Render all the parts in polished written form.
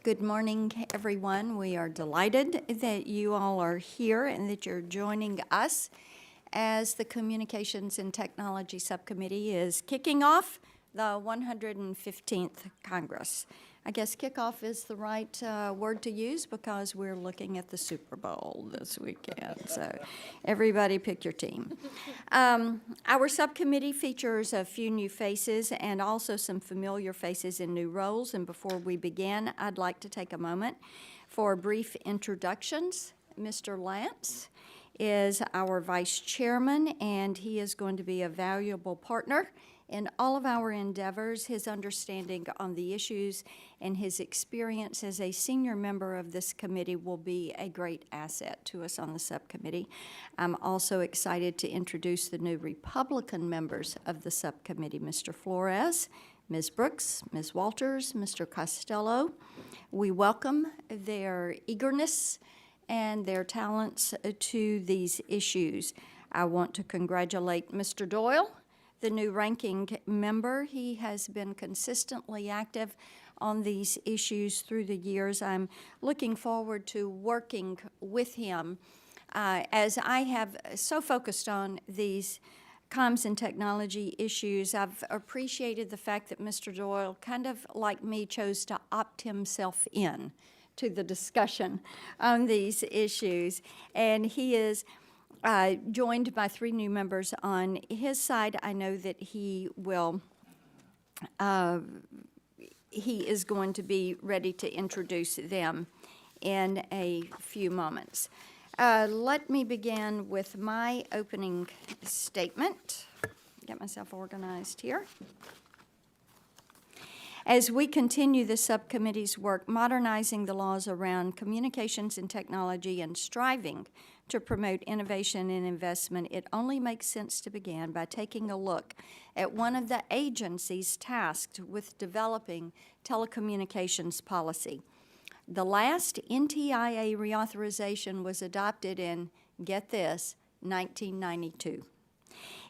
Good morning, everyone. We are delighted that you all are here and that you're joining us as the Communications and Technology Subcommittee is kicking off the 115th Congress. I guess kickoff is the right word to use because we're looking at the Super Bowl this weekend. So everybody pick your team. Our subcommittee features a few new faces and also some familiar faces in new roles. And before we begin, I'd like to take a moment for brief introductions. Mr. Lance is our vice chairman, and he is going to be a valuable partner in all of our endeavors. His understanding on the issues and his experience as a senior member of this committee will be a great asset to us on the subcommittee. I'm also excited to introduce the new Republican members of the subcommittee, Mr. Flores, Ms. Brooks, Ms. Walters, Mr. Costello. We welcome their eagerness and their talents to these issues. I want to congratulate Mr. Doyle, the new ranking member. He has been consistently active on these issues through the years. I'm looking forward to working with him as I have so focused on these comms and technology issues. I've appreciated the fact that Mr. Doyle, kind of like me, chose to opt himself in to the discussion on these issues. And he is joined by three new members on his side. I know that he is going to be ready to introduce them in a few moments. Let me begin with my opening statement. Get myself organized here. As we continue the subcommittee's work modernizing the laws around communications and technology and striving to promote innovation and investment, it only makes sense to begin by taking a look at one of the agencies tasked with developing telecommunications policy. The last NTIA reauthorization was adopted in, get this, 1992.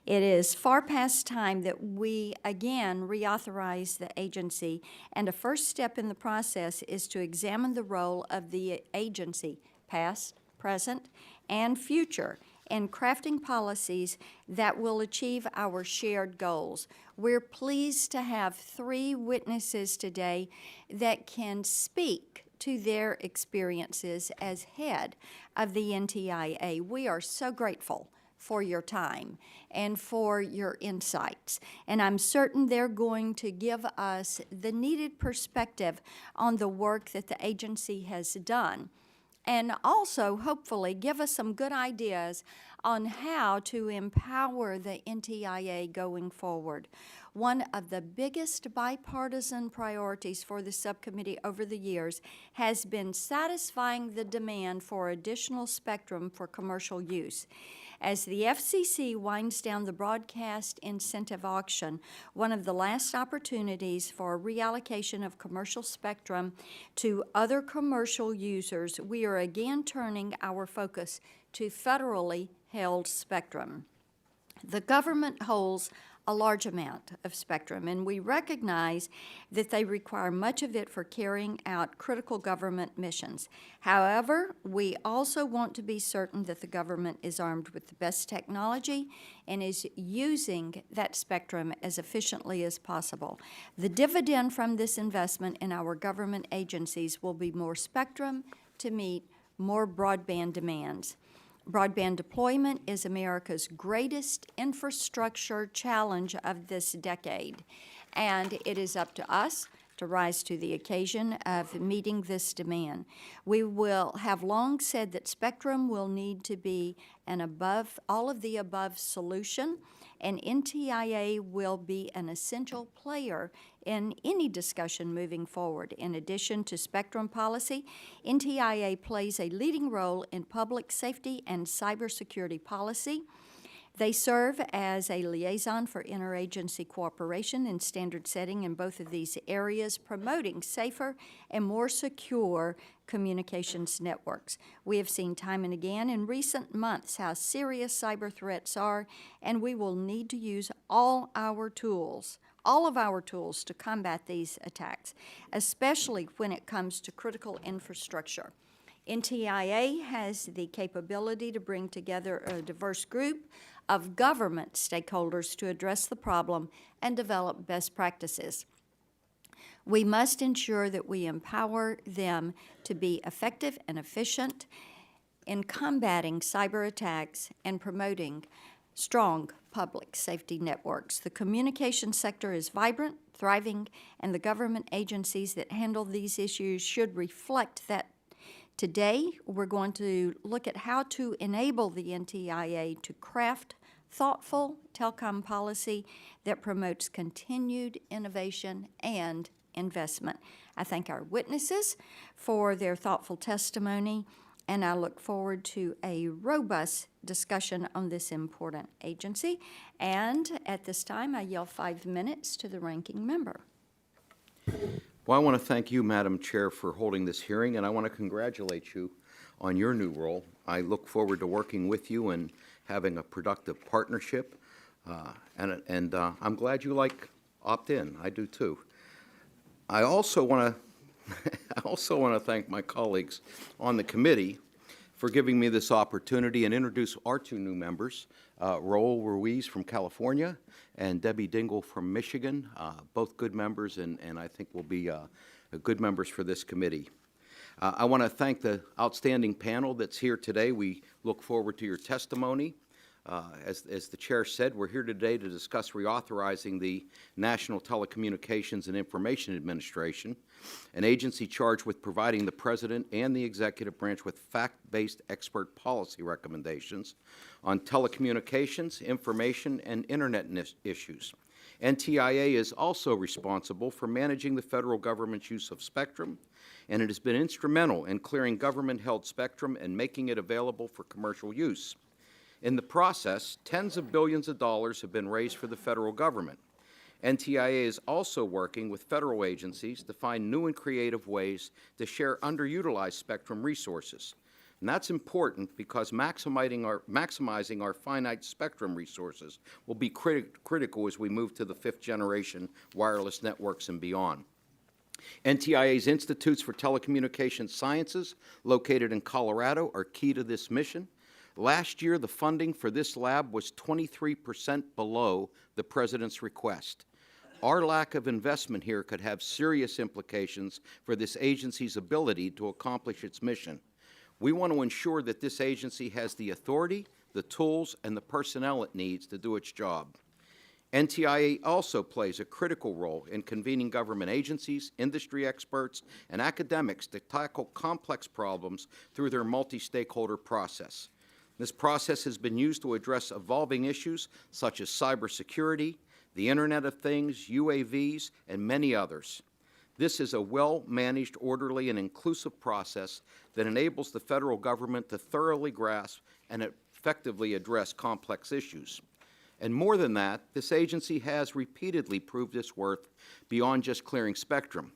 It is far past time that we again reauthorize the agency, and a first step in the process is to examine the role of the agency, past, present, and future, in crafting policies that will achieve our shared goals. We're pleased to have three witnesses today that can speak to their experiences as head of the NTIA. We are so grateful for your time and for your insights. And I'm certain they're going to give us the needed perspective on the work that the agency has done, and also hopefully give us some good ideas on how to empower the NTIA going forward. One of the biggest bipartisan priorities for the subcommittee over the years has been satisfying the demand for additional spectrum for commercial use. As the FCC winds down the broadcast incentive auction, one of the last opportunities for reallocation of commercial spectrum to other commercial users, we are again turning our focus to federally held spectrum. The government holds a large amount of spectrum, and we recognize that they require much of it for carrying out critical government missions. However, we also want to be certain that the government is armed with the best technology and is using that spectrum as efficiently as possible. The dividend from this investment in our government agencies will be more spectrum to meet more broadband demands. Broadband deployment is America's greatest infrastructure challenge of this decade, and it is up to us to rise to the occasion of meeting this demand. We have long said that spectrum will need to be an all of the above solution, and NTIA will be an essential player in any discussion moving forward. In addition to spectrum policy, NTIA plays a leading role in public safety and cybersecurity policy. They serve as a liaison for interagency cooperation and standard setting in both of these areas, promoting safer and more secure communications networks. We have seen time and again in recent months how serious cyber threats are, and we will need to use all our tools all of our tools to combat these attacks, especially when it comes to critical infrastructure. NTIA has the capability to bring together a diverse group of government stakeholders to address the problem and develop best practices. We must ensure that we empower them to be effective and efficient in combating cyber attacks and promoting strong public safety networks. The communication sector is vibrant, thriving, and the government agencies that handle these issues should reflect that. Today, we're going to look at how to enable the NTIA to craft thoughtful telecom policy that promotes continued innovation and investment. I thank our witnesses for their thoughtful testimony, and I look forward to a robust discussion on this important agency. And at this time, I yield 5 minutes to the ranking member. Well, I want to thank you, Madam Chair, for holding this hearing, and I want to congratulate you on your new role. I look forward to working with you and having a productive partnership, and I'm glad you like opt-in. I do too. I also want to thank my colleagues on the committee for giving me this opportunity and introduce our two new members, Raul Ruiz from California and Debbie Dingle from Michigan, both good members and I think will be good members for this committee. I want to thank the outstanding panel that's here today. We look forward to your testimony. As the chair said, we're here today to discuss reauthorizing the National Telecommunications and Information Administration, an agency charged with providing the President and the executive branch with fact-based expert policy recommendations on telecommunications, information, and Internet issues. NTIA is also responsible for managing the federal government's use of spectrum, and it has been instrumental in clearing government-held spectrum and making it available for commercial use. In the process, tens of billions of dollars have been raised for the federal government. NTIA is also working with federal agencies to find new and creative ways to share underutilized spectrum resources. And that's important because maximizing our finite spectrum resources will be critical as we move to the fifth-generation wireless networks and beyond. NTIA's Institutes for Telecommunications Sciences, located in Colorado, are key to this mission. Last year, the funding for this lab was 23% below the President's request. Our lack of investment here could have serious implications for this agency's ability to accomplish its mission. We want to ensure that this agency has the authority, the tools, and the personnel it needs to do its job. NTIA also plays a critical role in convening government agencies, industry experts, and academics to tackle complex problems through their multi-stakeholder process. This process has been used to address evolving issues such as cybersecurity, the Internet of Things, UAVs, and many others. This is a well-managed, orderly, and inclusive process that enables the federal government to thoroughly grasp and effectively address complex issues. And more than that, this agency has repeatedly proved its worth beyond just clearing spectrum.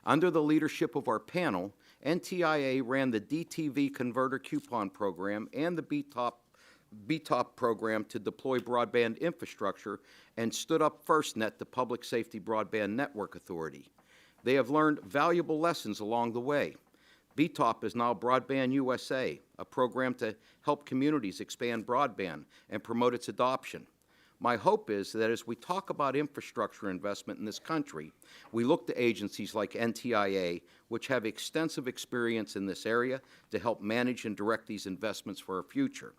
Under the leadership of our panel, NTIA ran the DTV Converter Coupon Program and the BTOP program to deploy broadband infrastructure and stood up FirstNet, the Public Safety Broadband Network Authority. They have learned valuable lessons along the way. BTOP is now Broadband USA, a program to help communities expand broadband and promote its adoption. My hope is that as we talk about infrastructure investment in this country, we look to agencies like NTIA, which have extensive experience in this area, to help manage and direct these investments for our future.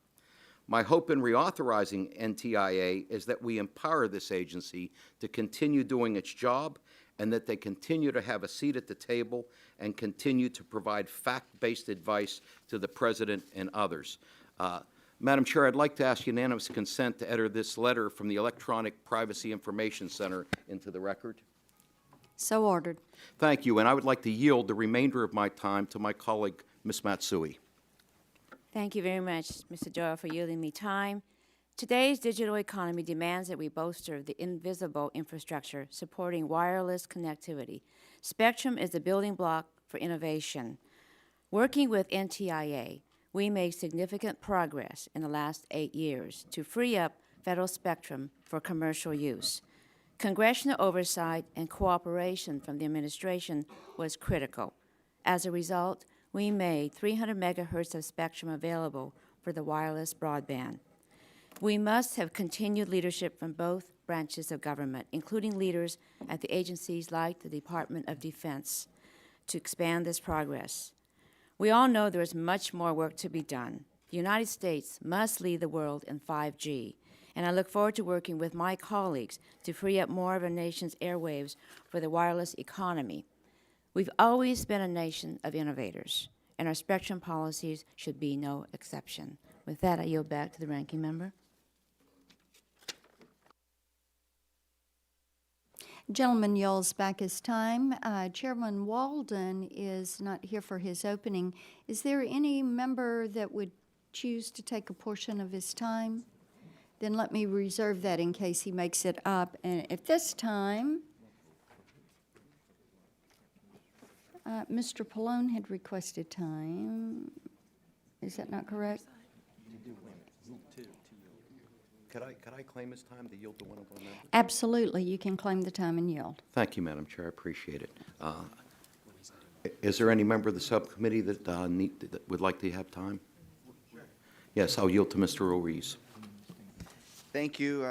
My hope in reauthorizing NTIA is that we empower this agency to continue doing its job and that they continue to have a seat at the table and continue to provide fact-based advice to the President and others. Madam Chair, I'd like to ask unanimous consent to enter this letter from the Electronic Privacy Information Center into the record. So ordered. Thank you, and I would like to yield the remainder of my time to my colleague, Ms. Matsui. Thank you very much, Mr. Doyle, for yielding me time. Today's digital economy demands that we bolster the invisible infrastructure supporting wireless connectivity. Spectrum is the building block for innovation. Working with NTIA, we made significant progress in the last 8 years to free up federal spectrum for commercial use. Congressional oversight and cooperation from the administration was critical. As a result, we made 300 megahertz of spectrum available for the wireless broadband. We must have continued leadership from both branches of government, including leaders at the agencies like the Department of Defense, to expand this progress. We all know there is much more work to be done. The United States must lead the world in 5G, and I look forward to working with my colleagues to free up more of our nation's airwaves for the wireless economy. We've always been a nation of innovators, and our spectrum policies should be no exception. With that, I yield back to the ranking member. Gentleman yields back his time. Chairman Walden is not here for his opening. Is there any member that would choose to take a portion of his time? Then let me reserve that in case he makes it up. And at this time, Mr. Pallone had requested time. Is that not correct? Could I claim his time to yield to one of our members? Absolutely. You can claim the time and yield. Thank you, Madam Chair. I appreciate it. Is there any member of the subcommittee that, that would like to have time? Yes, I'll yield to Mr. Ruiz. Thank you,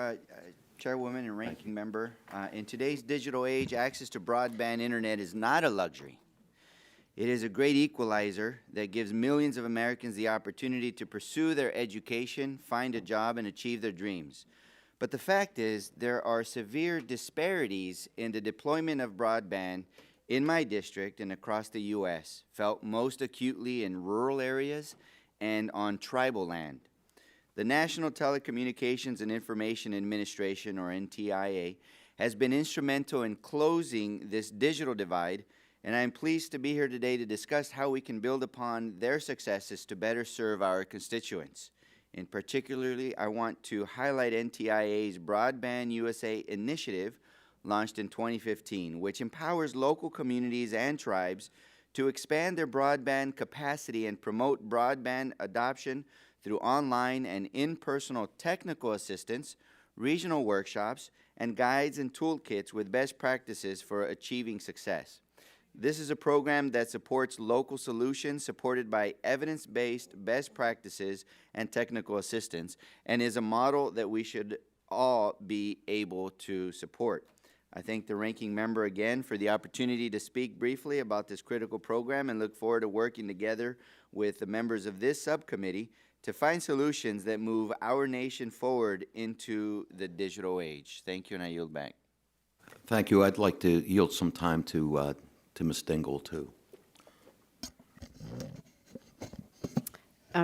Chairwoman and Ranking Member. In today's digital age, access to broadband internet is not a luxury. It is a great equalizer that gives millions of Americans the opportunity to pursue their education, find a job, and achieve their dreams. But the fact is, there are severe disparities in the deployment of broadband in my district and across the U.S., felt most acutely in rural areas and on tribal land. The National Telecommunications and Information Administration, or NTIA, has been instrumental in closing this digital divide, and I am pleased to be here today to discuss how we can build upon their successes to better serve our constituents. In particularly, I want to highlight NTIA's Broadband USA initiative, launched in 2015, which empowers local communities and tribes to expand their broadband capacity and promote broadband adoption through online and in-person technical assistance, regional workshops, and guides and toolkits with best practices for achieving success. This is a program that supports local solutions supported by evidence-based best practices and technical assistance, and is a model that we should all be able to support. I thank the ranking member again for the opportunity to speak briefly about this critical program and look forward to working together with the members of this subcommittee to find solutions that move our nation forward into the digital age. Thank you, and I yield back. Thank you. I'd like to yield some time to Ms. Dingell, too.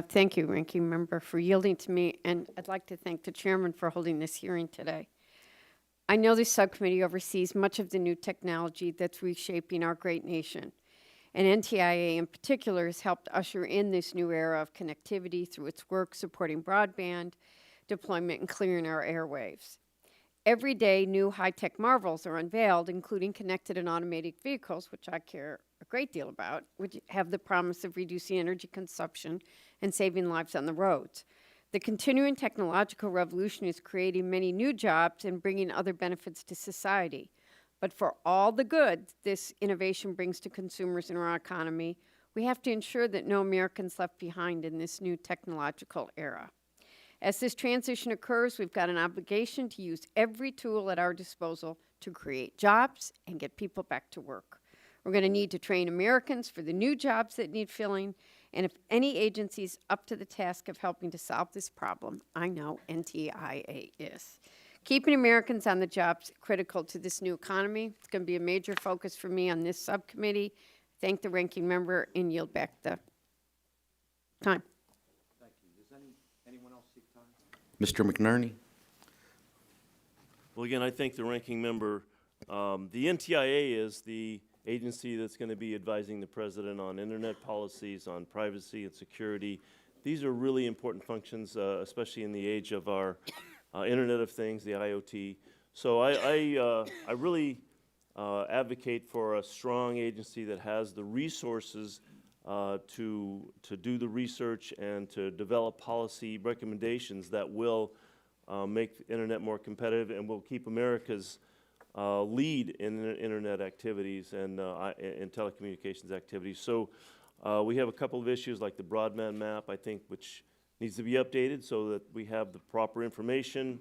Thank you, Ranking Member, for yielding to me, and I'd like to thank the Chairman for holding this hearing today. I know this subcommittee oversees much of the new technology that's reshaping our great nation, and NTIA in particular has helped usher in this new era of connectivity through its work supporting broadband deployment and clearing our airwaves. Every day, new high-tech marvels are unveiled, including connected and automated vehicles, which I care a great deal about, which have the promise of reducing energy consumption and saving lives on the roads. The continuing technological revolution is creating many new jobs and bringing other benefits to society. But for all the good this innovation brings to consumers in our economy, we have to ensure that no American's left behind in this new technological era. As this transition occurs, we've got an obligation to use every tool at our disposal to create jobs and get people back to work. We're going to need to train Americans for the new jobs that need filling, and if any agency is up to the task of helping to solve this problem, I know NTIA is. Keeping Americans on the jobs is critical to this new economy. It's going to be a major focus for me on this subcommittee. Thank the ranking member and yield back the time. Thank you. Does anyone else seek time? Mr. McNerney? Well, again, I thank the ranking member. The NTIA is the agency that's going to be advising the president on internet policies, on privacy and security. These are really important functions, especially in the age of our Internet of Things, the IoT. So I really advocate for a strong agency that has the resources to do the research and to develop policy recommendations that will make the internet more competitive and will keep America's lead in internet activities and in telecommunications activities. So we have a couple of issues like the broadband map, I think, which needs to be updated so that we have the proper information.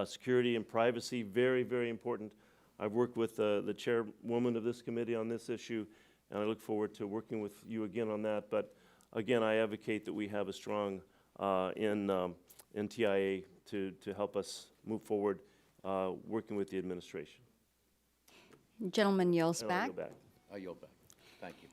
Security and privacy, very, very important. I've worked with the chairwoman of this committee on this issue, and I look forward to working with you again on that. But again, I advocate that we have a strong NTIA to help us move forward, working with the administration. Gentleman yields And I'll back. go back. I yield back. Thank you.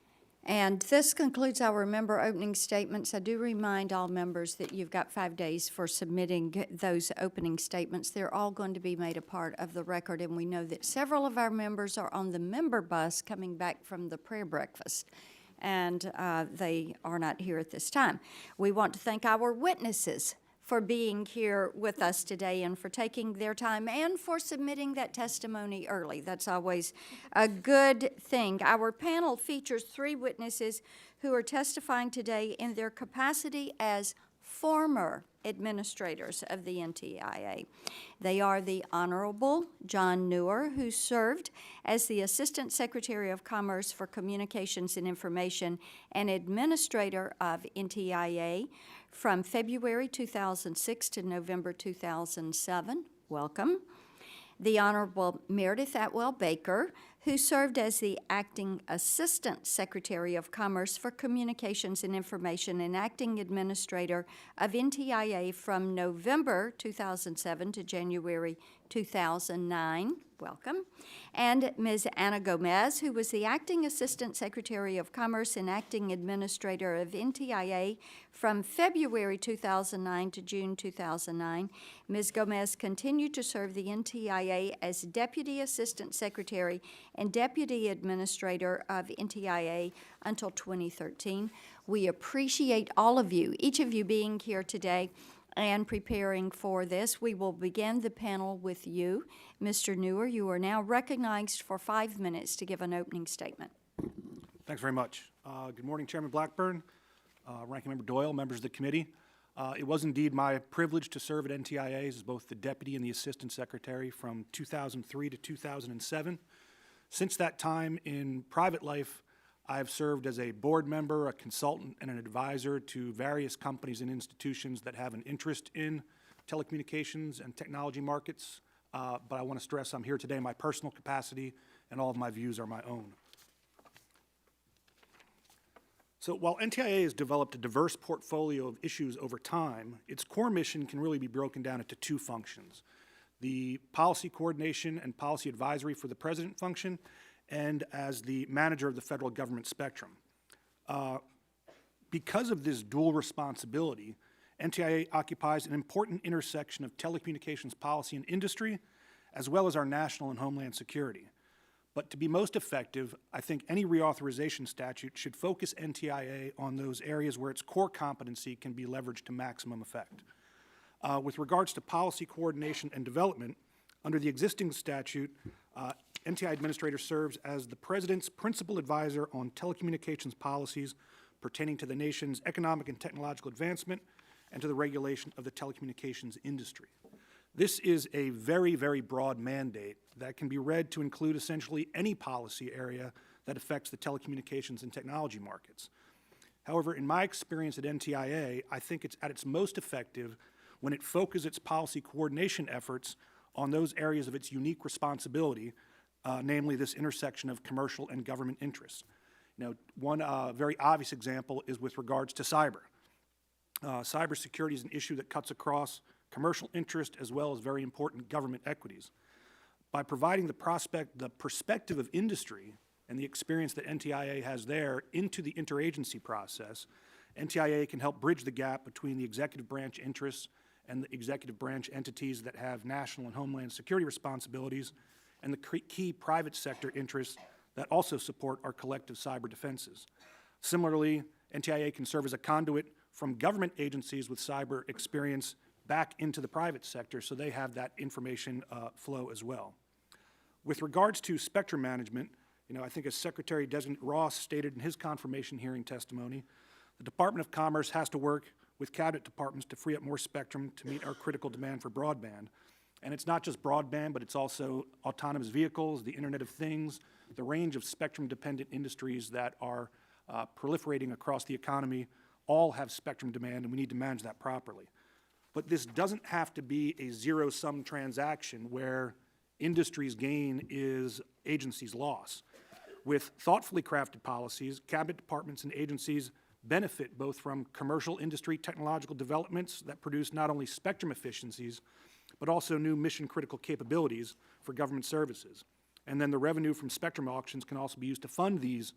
And this concludes our member opening statements. I do remind all members that you've got 5 days for submitting those opening statements. They're all going to be made a part of the record, and we know that several of our members are on the member bus coming back from the prayer breakfast, and they are not here at this time. We want to thank our witnesses for being here with us today and for taking their time and for submitting that testimony early. That's always a good thing. Our panel features 3 witnesses who are testifying today in their capacity as former administrators of the NTIA. They are the Honorable John Newer, who served as the Assistant Secretary of Commerce for Communications and Information and Administrator of NTIA from February 2006 to November 2007. Welcome. The Honorable Meredith Atwell Baker, who served as the Acting Assistant Secretary of Commerce for Communications and Information and Acting Administrator of NTIA from November 2007 to January 2009. Welcome. And Ms. Anna Gomez, who was the Acting Assistant Secretary of Commerce and Acting Administrator of NTIA from February 2009 to June 2009. Ms. Gomez continued to serve the NTIA as Deputy Assistant Secretary and Deputy Administrator of NTIA until 2013. We appreciate all of you, each of you being here today and preparing for this. We will begin the panel with you. Mr. Newer, you are now recognized for 5 minutes to give an opening statement. Thanks very much. Good morning, Chairman Blackburn, Ranking Member Doyle, members of the committee. It was indeed my privilege to serve at NTIA as both the Deputy and the Assistant Secretary from 2003 to 2007. Since that time in private life, I have served as a board member, a consultant, and an advisor to various companies and institutions that have an interest in telecommunications and technology markets. But I want to stress I'm here today in my personal capacity, and all of my views are my own. So while NTIA has developed a diverse portfolio of issues over time, its core mission can really be broken down into 2 functions: the policy coordination and policy advisory for the president function, and as the manager of the federal government spectrum. Because of this dual responsibility, NTIA occupies an important intersection of telecommunications policy and industry, as well as our national and homeland security. But to be most effective, I think any reauthorization statute should focus NTIA on those areas where its core competency can be leveraged to maximum effect. With regards to policy coordination and development, under the existing statute, NTIA Administrator serves as the President's principal advisor on telecommunications policies pertaining to the nation's economic and technological advancement and to the regulation of the telecommunications industry. This is a very, very broad mandate that can be read to include essentially any policy area that affects the telecommunications and technology markets. However, in my experience at NTIA, I think it's at its most effective when it focuses its policy coordination efforts on those areas of its unique responsibility, namely this intersection of commercial and government interests. Now, one very obvious example is with regards to cyber. Cybersecurity is an issue that cuts across commercial interest as well as very important government equities. By providing the perspective of industry and the experience that NTIA has there into the interagency process, NTIA can help bridge the gap between the executive branch interests and the executive branch entities that have national and homeland security responsibilities and the key private sector interests that also support our collective cyber defenses. Similarly, NTIA can serve as a conduit from government agencies with cyber experience back into the private sector, so they have that information flow as well. With regards to spectrum management, I think as Secretary-Designate Ross stated in his confirmation hearing testimony, the Department of Commerce has to work with cabinet departments to free up more spectrum to meet our critical demand for broadband. And it's not just broadband, but it's also autonomous vehicles, the Internet of Things, the range of spectrum-dependent industries that are proliferating across the economy all have spectrum demand, and we need to manage that properly. But this doesn't have to be a zero-sum transaction where industry's gain is agencies' loss. With thoughtfully crafted policies, cabinet departments and agencies benefit both from commercial industry technological developments that produce not only spectrum efficiencies, but also new mission-critical capabilities for government services. And then the revenue from spectrum auctions can also be used to fund these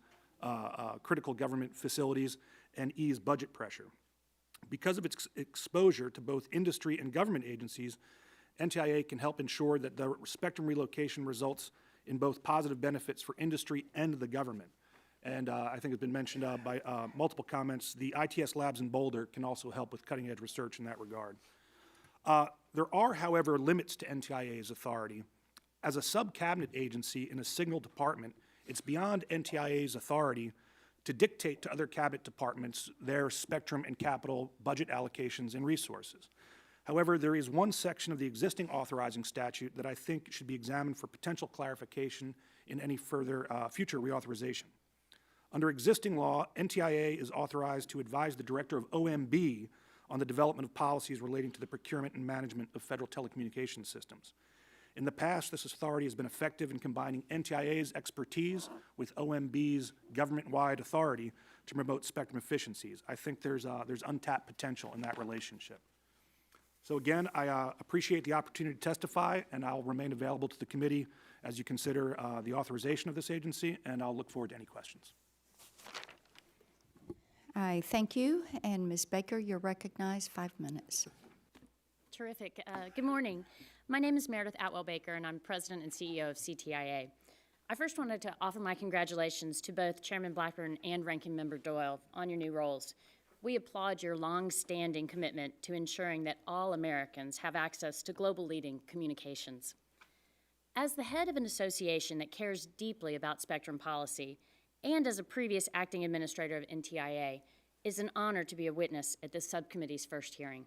critical government facilities and ease budget pressure. Because of its exposure to both industry and government agencies, NTIA can help ensure that the spectrum relocation results in both positive benefits for industry and the government. And I think it's been mentioned by multiple comments, the ITS labs in Boulder can also help with cutting-edge research in that regard. There are, however, limits to NTIA's authority. As a sub-cabinet agency in a signal department, it's beyond NTIA's authority to dictate to other cabinet departments their spectrum and capital budget allocations and resources. However, there is one section of the existing authorizing statute that I think should be examined for potential clarification in any further future reauthorization. Under existing law, NTIA is authorized to advise the director of OMB on the development of policies relating to the procurement and management of federal telecommunications systems. In the past, this authority has been effective in combining NTIA's expertise with OMB's government-wide authority to promote spectrum efficiencies. I think there's untapped potential in that relationship. So again, I appreciate the opportunity to testify, and I'll remain available to the committee as you consider the authorization of this agency, and I'll look forward to any questions. I thank you, and Ms. Baker, you're recognized 5 minutes. Terrific. Good morning. My name is Meredith Atwell Baker, and I'm President and CEO of CTIA. I first wanted to offer my congratulations to both Chairman Blackburn and Ranking Member Doyle on your new roles. We applaud your long-standing commitment to ensuring that all Americans have access to global leading communications. As the head of an association that cares deeply about spectrum policy, and as a previous acting administrator of NTIA, it is an honor to be a witness at this subcommittee's first hearing.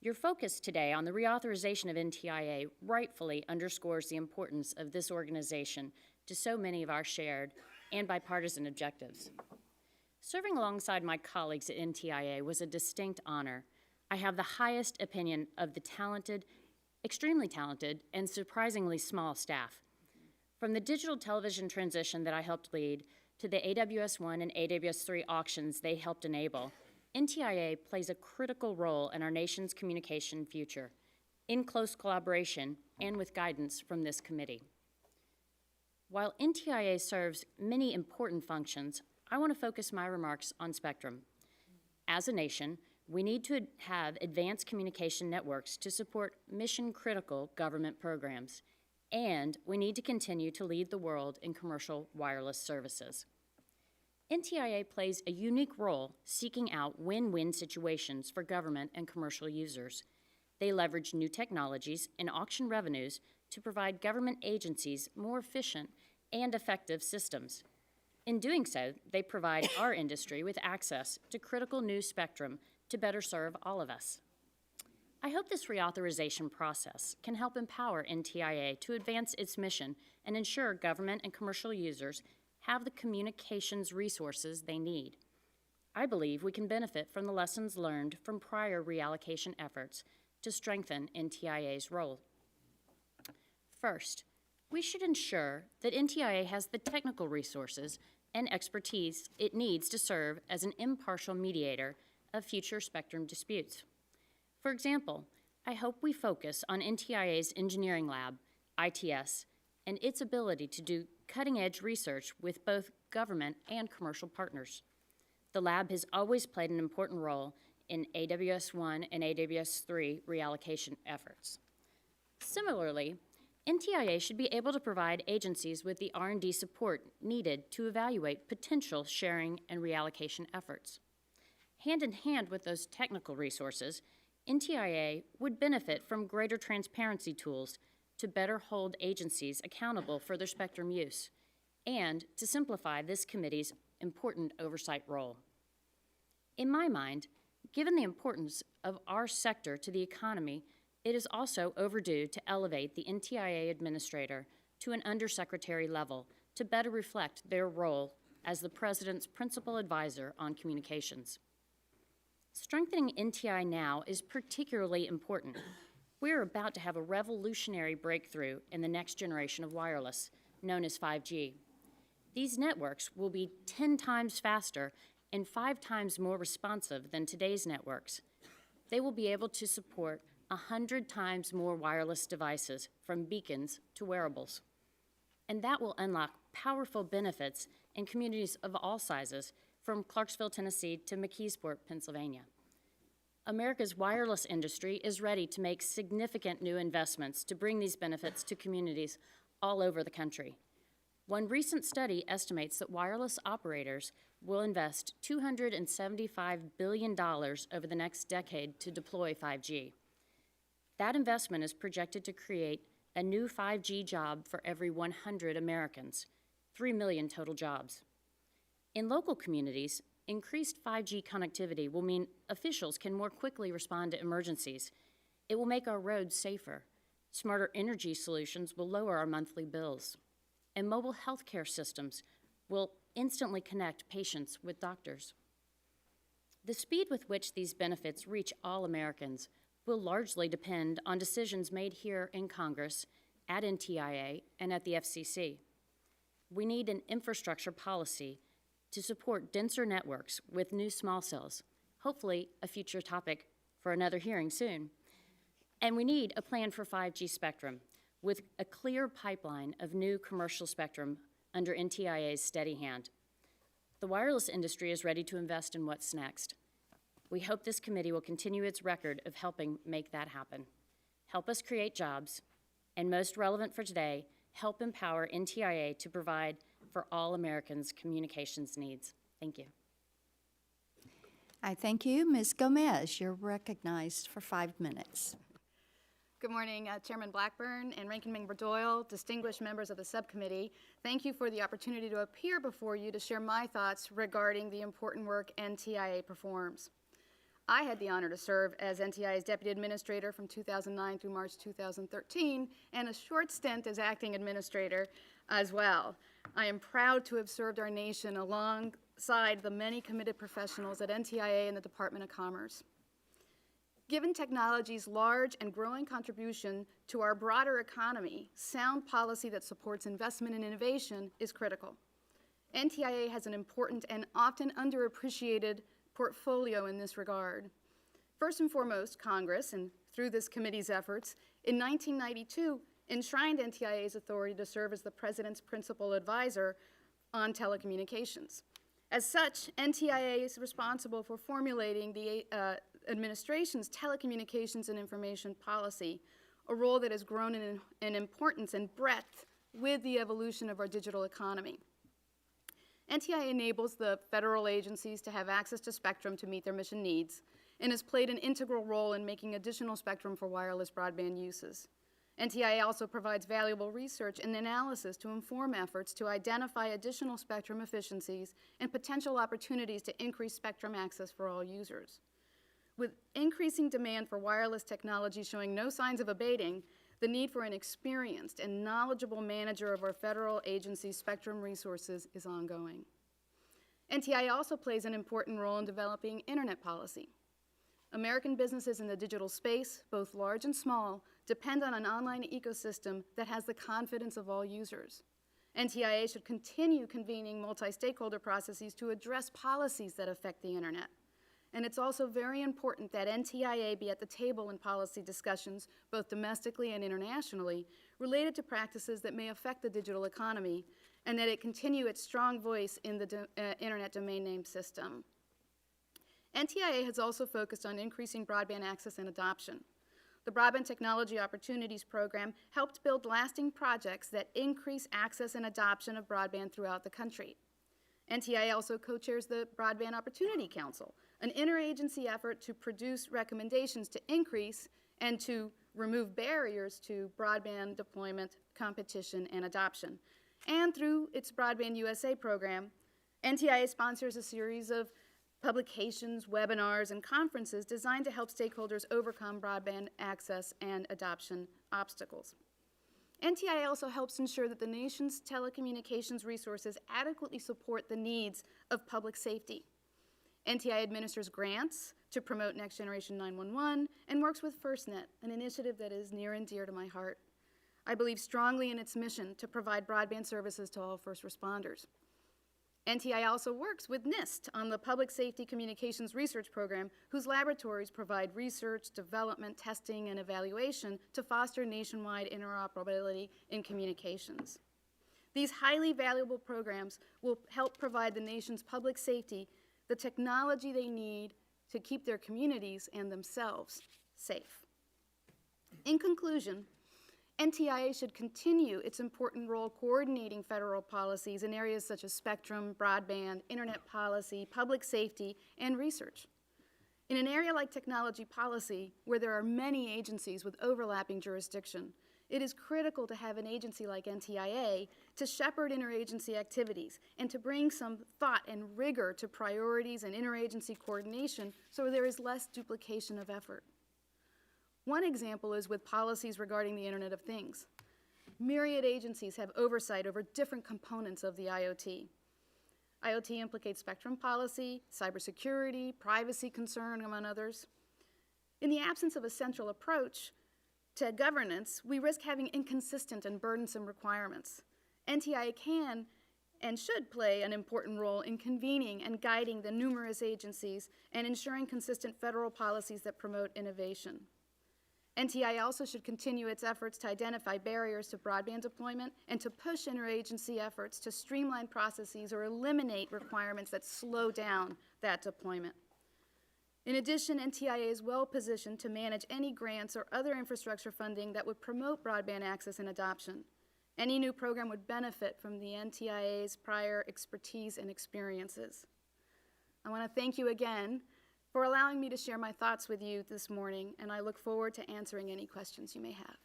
Your focus today on the reauthorization of NTIA rightfully underscores the importance of this organization to so many of our shared and bipartisan objectives. Serving alongside my colleagues at NTIA was a distinct honor. I have the highest opinion of the talented, extremely talented, and surprisingly small staff. From the digital television transition that I helped lead to the AWS-1 and AWS-3 auctions they helped enable, NTIA plays a critical role in our nation's communication future, in close collaboration and with guidance from this committee. While NTIA serves many important functions, I want to focus my remarks on spectrum. As a nation, we need to have advanced communication networks to support mission-critical government programs, and we need to continue to lead the world in commercial wireless services. NTIA plays a unique role seeking out win-win situations for government and commercial users. They leverage new technologies and auction revenues to provide government agencies more efficient and effective systems. In doing so, they provide our industry with access to critical new spectrum to better serve all of us. I hope this reauthorization process can help empower NTIA to advance its mission and ensure government and commercial users have the communications resources they need. I believe we can benefit from the lessons learned from prior reallocation efforts to strengthen NTIA's role. First, we should ensure that NTIA has the technical resources and expertise it needs to serve as an impartial mediator of future spectrum disputes. For example, I hope we focus on NTIA's engineering lab, ITS, and its ability to do cutting-edge research with both government and commercial partners. The lab has always played an important role in AWS-1 and AWS-3 reallocation efforts. Similarly, NTIA should be able to provide agencies with the R&D support needed to evaluate potential sharing and reallocation efforts. Hand in hand with those technical resources, NTIA would benefit from greater transparency tools to better hold agencies accountable for their spectrum use and to simplify this committee's important oversight role. In my mind, given the importance of our sector to the economy, It is also overdue to elevate the NTIA administrator to an undersecretary level to better reflect their role as the President's principal advisor on communications. Strengthening NTI now is particularly important. We're about to have a revolutionary breakthrough in the next generation of wireless, known as 5G. These networks will be 10 times faster and 5 times more responsive than today's networks. They will be able to support 100 times more wireless devices, from beacons to wearables. And that will unlock powerful benefits in communities of all sizes, from Clarksville, Tennessee to McKeesport, Pennsylvania. America's wireless industry is ready to make significant new investments to bring these benefits to communities all over the country. One recent study estimates that wireless operators will invest $275 billion over the next decade to deploy 5G. That investment is projected to create a new 5G job for every 100 Americans, 3 million total jobs. In local communities, increased 5G connectivity will mean officials can more quickly respond to emergencies. It will make our roads safer. Smarter energy solutions will lower our monthly bills. And mobile healthcare systems will instantly connect patients with doctors. The speed with which these benefits reach all Americans will largely depend on decisions made here in Congress, at NTIA, and at the FCC. We need an infrastructure policy to support denser networks with new small cells, hopefully a future topic for another hearing soon. And we need a plan for 5G spectrum with a clear pipeline of new commercial spectrum under NTIA's steady hand. The wireless industry is ready to invest in what's next. We hope this committee will continue its record of helping make that happen. Help us create jobs, and most relevant for today, help empower NTIA to provide for all Americans' communications needs. Thank you. I thank you. Ms. Gomez, you're recognized for 5 minutes. Good morning, Chairman Blackburn and Ranking Member Doyle, distinguished members of the subcommittee. Thank you for the opportunity to appear before you to share my thoughts regarding the important work NTIA performs. I had the honor to serve as NTIA's Deputy Administrator from 2009 through March 2013, and a short stint as Acting Administrator as well. I am proud to have served our nation alongside the many committed professionals at NTIA and the Department of Commerce. Given technology's large and growing contribution to our broader economy, sound policy that supports investment and innovation is critical. NTIA has an important and often underappreciated portfolio in this regard. First and foremost, Congress, and through this committee's efforts, in 1992 enshrined NTIA's authority to serve as the President's principal advisor on telecommunications. As such, NTIA is responsible for formulating the administration's telecommunications and information policy, a role that has grown in importance and breadth with the evolution of our digital economy. NTIA enables the federal agencies to have access to spectrum to meet their mission needs and has played an integral role in making additional spectrum for wireless broadband uses. NTIA also provides valuable research and analysis to inform efforts to identify additional spectrum efficiencies and potential opportunities to increase spectrum access for all users. With increasing demand for wireless technology showing no signs of abating, the need for an experienced and knowledgeable manager of our federal agency's spectrum resources is ongoing. NTIA also plays an important role in developing internet policy. American businesses in the digital space, both large and small, depend on an online ecosystem that has the confidence of all users. NTIA should continue convening multi-stakeholder processes to address policies that affect the internet. And it's also very important that NTIA be at the table in policy discussions, both domestically and internationally, related to practices that may affect the digital economy, and that it continue its strong voice in the Internet domain name system. NTIA has also focused on increasing broadband access and adoption. The Broadband Technology Opportunities Program helped build lasting projects that increase access and adoption of broadband throughout the country. NTIA also co-chairs the Broadband Opportunity Council, an interagency effort to produce recommendations to increase and to remove barriers to broadband deployment, competition, and adoption. And through its Broadband USA program, NTIA sponsors a series of publications, webinars, and conferences designed to help stakeholders overcome broadband access and adoption obstacles. NTIA also helps ensure that the nation's telecommunications resources adequately support the needs of public safety. NTIA administers grants to promote Next Generation 911 and works with FirstNet, an initiative that is near and dear to my heart. I believe strongly in its mission to provide broadband services to all first responders. NTIA also works with NIST on the Public Safety Communications Research Program, whose laboratories provide research, development, testing, and evaluation to foster nationwide interoperability in communications. These highly valuable programs will help provide the nation's public safety the technology they need to keep their communities and themselves safe. In conclusion, NTIA should continue its important role coordinating federal policies in areas such as spectrum, broadband, internet policy, public safety, and research. In an area like technology policy, where there are many agencies with overlapping jurisdiction, it is critical to have an agency like NTIA to shepherd interagency activities and to bring some thought and rigor to priorities and interagency coordination so there is less duplication of effort. One example is with policies regarding the Internet of Things. Myriad agencies have oversight over different components of the IoT. IoT implicates spectrum policy, cybersecurity, privacy concern, among others. In the absence of a central approach to governance, we risk having inconsistent and burdensome requirements. NTIA can and should play an important role in convening and guiding the numerous agencies and ensuring consistent federal policies that promote innovation. NTIA also should continue its efforts to identify barriers to broadband deployment and to push interagency efforts to streamline processes or eliminate requirements that slow down that deployment. In addition, NTIA is well positioned to manage any grants or other infrastructure funding that would promote broadband access and adoption. Any new program would benefit from the NTIA's prior expertise and experiences. I want to thank you again for allowing me to share my thoughts with you this morning, and I look forward to answering any questions you may have.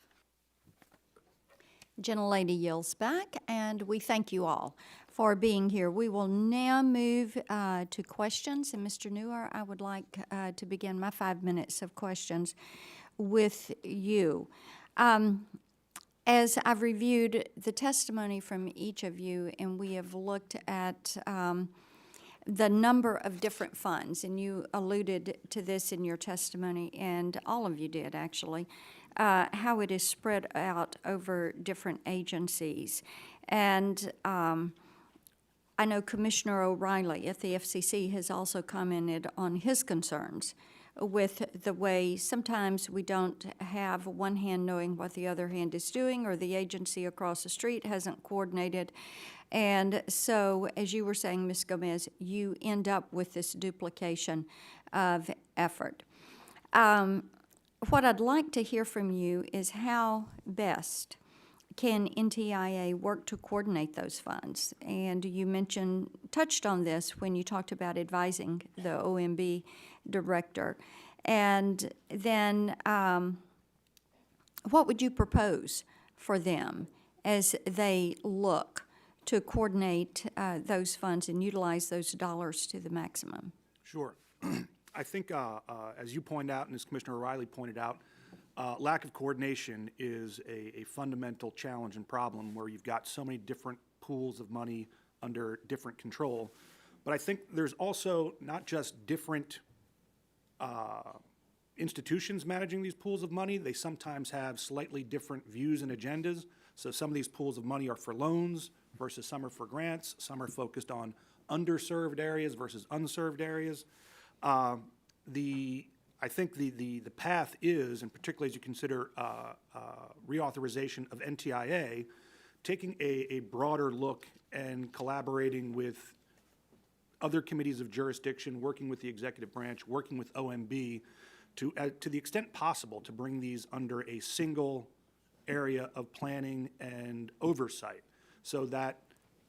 Gentlelady yields back, and we thank you all for being here. We will now move to questions, and Mr. Newer, I would like to begin my 5 minutes of questions with you. As I've reviewed the testimony from each of you, and we have looked at the number of different funds, and you alluded to this in your testimony, and all of you did actually, how it is spread out over different agencies. And I know Commissioner O'Reilly at the FCC has also commented on his concerns with the way sometimes we don't have one hand knowing what the other hand is doing, or the agency across the street hasn't coordinated. And so, as you were saying, Ms. Gomez, you end up with this duplication of effort. What I'd like to hear from you is how best can NTIA work to coordinate those funds? And you touched on this when you talked about advising the OMB director. And then what would you propose for them as they look to coordinate those funds and utilize those dollars to the maximum? Sure. I think, as you pointed out, and as Commissioner O'Reilly pointed out, lack of coordination is a fundamental challenge and problem where you've got so many different pools of money under different control. But I think there's also not just different institutions managing these pools of money. They sometimes have slightly different views and agendas. So some of these pools of money are for loans versus some are for grants. Some are focused on underserved areas versus unserved areas. I think the path is, and particularly as you consider reauthorization of NTIA, taking a broader look and collaborating with other committees of jurisdiction, working with the executive branch, working with OMB, to the extent possible to bring these under a single area of planning and oversight, so that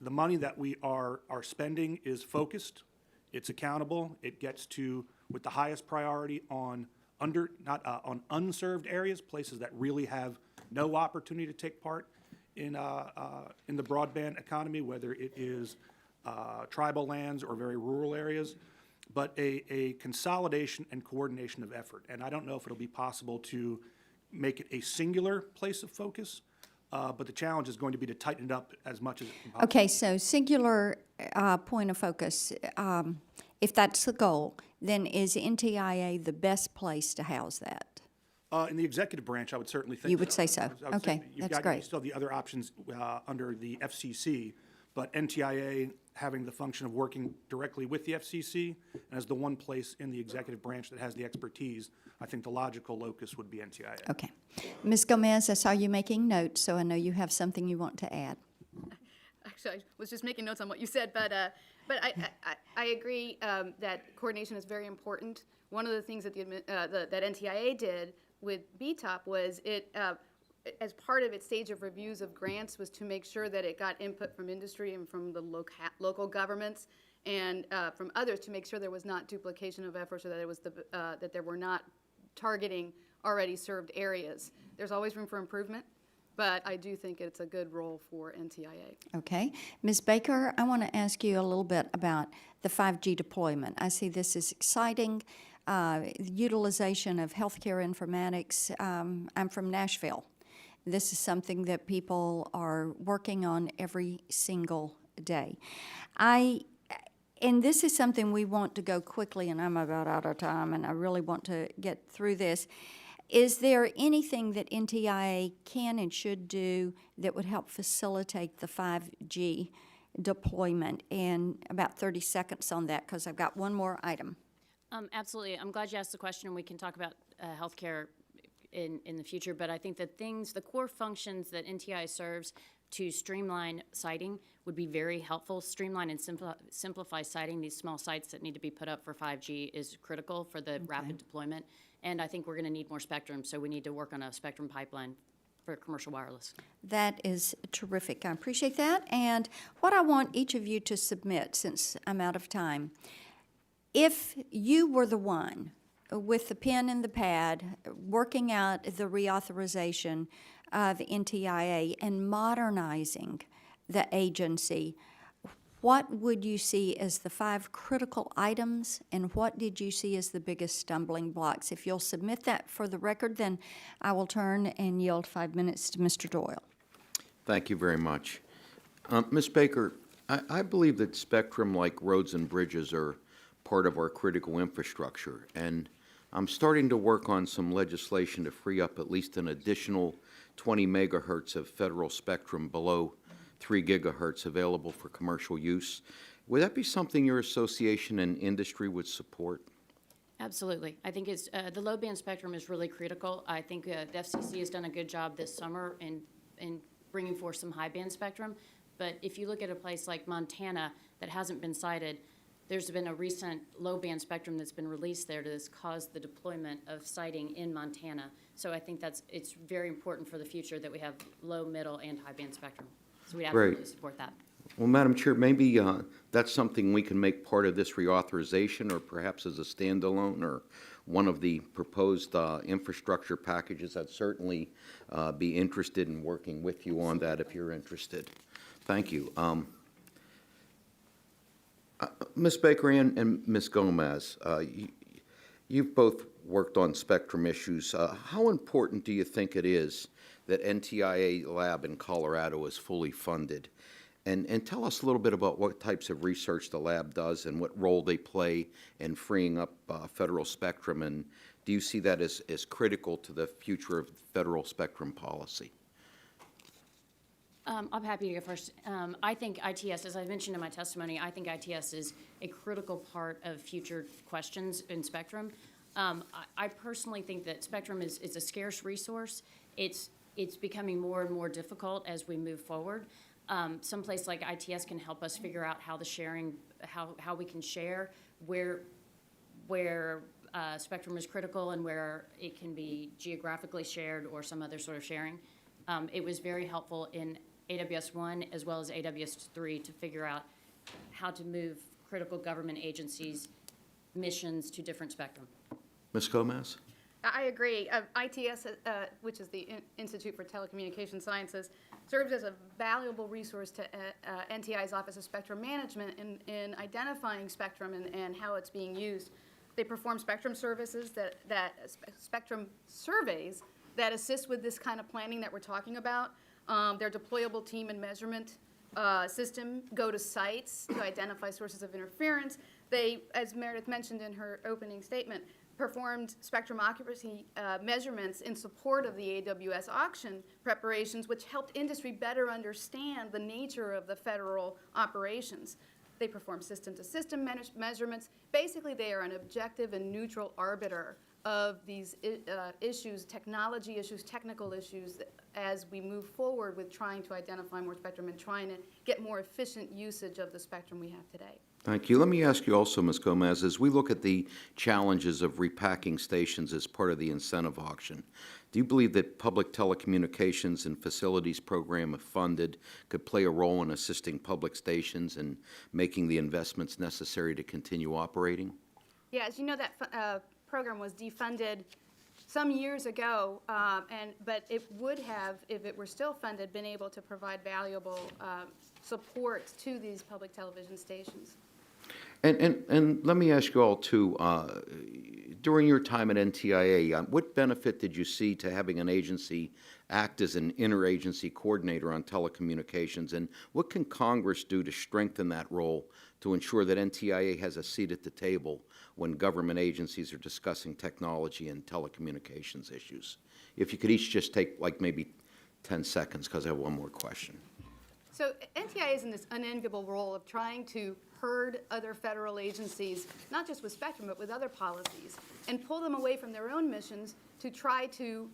the money that we are spending is focused, it's accountable, it gets to with the highest priority on on unserved areas, places that really have no opportunity to take part in the broadband economy, whether it is tribal lands or very rural areas. but a consolidation and coordination of effort. And I don't know if it'll be possible to make it a singular place of focus, but the challenge is going to be to tighten it up as much as it can possibly. Okay, so singular point of focus, if that's the goal, then is NTIA the best place to house that? In the executive branch, I would certainly think. You would say so. I would say Okay, you've that's got- great. You still have the other options under the FCC, but NTIA having the function of working directly with the FCC, and as the one place in the executive branch that has the expertise, I think the logical locus would be NTIA. Okay. Ms. Gomez, I saw you making notes, so I know you have something you want to add. Actually, I was just making notes on what you said, but I agree that coordination is very important. One of the things that that NTIA did with BTOP was it, as part of its stage of reviews of grants, was to make sure that it got input from industry and from the local governments and from others to make sure there was not duplication of efforts, or that it was that there were not targeting already served areas. There's always room for improvement, but I do think it's a good role for NTIA. Okay. Ms. Baker, I want to ask you a little bit about the 5G deployment. I see this is exciting. Utilization of healthcare informatics. I'm from Nashville. This is something that people are working on every single day. And this is something we want to go quickly, and I'm about out of time, and I really want to get through this. Is there anything that NTIA can and should do that would help facilitate the 5G deployment? And about 30 seconds on that, because I've got one more item. Absolutely. I'm glad you asked the question, and we can talk about healthcare in the future. But I think the core functions that NTIA serves to streamline siting would be very helpful. Streamline and simplify siting. These small sites that need to be put up for 5G is critical for the rapid deployment. And I think we're going to need more spectrum, so we need to work on a spectrum pipeline for commercial wireless. That is terrific. I appreciate that. And what I want each of you to submit, since I'm out of time, if you were the one with the pen and the pad working out the reauthorization of NTIA and modernizing the agency, what would you see as the 5 critical items, and what did you see as the biggest stumbling blocks? If you'll submit that for the record, then I will turn and yield 5 minutes to Mr. Doyle. Thank you very much. Ms. Baker, I believe that spectrum, like roads and bridges, are part of our critical infrastructure, and I'm starting to work on some legislation to free up at least an additional 20 megahertz of federal spectrum below 3 gigahertz available for commercial use. Would that be something your association and industry would support? Absolutely. I think it's, the low band spectrum is really critical. I think the FCC has done a good job this summer in bringing forth some high band spectrum. But if you look at a place like Montana that hasn't been cited, there's been a recent low band spectrum that's been released there that's caused the deployment of siting in Montana. So I think it's very important for the future that we have low, middle, and high band spectrum. So we absolutely support that. Well, Madam Chair, maybe that's something we can make part of this reauthorization, or perhaps as a standalone, or one of the proposed infrastructure packages. I'd certainly be interested in working with you on that if you're interested. Thank you. Ms. Baker and Ms. Gomez, you've both worked on spectrum issues. How important do you think it is that NTIA lab in Colorado is fully funded? And tell us a little bit about what types of research the lab does and what role they play in freeing up federal spectrum. And do you see that as critical to the future of federal spectrum policy? I'm happy to go first. I think ITS, as I mentioned in my testimony, I think ITS is a critical part of future questions in spectrum. I personally think that spectrum is a scarce resource. It's becoming more and more difficult as we move forward. Someplace like ITS can help us figure out how the sharing, how we can share, where spectrum is critical and where it can be geographically shared or some other sort of sharing. It was very helpful in AWS-1 as well as AWS-3 to figure out how to move critical government agencies' missions to different spectrum. Ms. Gomez? I agree. ITS, which is the Institute for Telecommunication Sciences, serves as a valuable resource to NTIA's Office of Spectrum Management in identifying spectrum and how it's being used. They perform spectrum services spectrum surveys that assist with this kind of planning that we're talking about. Their deployable team and measurement system go to sites to identify sources of interference. They, as Meredith mentioned in her opening statement, performed spectrum occupancy measurements in support of the AWS auction preparations, which helped industry better understand the nature of the federal operations. They perform system-to-system measurements. Basically, they are an objective and neutral arbiter of these issues, technology issues, technical issues, as we move forward with trying to identify more spectrum and trying to get more efficient usage of the spectrum we have today. Thank you. Let me ask you also, Ms. Gomez, as we look at the challenges of repacking stations as part of the incentive auction, do you believe that public telecommunications and facilities program, if funded, could play a role in assisting public stations and making the investments necessary to continue operating? Yeah, as you know, that program was defunded some years ago, but it would have, if it were still funded, been able to provide valuable support to these public television stations. And let me ask you all, too, during your time at NTIA, what benefit did you see to having an agency act as an interagency coordinator on telecommunications, and what can Congress do to strengthen that role to ensure that NTIA has a seat at the table when government agencies are discussing technology and telecommunications issues? If you could each just take like maybe 10 seconds, because I have one more question. So NTIA is in this unenviable role of trying to herd other federal agencies, not just with spectrum, but with other policies, and pull them away from their own missions to try to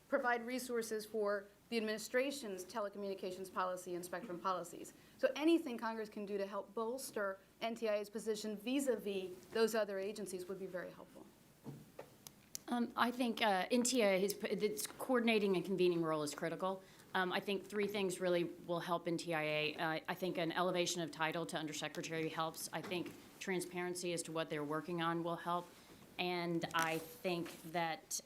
provide resources for the administration's telecommunications policy and spectrum policies. So anything Congress can do to help bolster NTIA's position vis-a-vis those other agencies would be very helpful. I think NTIA, its coordinating and convening role is critical. I think three things really will help NTIA. I think an elevation of title to undersecretary helps. I think transparency as to what they're working on will help. And I think that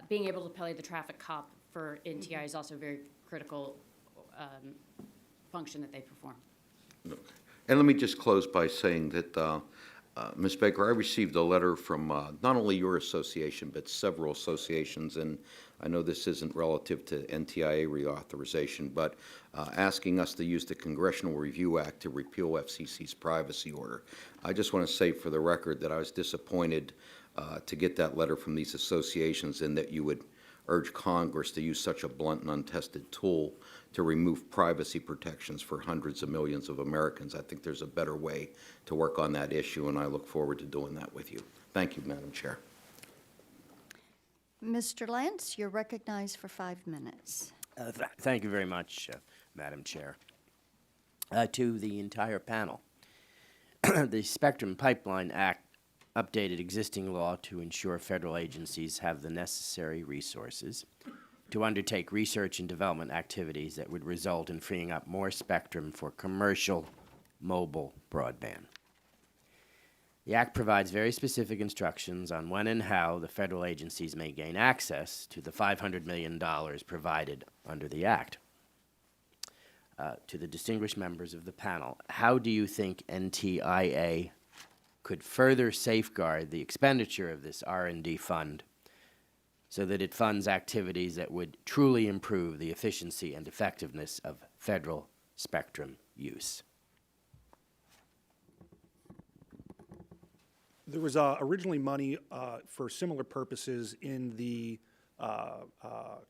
being able to play the traffic cop for NTIA is also a very critical function that they perform. And let me just close by saying that, Ms. Baker, I received a letter from not only your association, but several associations, and I know this isn't relative to NTIA reauthorization, but asking us to use the Congressional Review Act to repeal FCC's privacy order. I just want to say for the record that I was disappointed to get that letter from these associations, and that you would urge Congress to use such a blunt and untested tool to remove privacy protections for hundreds of millions of Americans. I think there's a better way to work on that issue, and I look forward to doing that with you. Thank you, Madam Chair. Mr. Lance, you're recognized for 5 minutes. Thank you very much, Madam Chair. To the entire panel, the Spectrum Pipeline Act updated existing law to ensure federal agencies have the necessary resources to undertake research and development activities that would result in freeing up more spectrum for commercial mobile broadband. The Act provides very specific instructions on when and how the federal agencies may gain access to the $500 million provided under the Act. To the distinguished members of the panel, how do you think NTIA could further safeguard the expenditure of this R&D fund so that it funds activities that would truly improve the efficiency and effectiveness of federal spectrum use? There was originally money for similar purposes in the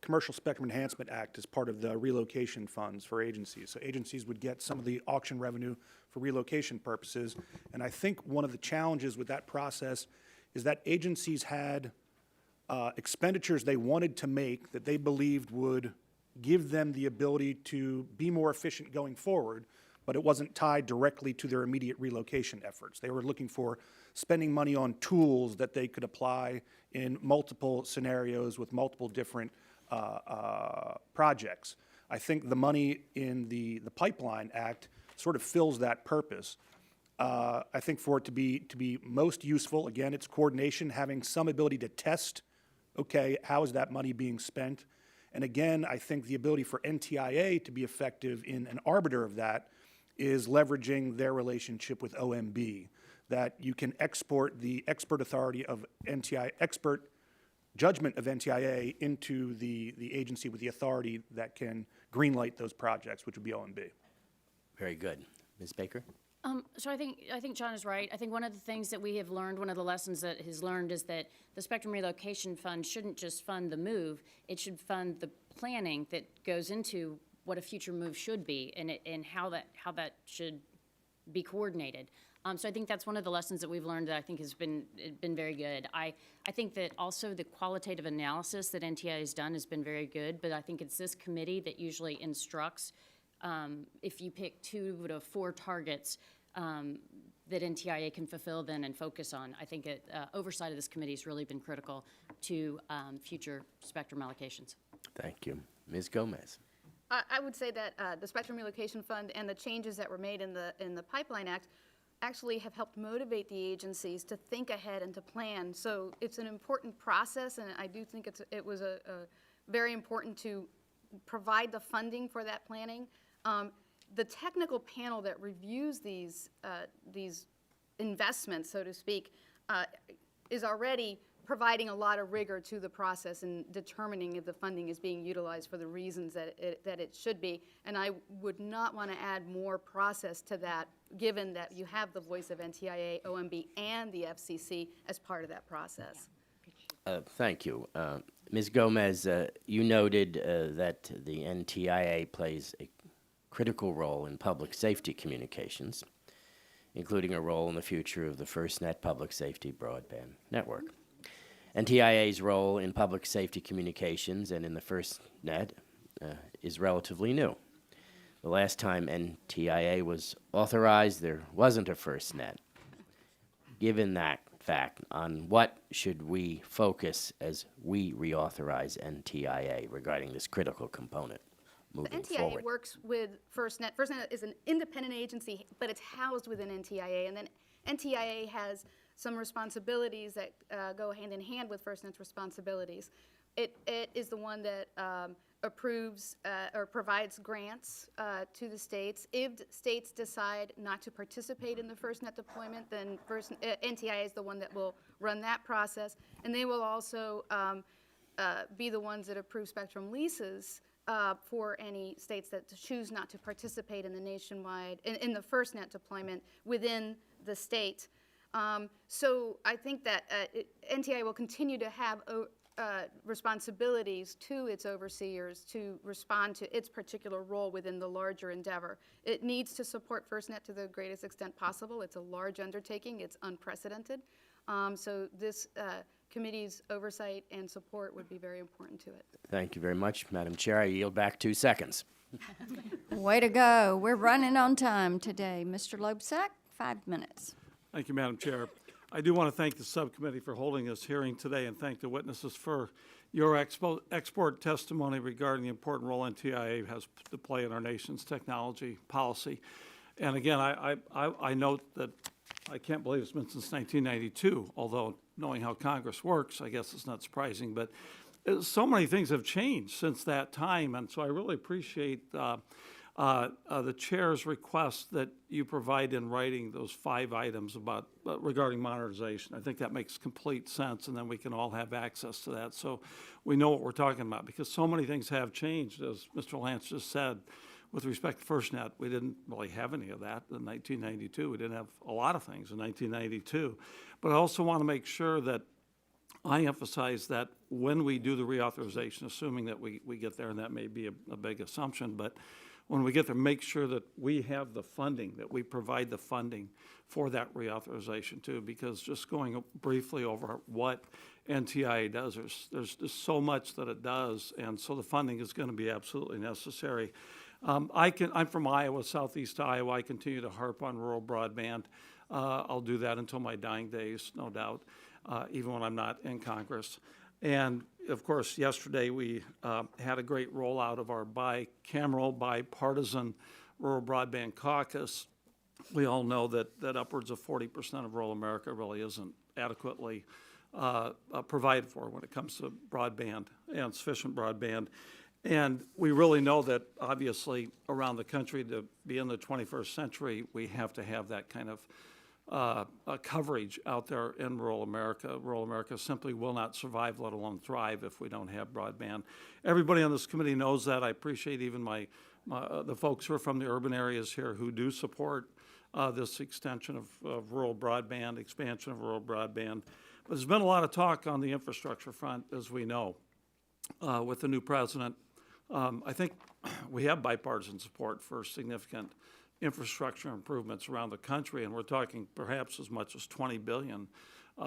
Commercial Spectrum Enhancement Act as part of the relocation funds for agencies. So agencies would get some of the auction revenue for relocation purposes. And I think one of the challenges with that process is that agencies had expenditures they wanted to make that they believed would give them the ability to be more efficient going forward, but it wasn't tied directly to their immediate relocation efforts. They were looking for spending money on tools that they could apply in multiple scenarios with multiple different projects. I think the money in the Pipeline Act sort of fills that purpose. I think for it to be most useful, again, it's coordination, having some ability to test, okay, how is that money being spent? And again, I think the ability for NTIA to be effective in an arbiter of that is leveraging their relationship with OMB, that you can export the expert authority of NTIA, expert judgment of NTIA into the agency with the authority that can greenlight those projects, which would be OMB. Very good. Ms. Baker? So I think John is right. I think one of the things that we have learned, one of the lessons that has learned is that the Spectrum Relocation Fund shouldn't just fund the move, it should fund the planning that goes into what a future move should be and how that should be coordinated. So I think that's one of the lessons that we've learned that I think has been very good. I think that also the qualitative analysis that NTIA has done has been very good, but I think it's this committee that usually instructs if you pick 2 to 4 targets that NTIA can fulfill then and focus on. I think oversight of this committee has really been critical to future spectrum allocations. Thank you. Ms. Gomez? I would say that the Spectrum Relocation Fund and the changes that were made in the Pipeline Act actually have helped motivate the agencies to think ahead and to plan. So it's an important process, and I do think it was a very important to provide the funding for that planning. The technical panel that reviews these investments, so to speak, is already providing a lot of rigor to the process in determining if the funding is being utilized for the reasons that it should be. And I would not want to add more process to that, given that you have the voice of NTIA, OMB, and the FCC as part of that process. Thank you. Ms. Gomez, you noted that the NTIA plays a critical role in public safety communications, including a role in the future of the FirstNet public safety broadband network. NTIA's role in public safety communications and in the FirstNet is relatively new. The last time NTIA was authorized, there wasn't a FirstNet. Given that fact, on what should we focus as we reauthorize NTIA regarding this critical component moving The NTIA forward? works with FirstNet. FirstNet is an independent agency, but it's housed within NTIA. And then NTIA has some responsibilities that go hand in hand with FirstNet's responsibilities. It is the one that approves or provides grants to the states. If states decide not to participate in the FirstNet deployment, then NTIA is the one that will run that process. And they will also be the ones that approve spectrum leases for any states that choose not to participate in the nationwide, in the FirstNet deployment within the state. So I think that NTIA will continue to have responsibilities to its overseers to respond to its particular role within the larger endeavor. It needs to support FirstNet to the greatest extent possible. It's a large undertaking. It's unprecedented. So this committee's oversight and support would be very important to it. Thank you very much, Madam Chair. I yield back 2 seconds. Way to go. We're running on time today. Mr. Loebsack, 5 minutes. Thank you, Madam Chair. I do want to thank the subcommittee for holding this hearing today and thank the witnesses for your export testimony regarding the important role NTIA has to play in our nation's technology policy. And again, I note that I can't believe it's been since 1992, although knowing how Congress works, I guess it's not surprising. But so many things have changed since that time, and so I really appreciate the chair's request that you provide in writing those 5 items about regarding modernization. I think that makes complete sense, and then we can all have access to that, so we know what we're talking about. Because so many things have changed, as Mr. Lance just said. With respect to FirstNet, we didn't really have any of that in 1992. We didn't have a lot of things in 1992. But I also want to make sure that I emphasize that when we do the reauthorization, assuming that we get there, and that may be a big assumption, but when we get there, make sure that we have the funding, that we provide the funding for that reauthorization too, because just going briefly over what NTIA does, there's just so much that it does, and so the funding is going to be absolutely necessary. I'm from Iowa, southeast Iowa. I continue to harp on rural broadband. I'll do that until my dying days, no doubt, even when I'm not in Congress. And of course, yesterday we had a great rollout of our bicameral, bipartisan rural broadband caucus. we all know that upwards of 40% of rural America really isn't adequately provided for when it comes to broadband and sufficient broadband. And we really know that, obviously, around the country, to be in the 21st century, we have to have that kind of coverage out there in rural America. Rural America simply will not survive, let alone thrive, if we don't have broadband. Everybody on this committee knows that. I appreciate even the folks who are from the urban areas here who do support this extension of rural broadband, expansion of rural broadband. But there's been a lot of talk on the infrastructure front, as we know, with the new president. I think we have bipartisan support for significant infrastructure improvements around the country, and we're talking perhaps as much as $20 billion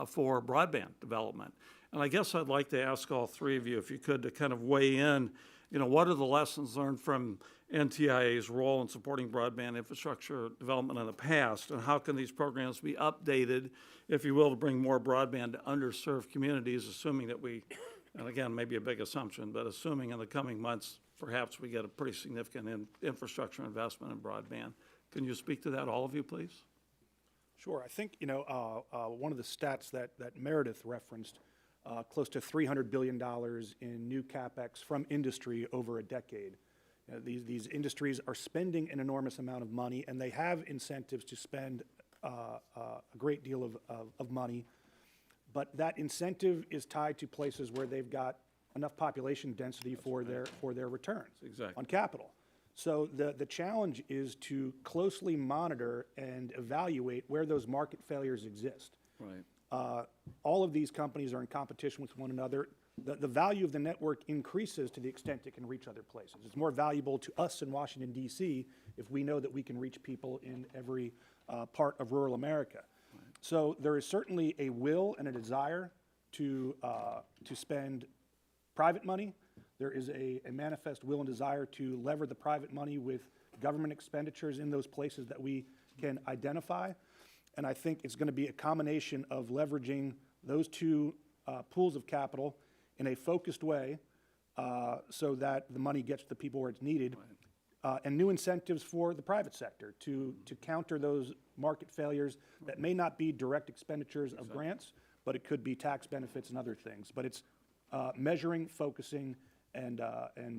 for broadband development. And I guess I'd like to ask all three of you, if you could, to kind of weigh in, what are the lessons learned from NTIA's role in supporting broadband infrastructure development in the past, and how can these programs be updated, if you will, to bring more broadband to underserved communities, assuming that we, and again, maybe a big assumption, but assuming in the coming months, perhaps we get a pretty significant infrastructure investment in broadband. Can you speak to that, all of you, please? Sure. I think, one of the stats that Meredith referenced, close to $300 billion in new CapEx from industry over a decade. These industries are spending an enormous amount of money, and they have incentives to spend a great deal of money. But that incentive is tied to places where they've got enough population density for their returns on capital. So the challenge is to closely monitor and evaluate where those market failures exist. Right. All of these companies are in competition with one another. The value of the network increases to the extent it can reach other places. It's more valuable to us in Washington, D.C. if we know that we can reach people in every part of rural America. Right. So there is certainly a will and a desire to spend private money. There is a manifest will and desire to lever the private money with government expenditures in those places that we can identify. And I think it's going to be a combination of leveraging those two pools of capital in a focused way so that the money gets to the people where it's needed, and new incentives for the private sector to counter those market failures that may not be direct expenditures of grants, but it could be tax benefits and other things. But it's measuring, focusing, and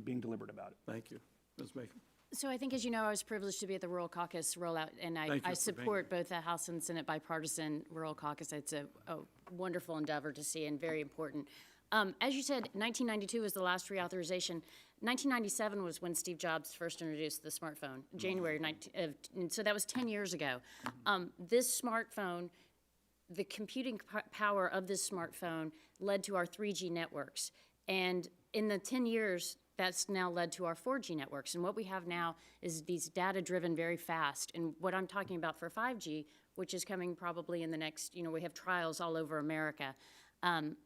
being deliberate about it. Thank you. Ms. Macon. So I think, as you know, I was privileged to be at the Rural Caucus rollout, and I support both the House and Senate bipartisan Rural Caucus. It's a wonderful endeavor to see and very important. As you said, 1992 was the last reauthorization. 1997 was when Steve Jobs first introduced the smartphone, January 19, so that was 10 years ago. This smartphone, the computing power of this smartphone led to our 3G networks. And in the 10 years, that's now led to our 4G networks. And what we have now is these data-driven very fast. And what I'm talking about for 5G, which is coming probably in the next, we have trials all over America. 10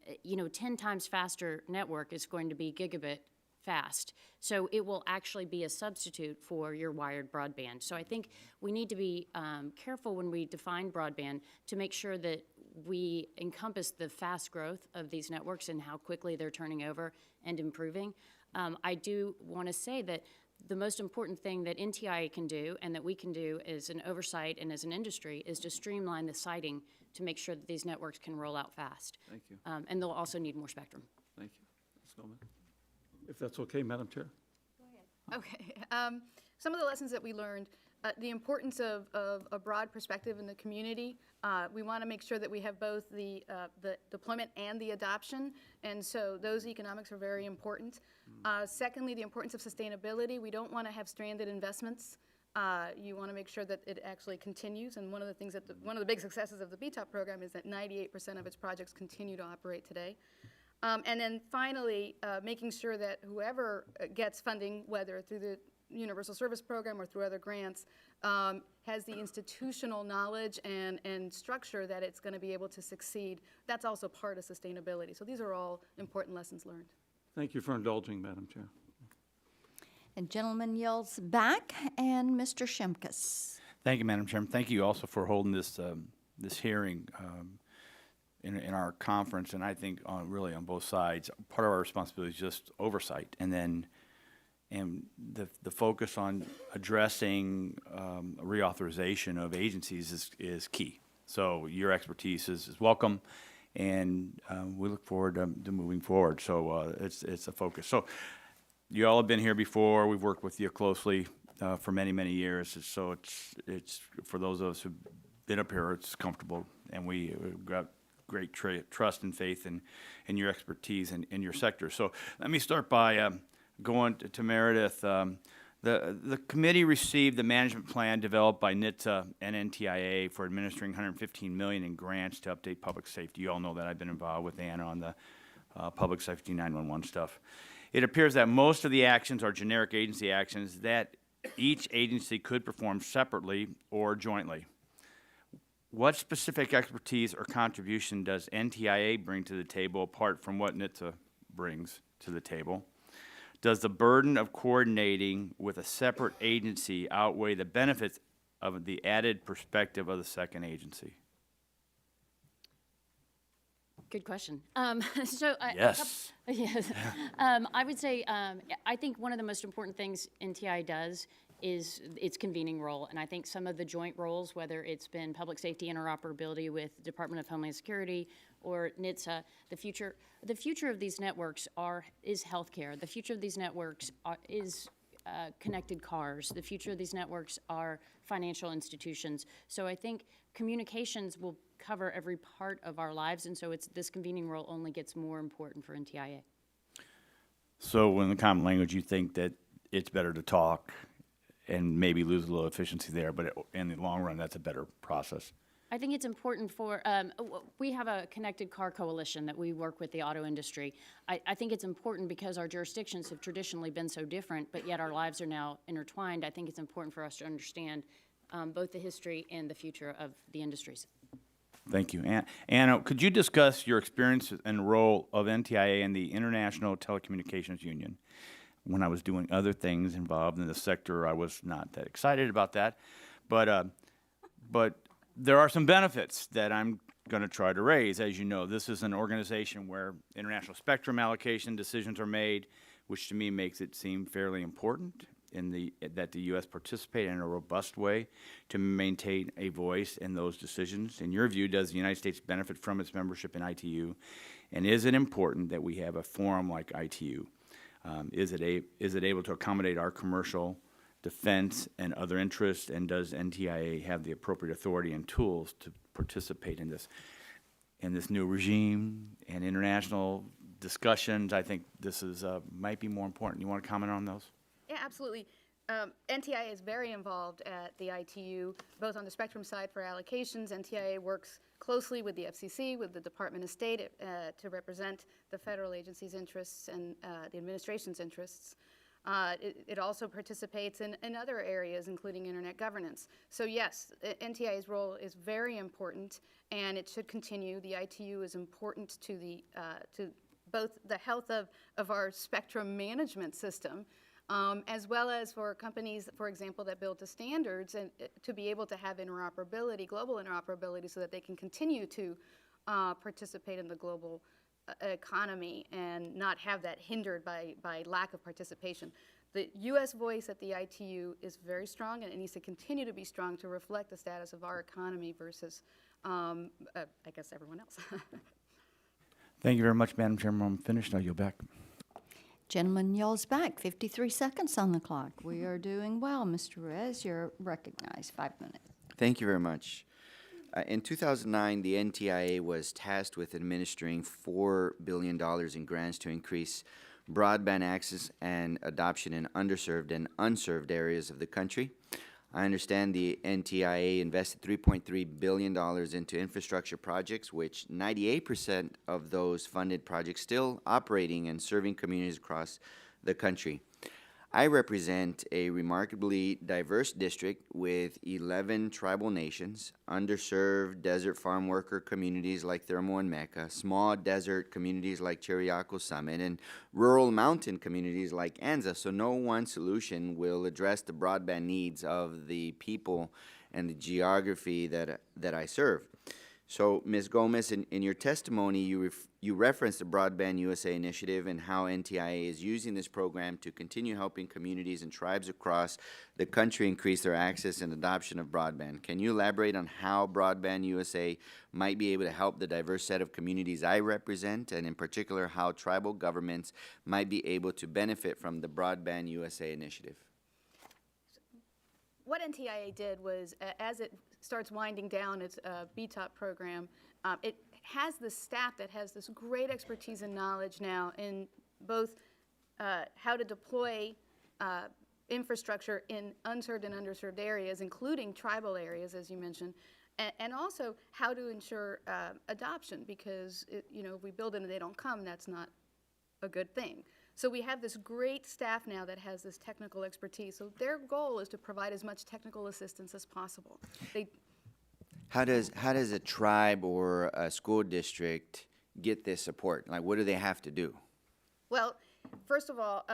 times faster network is going to be gigabit fast. So it will actually be a substitute for your wired broadband. So I think we need to be careful when we define broadband to make sure that we encompass the fast growth of these networks and how quickly they're turning over and improving. I do want to say that the most important thing that NTIA can do and that we can do as an oversight and as an industry is to streamline the siting to make sure that these networks can roll out fast. Thank you. And they'll also need more spectrum. Thank you. Ms. Goldman. If that's okay, Madam Chair. Okay. Some of the lessons that we learned, the importance of a broad perspective in the community. We want to make sure that we have both the deployment and the adoption, and so those economics are very important. Secondly, the importance of sustainability. We don't want to have stranded investments. You want to make sure that it actually continues, and one of the things that one of the big successes of the BTOP program is that 98% of its projects continue to operate today. And then finally, making sure that whoever gets funding, whether through the Universal Service Program or through other grants, has the institutional knowledge and structure that it's going to be able to succeed. That's also part of sustainability. So these are all important lessons learned. Thank you for indulging, Madam Chair. And gentleman yells back, and Mr. Shimkus. Thank you, Madam Chairman. Thank you also for holding this this hearing in our conference, and I think really on both sides, part of our responsibility is just oversight, and then and the focus on addressing reauthorization of agencies is key. So your expertise is welcome, and we look forward to moving forward. So it's a focus. So you all have been here before. We've worked with you closely for many, many years. So it's for those of us who've been up here, it's comfortable, and we've got great trust and faith in your expertise in your sector. So let me start by going to Meredith. The committee received the management plan developed by NHTSA and NTIA for administering $115 million in grants to update public safety. You all know that I've been involved with Anna on the public safety 911 stuff. It appears that most of the actions are generic agency actions that each agency could perform separately or jointly. What specific expertise or contribution does NTIA bring to the table apart from what NHTSA brings to the table? Does the burden of coordinating with a separate agency outweigh the benefits of the added perspective of the second agency? Good question. Yes. Yes. I would say I think one of the most important things NTI does is its convening role, and I think some of the joint roles, whether it's been public safety interoperability with the Department of Homeland Security or NHTSA, the future of these networks is healthcare. The future of these networks is connected cars. The future of these networks are financial institutions. So I think communications will cover every part of our lives, and so this convening role only gets more important for NTIA. So in the common language, you think that it's better to talk and maybe lose a little efficiency there, but in the long run, that's a better process. I think it's important for, we have a connected car coalition that we work with the auto industry. I think it's important because our jurisdictions have traditionally been so different, but yet our lives are now intertwined. I think it's important for us to understand both the history and the future of the industries. Thank you. Anna, could you discuss your experience and role of NTIA and the International Telecommunications Union? When I was doing other things involved in the sector, I was not that excited about that. But there are some benefits that I'm going to try to raise. As you know, this is an organization where international spectrum allocation decisions are made, which to me makes it seem fairly important that the U.S. participate in a robust way to maintain a voice in those decisions. In your view, does the United States benefit from its membership in ITU? And is it important that we have a forum like ITU? Is it able to accommodate our commercial, defense, and other interests? And does NTIA have the appropriate authority and tools to participate in this new regime and international discussions? I think this is might be more important. You want to comment on those? Yeah, absolutely. NTIA is very involved at the ITU, both on the spectrum side for allocations. NTIA works closely with the FCC, with the Department of State to represent the federal agency's interests and the administration's interests. It also participates in other areas, including internet governance. So yes, NTIA's role is very important, and it should continue. The ITU is important to both the health of our spectrum management system, as well as for companies, for example, that build to standards and to be able to have interoperability, global interoperability, so that they can continue to participate in the global economy and not have that hindered by lack of participation. The U.S. voice at the ITU is very strong, and it needs to continue to be strong to reflect the status of our economy versus, I guess, everyone else. Thank you very much, Madam Chairman. I'm finished. I'll yield back. Gentleman yells back, 53 seconds on the clock. We are doing well. Mr. Reyes, you're recognized. 5 minutes. Thank you very much. In 2009, the NTIA was tasked with administering $4 billion in grants to increase broadband access and adoption in underserved and unserved areas of the country. I understand the NTIA invested $3.3 billion into infrastructure projects, which 98% of those funded projects still operating and serving communities across the country. I represent a remarkably diverse district with 11 tribal nations, underserved desert farm worker communities like Thermo and Mecca, small desert communities like Chiriaco Summit, and rural mountain communities like Anza. So no one solution will address the broadband needs of the people and the geography that I serve. So, Ms. Gomez, in your testimony, you referenced the Broadband USA initiative and how NTIA is using this program to continue helping communities and tribes across the country increase their access and adoption of broadband. Can you elaborate on how Broadband USA might be able to help the diverse set of communities I represent, and in particular, how tribal governments might be able to benefit from the Broadband USA initiative? What NTIA did was, as it starts winding down its BTOP program, it has this staff that has this great expertise and knowledge now in both how to deploy infrastructure in unserved and underserved areas, including tribal areas, as you mentioned, and also how to ensure adoption, because if we build it and they don't come, that's not a good thing. So we have this great staff now that has this technical expertise. So their goal is to provide as much technical assistance as possible. How does a tribe or a school district get this support? Like, what do they have to do? Well, first of all,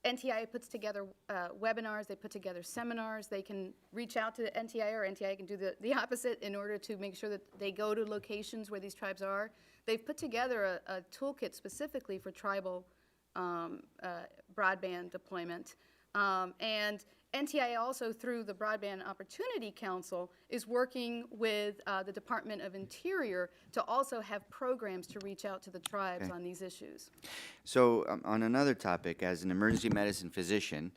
NTIA puts together webinars, they put together seminars, they can reach out to NTIA, or NTIA can do the opposite in order to make sure that they go to locations where these tribes are. They've put together a toolkit specifically for tribal broadband deployment. And NTIA also, through the Broadband Opportunity Council, is working with the Department of Interior to also have programs to reach out to the tribes on these issues. So, on another topic, as an emergency medicine physician,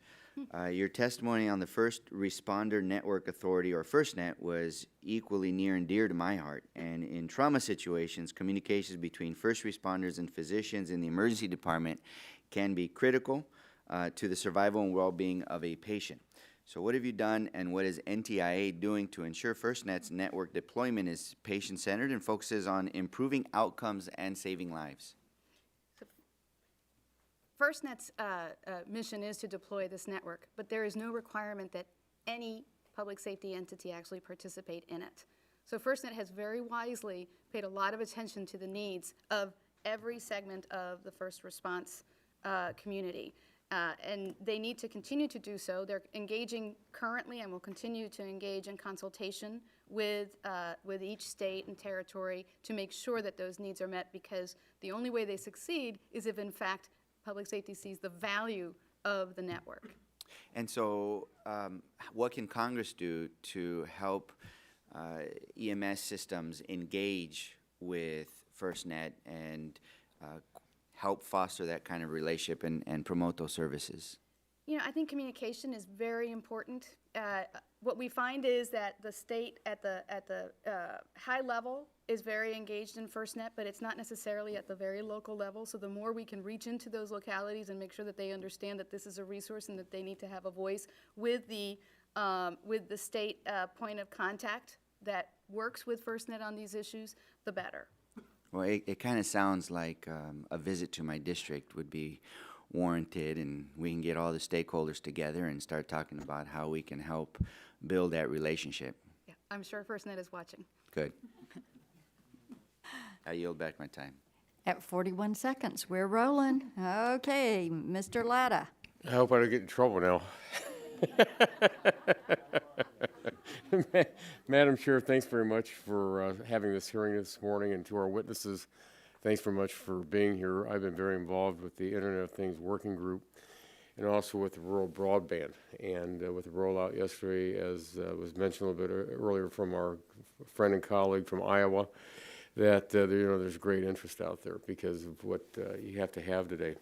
your testimony on the First Responder Network Authority, or FirstNet, was equally near and dear to my heart. And in trauma situations, communications between first responders and physicians in the emergency department can be critical to the survival and well-being of a patient. So what have you done, and what is NTIA doing to ensure FirstNet's network deployment is patient-centered and focuses on improving outcomes and saving lives? FirstNet's mission is to deploy this network, but there is no requirement that any public safety entity actually participate in it. So FirstNet has very wisely paid a lot of attention to the needs of every segment of the first response community. And they need to continue to do so. They're engaging currently and will continue to engage in consultation with each state and territory to make sure that those needs are met, because the only way they succeed is if, in fact, public safety sees the value of the network. And so what can Congress do to help EMS systems engage with FirstNet and help foster that kind of relationship and promote those services? I think communication is very important. What we find is that the state at the high level is very engaged in FirstNet, but it's not necessarily at the very local level. So the more we can reach into those localities and make sure that they understand that this is a resource and that they need to have a voice with the state point of contact that works with FirstNet on these issues, the better. Well, it kind of sounds like a visit to my district would be warranted, and we can get all the stakeholders together and start talking about how we can help build that relationship. Yeah, I'm sure FirstNet is watching. Good. I yield back my time. At 41 seconds, we're rolling. Okay, Mr. Latta. I hope I don't get in trouble now. Madam Chair, thanks very much for having this hearing this morning, and to our witnesses, thanks very much for being here. I've been very involved with the Internet of Things Working Group and also with the rural broadband, and with the rollout yesterday, as was mentioned a little bit earlier from our friend and colleague from Iowa, that there's great interest out there because of what you have to have today.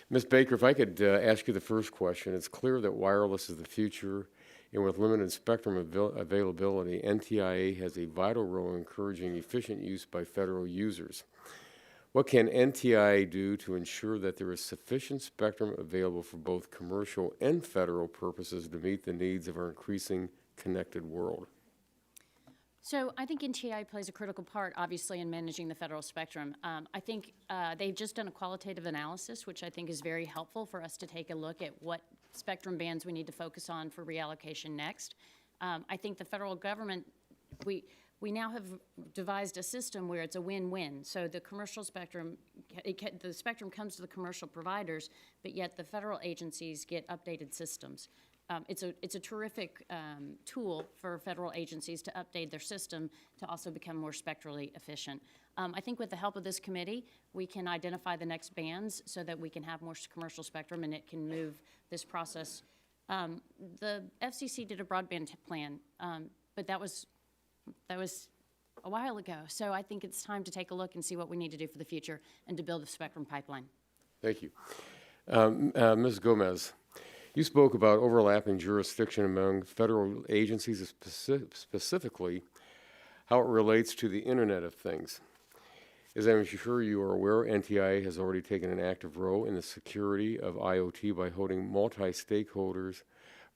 Ms. Baker, if I could ask you the first question. It's clear that wireless is the future, and with limited spectrum availability, NTIA has a vital role in encouraging efficient use by federal users. What can NTIA do to ensure that there is sufficient spectrum available for both commercial and federal purposes to meet the needs of our increasing connected world? So I think NTIA plays a critical part, obviously, in managing the federal spectrum. I think they've just done a qualitative analysis, which I think is very helpful for us to take a look at what spectrum bands we need to focus on for reallocation next. I think the federal government, we now have devised a system where it's a win-win. So the commercial spectrum, the spectrum comes to the commercial providers, but yet the federal agencies get updated systems. it's a terrific tool for federal agencies to update their system to also become more spectrally efficient. I think with the help of this committee, we can identify the next bands so that we can have more commercial spectrum and it can move this process. The FCC did a broadband plan, but that was a while ago. So I think it's time to take a look and see what we need to do for the future and to build a spectrum pipeline. Thank you. Ms. Gomez, you spoke about overlapping jurisdiction among federal agencies, specifically how it relates to the Internet of Things. As I'm sure you are aware, NTIA has already taken an active role in the security of IoT by holding multi-stakeholders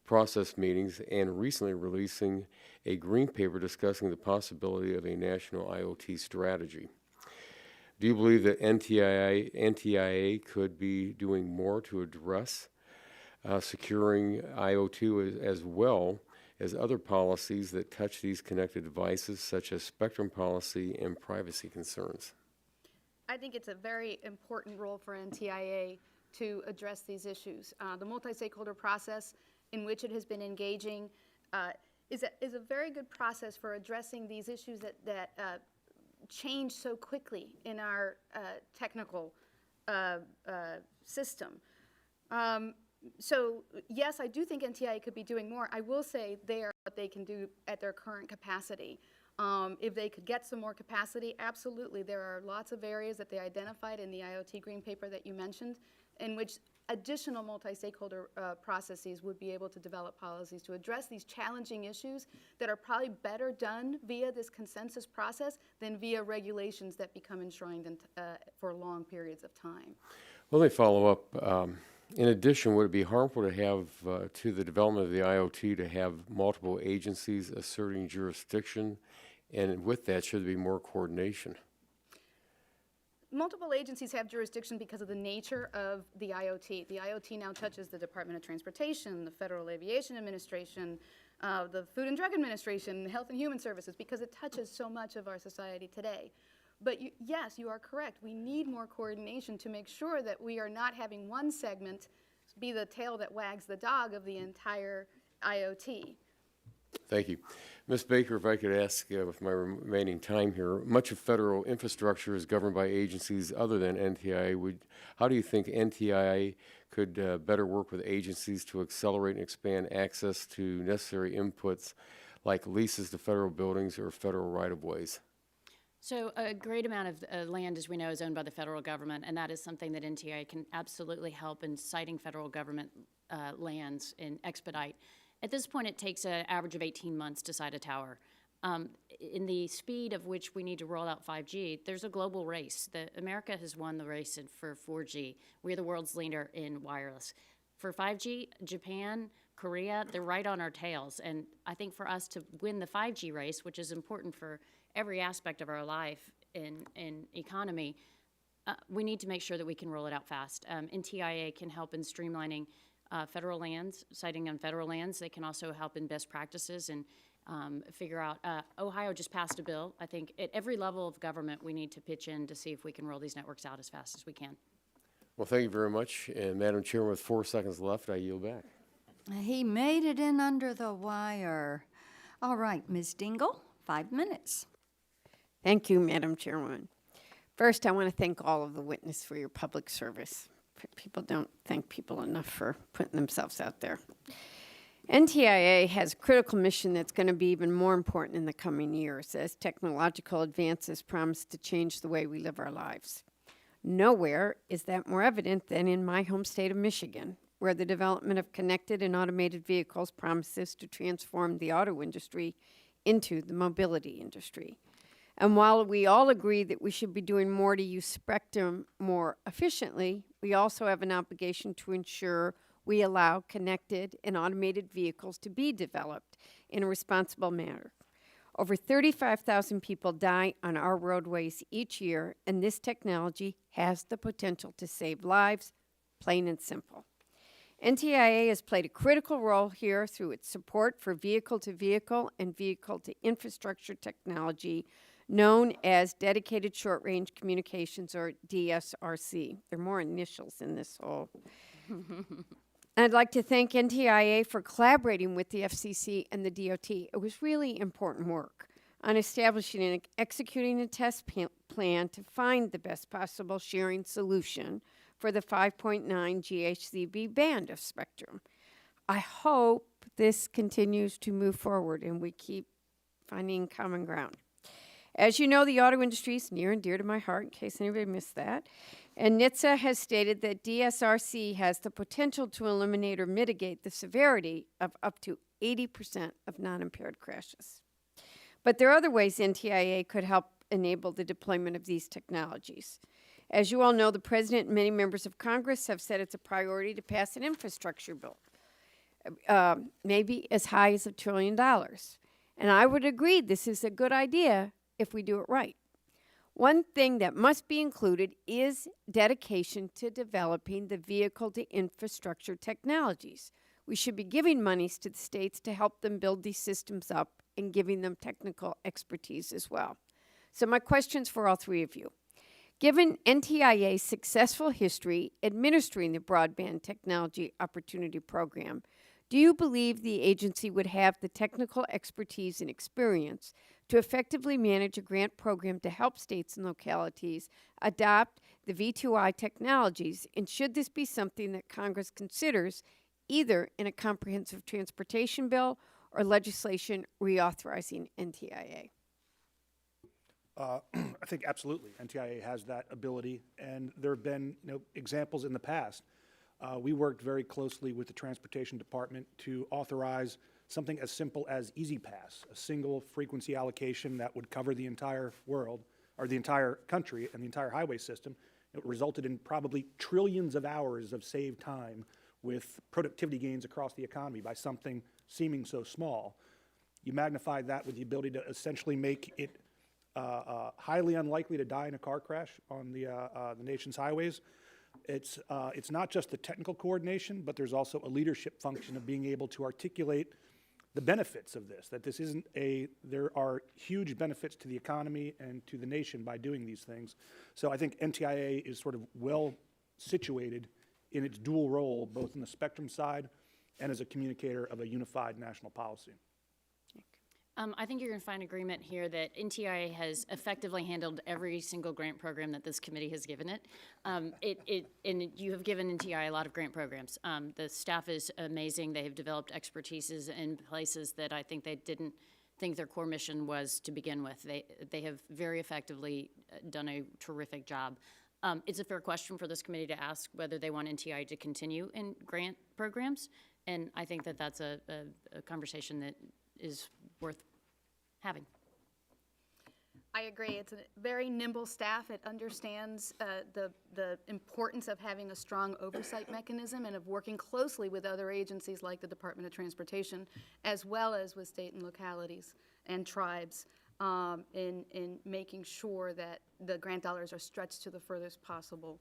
process meetings and recently releasing a green paper discussing the possibility of a national IoT strategy. Do you believe that NTIA could be doing more to address securing IoT as well as other policies that touch these connected devices, such as spectrum policy and privacy concerns? I think it's a very important role for NTIA to address these issues. The multi-stakeholder process in which it has been engaging is a very good process for addressing these issues that change so quickly in our technical system. So yes, I do think NTIA could be doing more. I will say they are what they can do at their current capacity. If they could get some more capacity, absolutely. There are lots of areas that they identified in the IoT Green Paper that you mentioned in which additional multi-stakeholder processes would be able to develop policies to address these challenging issues that are probably better done via this consensus process than via regulations that become enshrined for long periods of time. Well, let me follow up. In addition, would it be harmful to have, to the development of the IoT, to have multiple agencies asserting jurisdiction? And with that, should there be more coordination? Multiple agencies have jurisdiction because of the nature of the IoT. The IoT now touches the Department of Transportation, the Federal Aviation Administration, the Food and Drug Administration, Health and Human Services, because it touches so much of our society today. But yes, you are correct. We need more coordination to make sure that we are not having one segment be the tail that wags the dog of the entire IoT. Thank you. Ms. Baker, if I could ask with my remaining time here, much of federal infrastructure is governed by agencies other than NTIA. How do you think NTIA could better work with agencies to accelerate and expand access to necessary inputs like leases to federal buildings or federal right-of-ways? So a great amount of land, as we know, is owned by the federal government, and that is something that NTIA can absolutely help in citing federal government lands and expedite. At this point, it takes an average of 18 months to site a tower. In the speed of which we need to roll out 5G, there's a global race. America has won the race for 4G. We're the world's leader in wireless. For 5G, Japan, Korea, they're right on our tails. And I think for us to win the 5G race, which is important for every aspect of our life in economy, we need to make sure that we can roll it out fast. NTIA can help in streamlining federal lands, siting on federal lands. They can also help in best practices and figure out. Ohio just passed a bill. I think at every level of government, we need to pitch in to see if we can roll these networks out as fast as we can. Well, thank you very much. And Madam Chairman, with 4 seconds left, I yield back. He made it in under the wire. All right, Ms. Dingle, 5 minutes. Thank you, Madam Chairwoman. First, I want to thank all of the witnesses for your public service. People don't thank people enough for putting themselves out there. NTIA has a critical mission that's going to be even more important in the coming years as technological advances promise to change the way we live our lives. Nowhere is that more evident than in my home state of Michigan, where the development of connected and automated vehicles promises to transform the auto industry into the mobility industry. And while we all agree that we should be doing more to use spectrum more efficiently, we also have an obligation to ensure we allow connected and automated vehicles to be developed in a responsible manner. Over 35,000 people die on our roadways each year, and this technology has the potential to save lives, plain and simple. NTIA has played a critical role here through its support for vehicle-to-vehicle and vehicle-to-infrastructure technology known as Dedicated Short-Range Communications, or DSRC. There are more initials in this whole. And I'd like to thank NTIA for collaborating with the FCC and the DOT. It was really important work on establishing and executing a test plan to find the best possible sharing solution for the 5.9 GHz band of spectrum. I hope this continues to move forward and we keep finding common ground. As you know, the auto industry is near and dear to my heart, in case anybody missed that. And NHTSA has stated that DSRC has the potential to eliminate or mitigate the severity of up to 80% of non-impaired crashes. But there are other ways NTIA could help enable the deployment of these technologies. As you all know, the President and many members of Congress have said it's a priority to pass an infrastructure bill, maybe as high as $1 trillion. And I would agree this is a good idea if we do it right. One thing that must be included is dedication to developing the vehicle-to-infrastructure technologies. We should be giving monies to the states to help them build these systems up and giving them technical expertise as well. So my questions for all three of you. Given NTIA's successful history administering the Broadband Technology Opportunity Program, do you believe the agency would have the technical expertise and experience to effectively manage a grant program to help states and localities adopt the V2I technologies? And should this be something that Congress considers either in a comprehensive transportation bill or legislation reauthorizing NTIA? I think absolutely NTIA has that ability, and there have been examples in the past. We worked very closely with the Transportation Department to authorize something as simple as Easy Pass, a single frequency allocation that would cover the entire world, or the entire country and the entire highway system. It resulted in probably trillions of hours of saved time with productivity gains across the economy by something seeming so small. You magnify that with the ability to essentially make it highly unlikely to die in a car crash on the nation's highways. It's not just the technical coordination, but there's also a leadership function of being able to articulate the benefits of this, that this isn't there are huge benefits to the economy and to the nation by doing these things. So I think NTIA is sort of well situated in its dual role, both in the spectrum side and as a communicator of a unified national policy. I think you're going to find agreement here that NTIA has effectively handled every single grant program that this committee has given it. And you have given NTIA a lot of grant programs. The staff is amazing. They have developed expertises in places that I think they didn't think their core mission was to begin with. They have very effectively done a terrific job. It's a fair question for this committee to ask whether they want NTIA to continue in grant programs, and I think that that's a conversation that is worth having. I agree. It's a very nimble staff. It understands the importance of having a strong oversight mechanism and of working closely with other agencies like the Department of Transportation, as well as with state and localities and tribes, in making sure that the grant dollars are stretched to the furthest possible.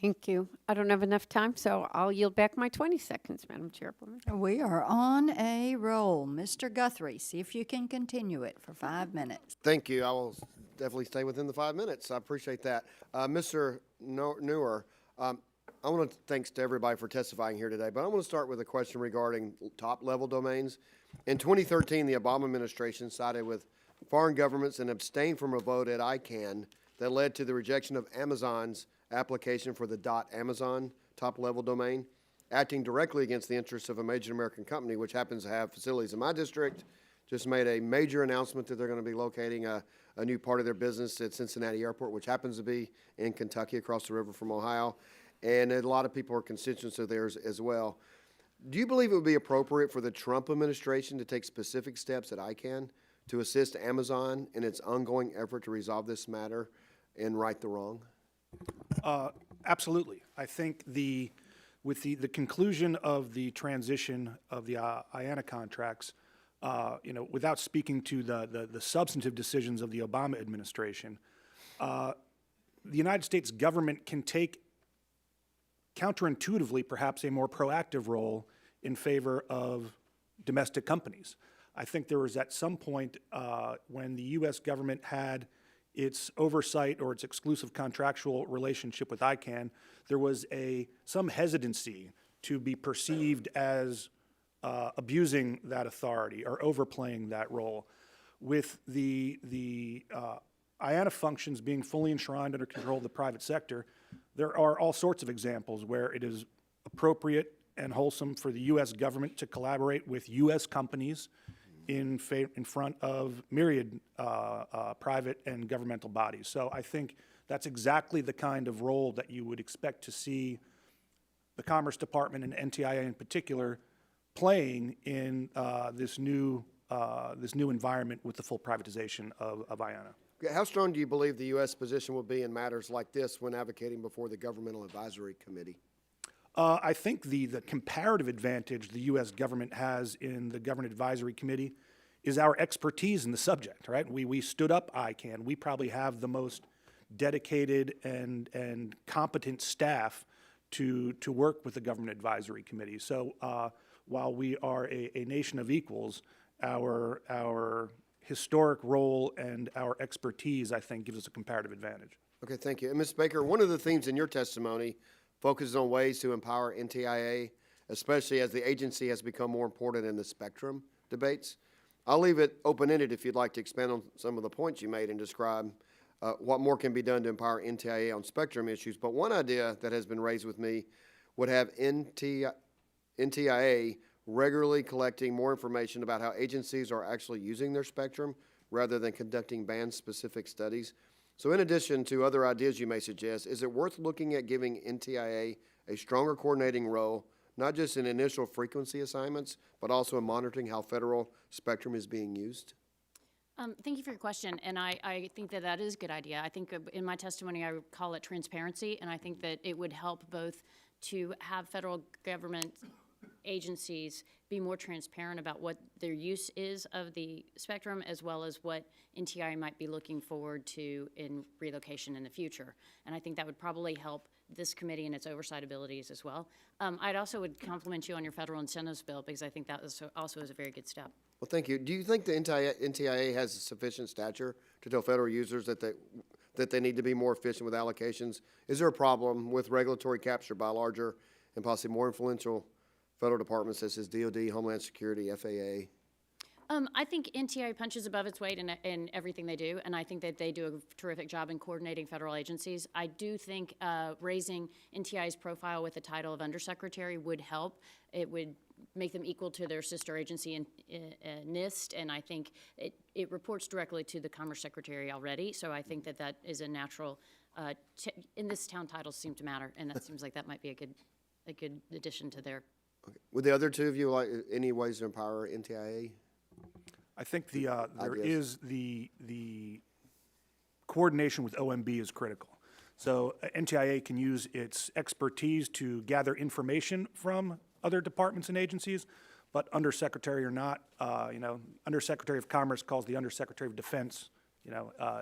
Thank you. I don't have enough time, so I'll yield back my 20 seconds, Madam Chairwoman. We are on a roll. Mr. Guthrie, see if you can continue it for 5 minutes. Thank you. I will definitely stay within the 5 minutes. I appreciate that. Mr. Newer, I want to thanks to everybody for testifying here today, but I want to start with a question regarding top-level domains. In 2013, the Obama administration sided with foreign governments and abstained from a vote at ICANN that led to the rejection of Amazon's application for the .amazon top-level domain, acting directly against the interests of a major American company, which happens to have facilities in my district. Just made a major announcement that they're going to be locating a new part of their business at Cincinnati Airport, which happens to be in Kentucky across the river from Ohio. And a lot of people are constituents of theirs as well. Do you believe it would be appropriate for the Trump administration to take specific steps at ICANN to assist Amazon in its ongoing effort to resolve this matter and right the wrong? Absolutely. I think with the conclusion of the transition of the IANA contracts, without speaking to the substantive decisions of the Obama administration, the United States government can take counterintuitively perhaps a more proactive role in favor of domestic companies. I think there was at some point when the U.S. government had its oversight or its exclusive contractual relationship with ICANN, there was some hesitancy to be perceived as abusing that authority or overplaying that role. With the IANA functions being fully enshrined under control of the private sector, there are all sorts of examples where it is appropriate and wholesome for the U.S. government to collaborate with U.S. companies in front of myriad private and governmental bodies. So I think that's exactly the kind of role that you would expect to see the Commerce Department and NTIA in particular playing in this new environment with the full privatization of IANA. How strong do you believe the U.S. position will be in matters like this when advocating before the Governmental Advisory Committee? I think the comparative advantage the U.S. government has in the Government Advisory Committee is our expertise in the subject, right? We stood up ICANN. We probably have the most dedicated and competent staff to work with the Government Advisory Committee. So while we are a nation of equals, our historic role and our expertise, I think, gives us a comparative advantage. Okay, thank you. And Ms. Baker, one of the themes in your testimony focuses on ways to empower NTIA, especially as the agency has become more important in the spectrum debates. I'll leave it open-ended if you'd like to expand on some of the points you made and describe what more can be done to empower NTIA on spectrum issues. But one idea that has been raised with me would have NTIA regularly collecting more information about how agencies are actually using their spectrum rather than conducting band-specific studies. So in addition to other ideas you may suggest, is it worth looking at giving NTIA a stronger coordinating role, not just in initial frequency assignments, but also in monitoring how federal spectrum is being used? Thank you for your question, and I think that that is a good idea. I think in my testimony I would call it transparency, and I think that it would help both to have federal government agencies be more transparent about what their use is of the spectrum, as well as what NTIA might be looking forward to in relocation in the future. And I think that would probably help this committee in its oversight abilities as well. I'd also would compliment you on your federal incentives bill, because I think that also is a very good step. Well, thank you. Do you think the NTIA has sufficient stature to tell federal users that they need to be more efficient with allocations? Is there a problem with regulatory capture by larger and possibly more influential federal departments such as DOD, Homeland Security, FAA? I think NTIA punches above its weight in everything they do, and I think that they do a terrific job in coordinating federal agencies. I do think raising NTIA's profile with the title of Undersecretary would help. It would make them equal to their sister agency in NIST, and I think it reports directly to the Commerce Secretary already, so I think that that is a natural, in this town titles seem to matter, and that seems like that might be a good addition to their. Okay. Would the other two of you like any ways to empower NTIA? I think there is the coordination with OMB is critical. So NTIA can use its expertise to gather information from other departments and agencies, but Undersecretary or not, Undersecretary of Commerce calls the Undersecretary of Defense,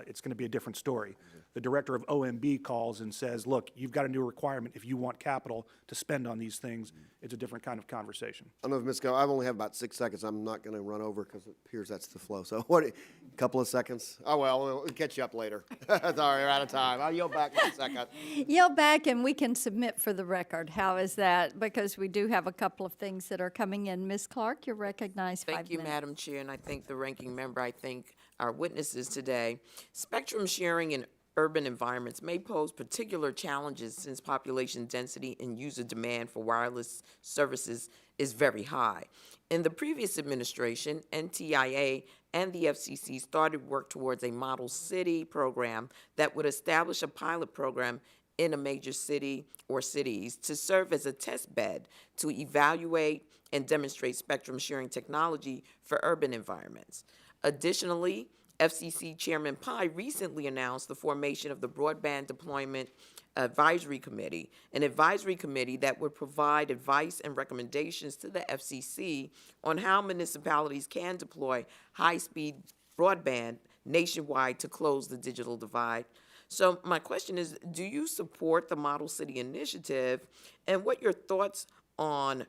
it's going to be a different story. The director of OMB calls and says, look, you've got a new requirement if you want capital to spend on these things. It's a different kind of conversation. I don't know if Ms. Go, I only have about 6 seconds. I'm not going to run over because it appears that's the flow. So what, a couple of seconds? Oh, well, we'll catch you up later. Sorry, we're out of time. I'll yield back in a second. Yield back and we can submit for the record. How is that? Because we do have a couple of things that are coming in. Ms. Clark, you're recognized. Thank you, Madam Chair, and I thank the ranking member. I thank our witnesses today. Spectrum sharing in urban environments may pose particular challenges since population density and user demand for wireless services is very high. In the previous administration, NTIA and the FCC started work towards a model city program that would establish a pilot program in a major city or cities to serve as a test bed to evaluate and demonstrate spectrum sharing technology for urban environments. Additionally, FCC Chairman Pai recently announced the formation of the Broadband Deployment Advisory Committee, an advisory committee that would provide advice and recommendations to the FCC on how municipalities can deploy high-speed broadband nationwide to close the digital divide. So my question is, do you support the Model City Initiative, and what your thoughts on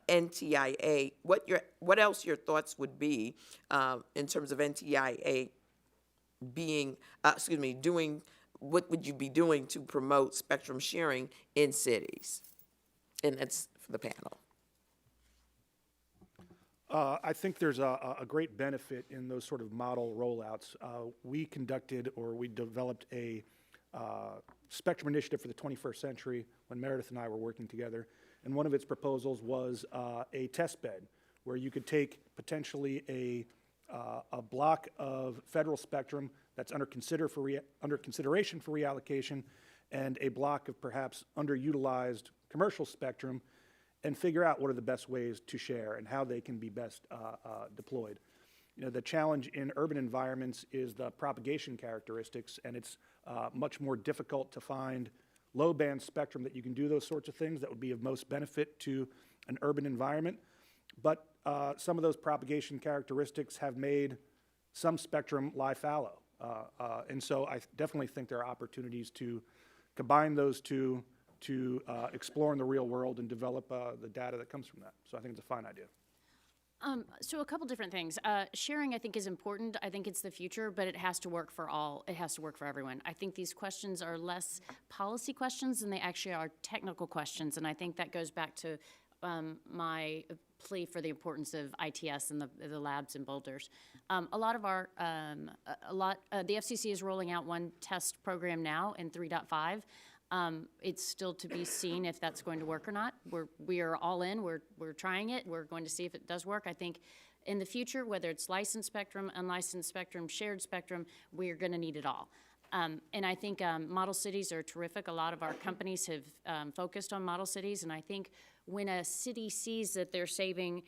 NTIA, what else your thoughts would be in terms of NTIA what would you be doing to promote spectrum sharing in cities? And that's for the panel. I think there's a great benefit in those sort of model rollouts. We developed a spectrum initiative for the 21st century when Meredith and I were working together. And one of its proposals was a test bed where you could take potentially a block of federal spectrum that's under consideration for reallocation and a block of perhaps underutilized commercial spectrum and figure out what are the best ways to share and how they can be best deployed. You know, the challenge in urban environments is the propagation characteristics, and it's much more difficult to find low-band spectrum that you can do those sorts of things that would be of most benefit to an urban environment. But some of those propagation characteristics have made some spectrum lie fallow. And so I definitely think there are opportunities to combine those two to explore in the real world and develop the data that comes from that. So I think it's a fine idea. So a couple different things. Sharing, I think, is important. I think it's the future, but it has to work for all. It has to work for everyone. I think these questions are less policy questions than they actually are technical questions, and I think that goes back to my plea for the importance of ITS and the labs and boulders. The FCC is rolling out one test program now in 3.5. It's still to be seen if that's going to work or not. We are all in. We're trying it. We're going to see if it does work. I think in the future, whether it's licensed spectrum, unlicensed spectrum, shared spectrum, we're going to need it all. And I think model cities are terrific. A lot of our companies have focused on model cities, and I think when a city sees that they're saving,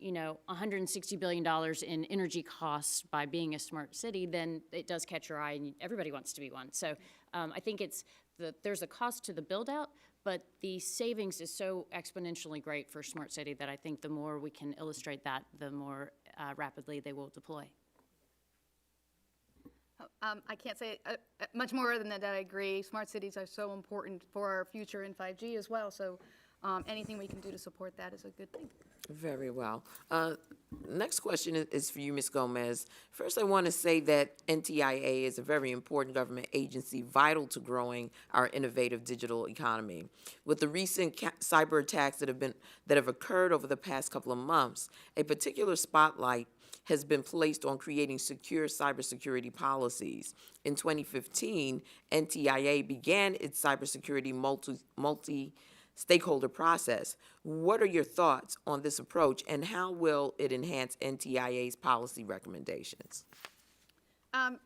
$160 billion in energy costs by being a smart city, then it does catch your eye, and everybody wants to be one. So I think there's a cost to the build-out, but the savings is so exponentially great for Smart City that I think the more we can illustrate that, the more rapidly they will deploy. I can't say much more than that. I agree. Smart cities are so important for our future in 5G as well. So anything we can do to support that is a good thing. Very well. Next question is for you, Ms. Gomez. First, I want to say that NTIA is a very important government agency vital to growing our innovative digital economy. With the recent cyber attacks that have occurred over the past couple of months, a particular spotlight has been placed on creating secure cybersecurity policies. In 2015, NTIA began its cybersecurity multi-stakeholder process. What are your thoughts on this approach, and how will it enhance NTIA's policy recommendations? I'm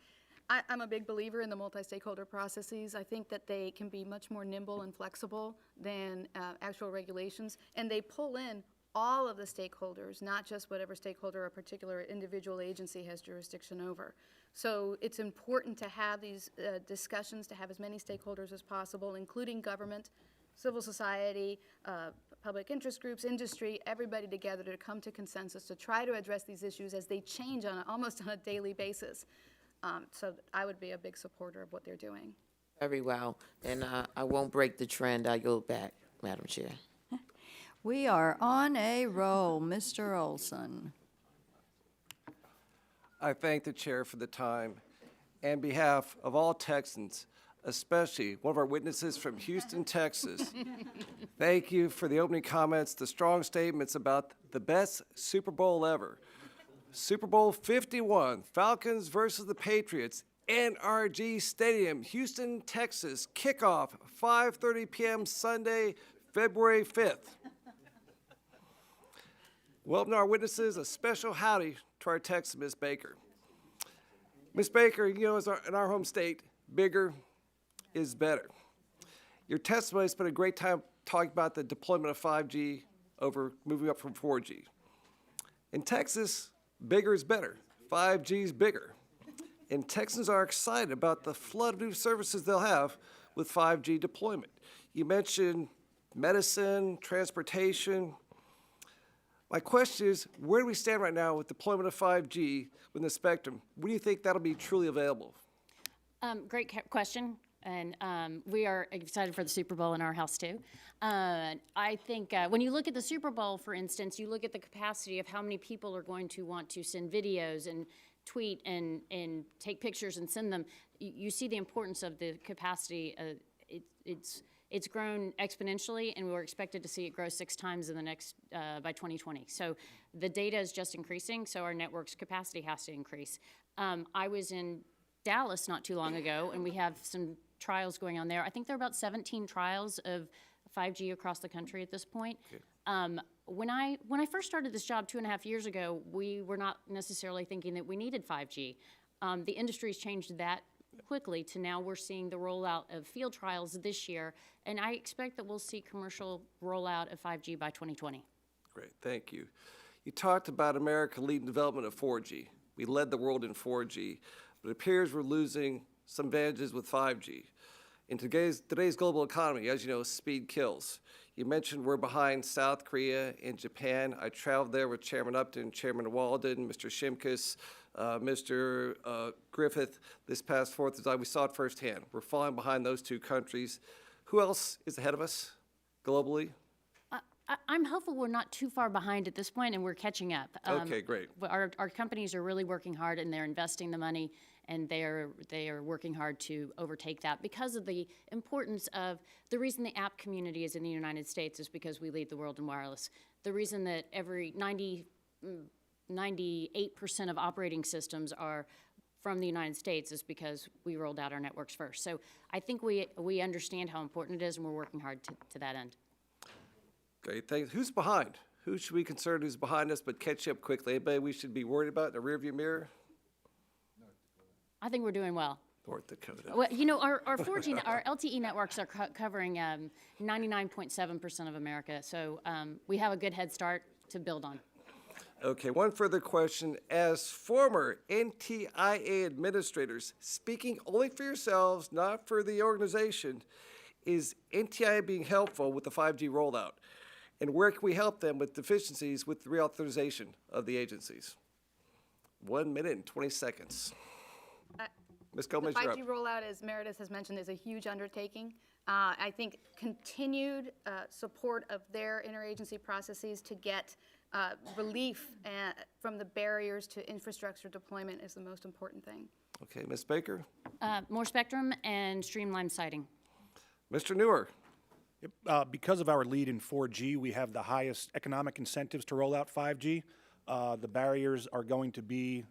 a big believer in the multi-stakeholder processes. I think that they can be much more nimble and flexible than actual regulations, and they pull in all of the stakeholders, not just whatever stakeholder a particular individual agency has jurisdiction over. So it's important to have these discussions, to have as many stakeholders as possible, including government, civil society, public interest groups, industry, everybody together to come to consensus to try to address these issues as they change almost on a daily basis. So I would be a big supporter of what they're doing. Very well. And I won't break the trend. I yield back, Madam Chair. We are on a roll. Mr. Olson. I thank the chair for the time. On behalf of all Texans, especially one of our witnesses from Houston, Texas, thank you for the opening comments, the strong statements about the best Super Bowl ever. Super Bowl 51, Falcons versus the Patriots, NRG Stadium, Houston, Texas, kickoff, 5:30 p.m. Sunday, February 5th. Welcome to our witnesses, a special howdy to our Texas, Ms. Baker. Ms. Baker, in our home state, bigger is better. Your testimony spent a great time talking about the deployment of 5G over moving up from 4G. In Texas, bigger is better. 5G is bigger. And Texans are excited about the flood of new services they'll have with 5G deployment. You mentioned medicine, transportation. My question is, where do we stand right now with deployment of 5G with the spectrum? When do you think that'll be truly available? Great question, and we are excited for the Super Bowl in our house, too. I think when you look at the Super Bowl, for instance, you look at the capacity of how many people are going to want to send videos and tweet and take pictures and send them, you see the importance of the capacity. It's grown exponentially, and we're expected to see it grow 6 times in the next by 2020. So the data is just increasing, so our network's capacity has to increase. I was in Dallas not too long ago, and we have some trials going on there. I think there are about 17 trials of 5G across the country at this point. Okay. When I first started this job 2.5 years ago, we were not necessarily thinking that we needed 5G. The industry's changed that quickly to now we're seeing the rollout of field trials this year, and I expect that we'll see commercial rollout of 5G by 2020. Great, thank you. You talked about America leading development of 4G. We led the world in 4G, but it appears we're losing some advantages with 5G. In today's global economy, as you know, speed kills. You mentioned we're behind South Korea and Japan. I traveled there with Chairman Upton, Chairman Walden, Mr. Shimkus, Mr. Griffith this past 4th of July. We saw it firsthand. We're falling behind those 2 countries. Who else is ahead of us globally? I'm hopeful we're not too far behind at this point, and we're catching up. Okay, great. Our companies are really working hard, and they're investing the money, and they are working hard to overtake that because of the importance of the reason the app community is in the United States is because we lead the world in wireless. The reason that every 98% of operating systems are from the United States is because we rolled out our networks first. So I think we understand how important it is, and we're working hard to that end. Great, thanks. Who's behind? Who should we concern who's behind us but catch up quickly? Anybody we should be worried about in the rearview mirror? I think we're doing well. North Dakota. Well, you know, our 4G, our LTE networks are covering 99.7% of America, so we have a good head start to build on. Okay, one further question. As former NTIA administrators, speaking only for yourselves, not for the organization, is NTIA being helpful with the 5G rollout? And where can we help them with deficiencies with the reauthorization of the agencies? 1 minute and 20 seconds. Ms. Gomez, The you're up. 5G rollout, as Meredith has mentioned, is a huge undertaking. I think continued support of their interagency processes to get relief from the barriers to infrastructure deployment is the most important thing. Okay, Ms. Baker. More spectrum and streamlined siting. Mr. Newer. Because of our lead in 4G, we have the highest economic incentives to roll out 5G. The barriers are going to be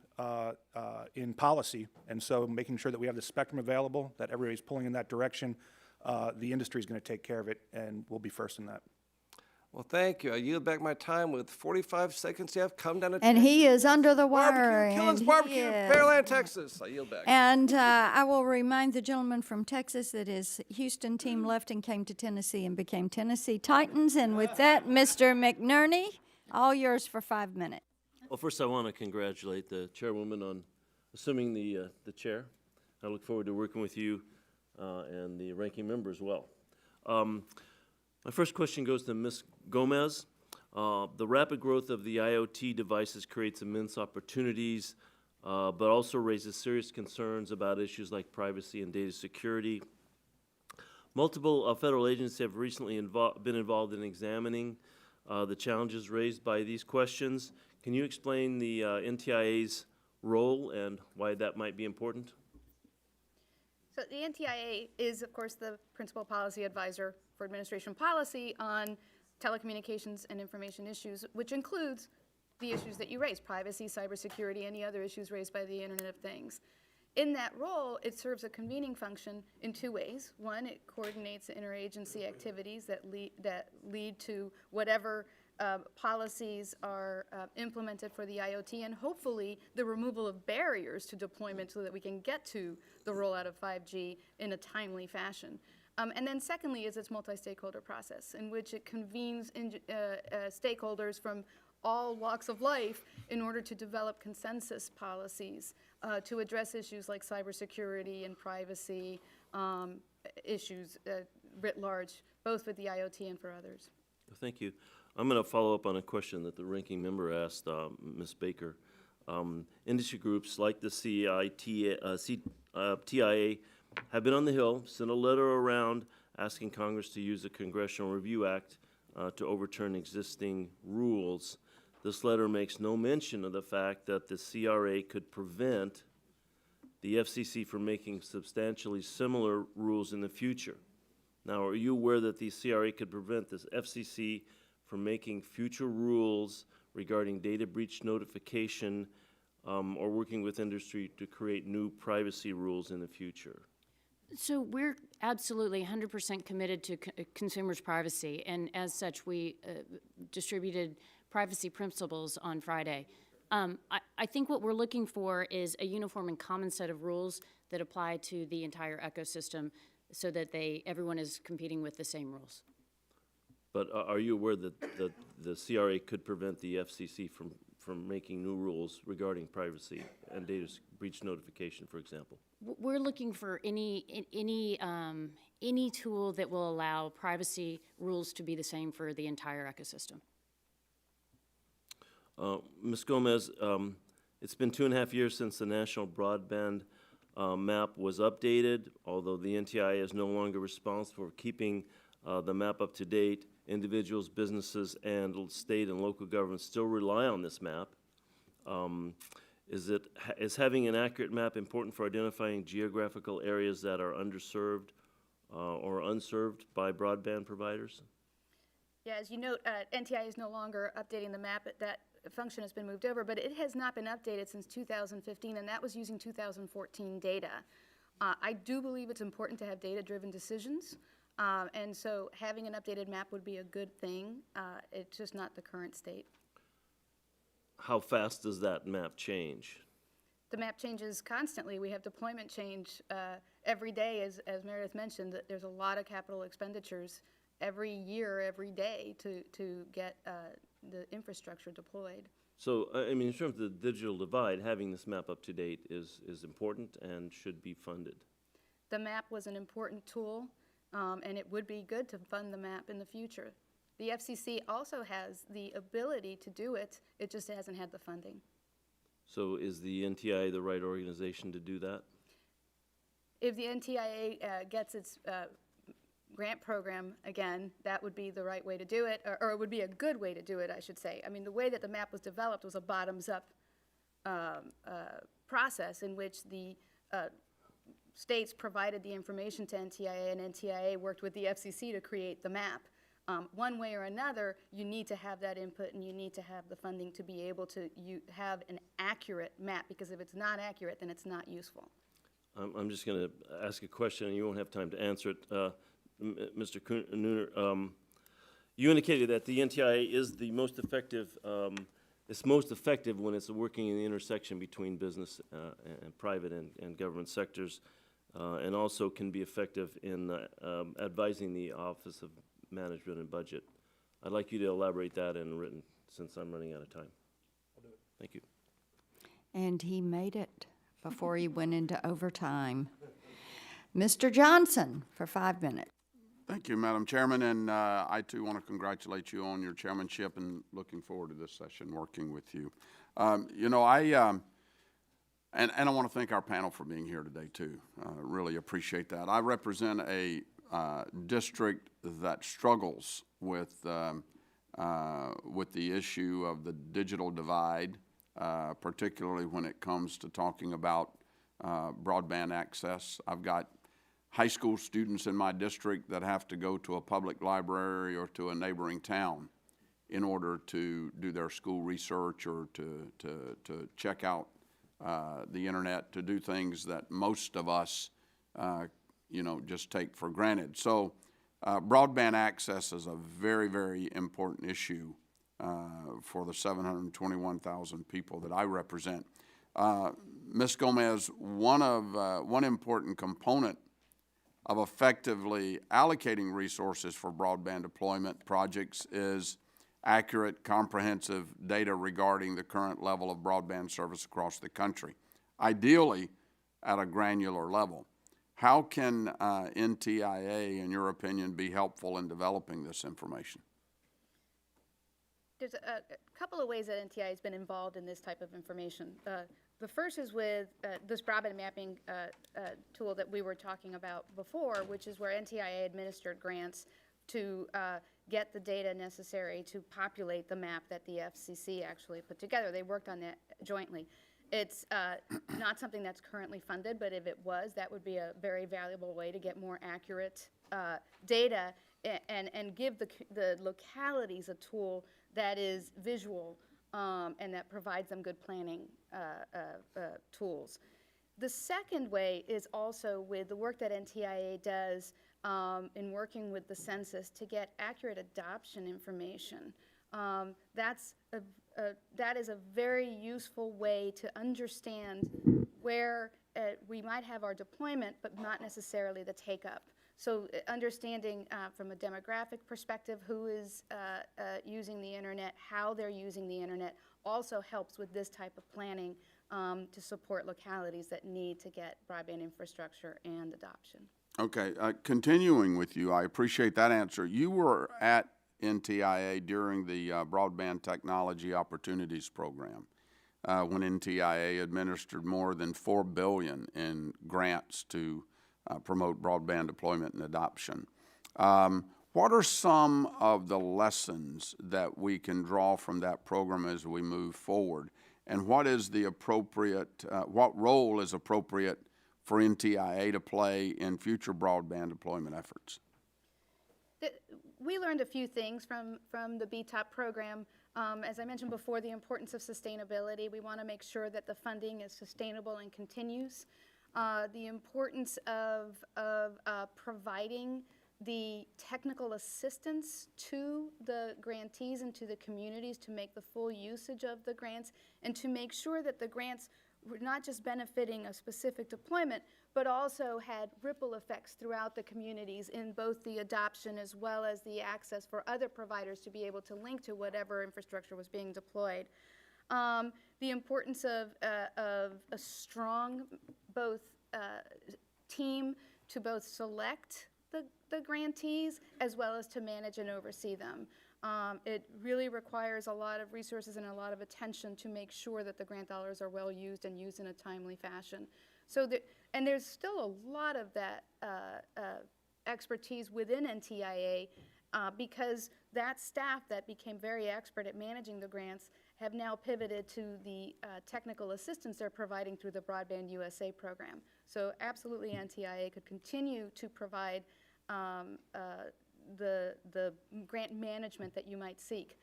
in policy, and so making sure that we have the spectrum available, that everybody's pulling in that direction, the industry is going to take care of it, and we'll be first in that. Well, thank you. I yield back my time with 45 seconds left. Come down to And he is under the wire. Barbecue, Killen's and Barbecue, he is. Pearland, Texas. I yield back. And I will remind the gentleman from Texas that his Houston team left and came to Tennessee and became Tennessee Titans. And with that, Mr. McNerney, all yours for 5 minutes. Well, first I want to congratulate the chairwoman on assuming the chair. I look forward to working with you and the ranking member as well. My first question goes to Ms. Gomez. The rapid growth of the IoT devices creates immense opportunities, but also raises serious concerns about issues like privacy and data security. Multiple federal agencies have recently been involved in examining the challenges raised by these questions. Can you explain the NTIA's role and why that might be important? So the NTIA is, of course, the principal policy advisor for administration policy on telecommunications and information issues, which includes the issues that you raised, privacy, cybersecurity, any other issues raised by the Internet of Things. In that role, it serves a convening function in 2 ways. One, it coordinates interagency activities that lead to whatever policies are implemented for the IoT, and hopefully the removal of barriers to deployment so that we can get to the rollout of 5G in a timely fashion. And then secondly is its multi-stakeholder process, in which it convenes stakeholders from all walks of life in order to develop consensus policies to address issues like cybersecurity and privacy issues writ large, both with the IoT and for others. Thank you. I'm going to follow up on a question that the ranking member asked Ms. Baker. Industry groups like the TIA have been on the Hill, sent a letter around asking Congress to use the Congressional Review Act to overturn existing rules. this letter makes no mention of the fact that the CRA could prevent the FCC from making substantially similar rules in the future. Now, are you aware that the CRA could prevent this FCC from making future rules regarding data breach notification or working with industry to create new privacy rules in the future? So we're absolutely 100% committed to consumers' privacy, and as such, we distributed privacy principles on Friday. I think what we're looking for is a uniform and common set of rules that apply to the entire ecosystem so that everyone is competing with the same rules. But are you aware that the CRA could prevent the FCC from making new rules regarding privacy and data breach notification, for example? We're looking for any tool that will allow privacy rules to be the same for the entire ecosystem. Ms. Gomez, it's been 2.5 years since the national broadband map was updated. Although the NTIA is no longer responsible for keeping the map up to date, individuals, businesses, and state and local governments still rely on this map. Is having an accurate map important for identifying geographical areas that are underserved or unserved by broadband providers? Yeah, as you note, NTIA is no longer updating the map. That function has been moved over, but it has not been updated since 2015, and that was using 2014 data. I do believe it's important to have data-driven decisions, and so having an updated map would be a good thing. It's just not the current state. How fast does that map change? The map changes constantly. We have deployment change every day, as Meredith mentioned. That there's a lot of capital expenditures every year, every day to get the infrastructure deployed. So, I mean, in terms of the digital divide, having this map up to date is important and should be funded. The map was an important tool, and it would be good to fund the map in the future. The FCC also has the ability to do it. It just hasn't had the funding. So is the NTIA the right organization to do that? If the NTIA gets its grant program again, that would be the right way to do it, or it would be a good way to do it, I should say. I mean, the way that the map was developed was a bottoms-up process in which the states provided the information to NTIA, and NTIA worked with the FCC to create the map. One way or another, you need to have that input and you need to have the funding to be able to have an accurate map, because if it's not accurate, then it's not useful. I'm just going to ask a question, and you won't have time to answer it. Mr. Nooner, you indicated that the NTIA is the most effective, it's most effective when it's working in the intersection between business and private and government sectors, and also can be effective in advising the Office of Management and Budget. I'd like you to elaborate that in written, since I'm running out of time. I'll do it. Thank you. And he made it before he went into overtime. Mr. Johnson, for 5 minutes. Thank you, Madam Chairman, and I too want to congratulate you on your chairmanship and looking forward to this session working with you. You know, and I want to thank our panel for being here today too. Really appreciate that. I represent a district that struggles with the issue of the digital divide, particularly when it comes to talking about broadband access. I've got high school students in my district that have to go to a public library or to a neighboring town in order to do their school research or to check out the internet, to do things that most of us you know, just take for granted. So broadband access is a very, very important issue for the 721,000 people that I represent. Ms. Gomez, one important component of effectively allocating resources for broadband deployment projects is accurate, comprehensive data regarding the current level of broadband service across the country, ideally at a granular level. How can NTIA, in your opinion, be helpful in developing this information? There's a couple of ways that NTIA has been involved in this type of information. The first is with this broadband mapping tool that we were talking about before, which is where NTIA administered grants to get the data necessary to populate the map that the FCC actually put together. They worked on that jointly. It's not something that's currently funded, but if it was, that would be a very valuable way to get more accurate data and give the localities a tool that is visual and that provides them good planning tools. The second way is also with the work that NTIA does in working with the census to get accurate adoption information. That is a very useful way to understand where we might have our deployment, but not necessarily the take-up. So understanding from a demographic perspective who is using the internet, how they're using the internet, also helps with this type of planning to support localities that need to get broadband infrastructure and adoption. Okay, continuing with you, I appreciate that answer. You were at NTIA during the Broadband Technology Opportunities Program when NTIA administered more than $4 billion in grants to promote broadband deployment and adoption. What are some of the lessons that we can draw from that program as we move forward? And what is the appropriate, what role is appropriate for NTIA to play in future broadband deployment efforts? We learned a few things from the BTOP program. As I mentioned before, the importance of sustainability. We want to make sure that the funding is sustainable and continues. The importance of providing the technical assistance to the grantees and to the communities to make the full usage of the grants and to make sure that the grants were not just benefiting a specific deployment, but also had ripple effects throughout the communities in both the adoption as well as the access for other providers to be able to link to whatever infrastructure was being deployed. The importance of a strong both team to both select the grantees as well as to manage and oversee them. It really requires a lot of resources and a lot of attention to make sure that the grant dollars are well used and used in a timely fashion. So and there's still a lot of that expertise within NTIA because that staff that became very expert at managing the grants have now pivoted to the technical assistance they're providing through the Broadband USA program. So absolutely NTIA could continue to provide the grant management that you might seek.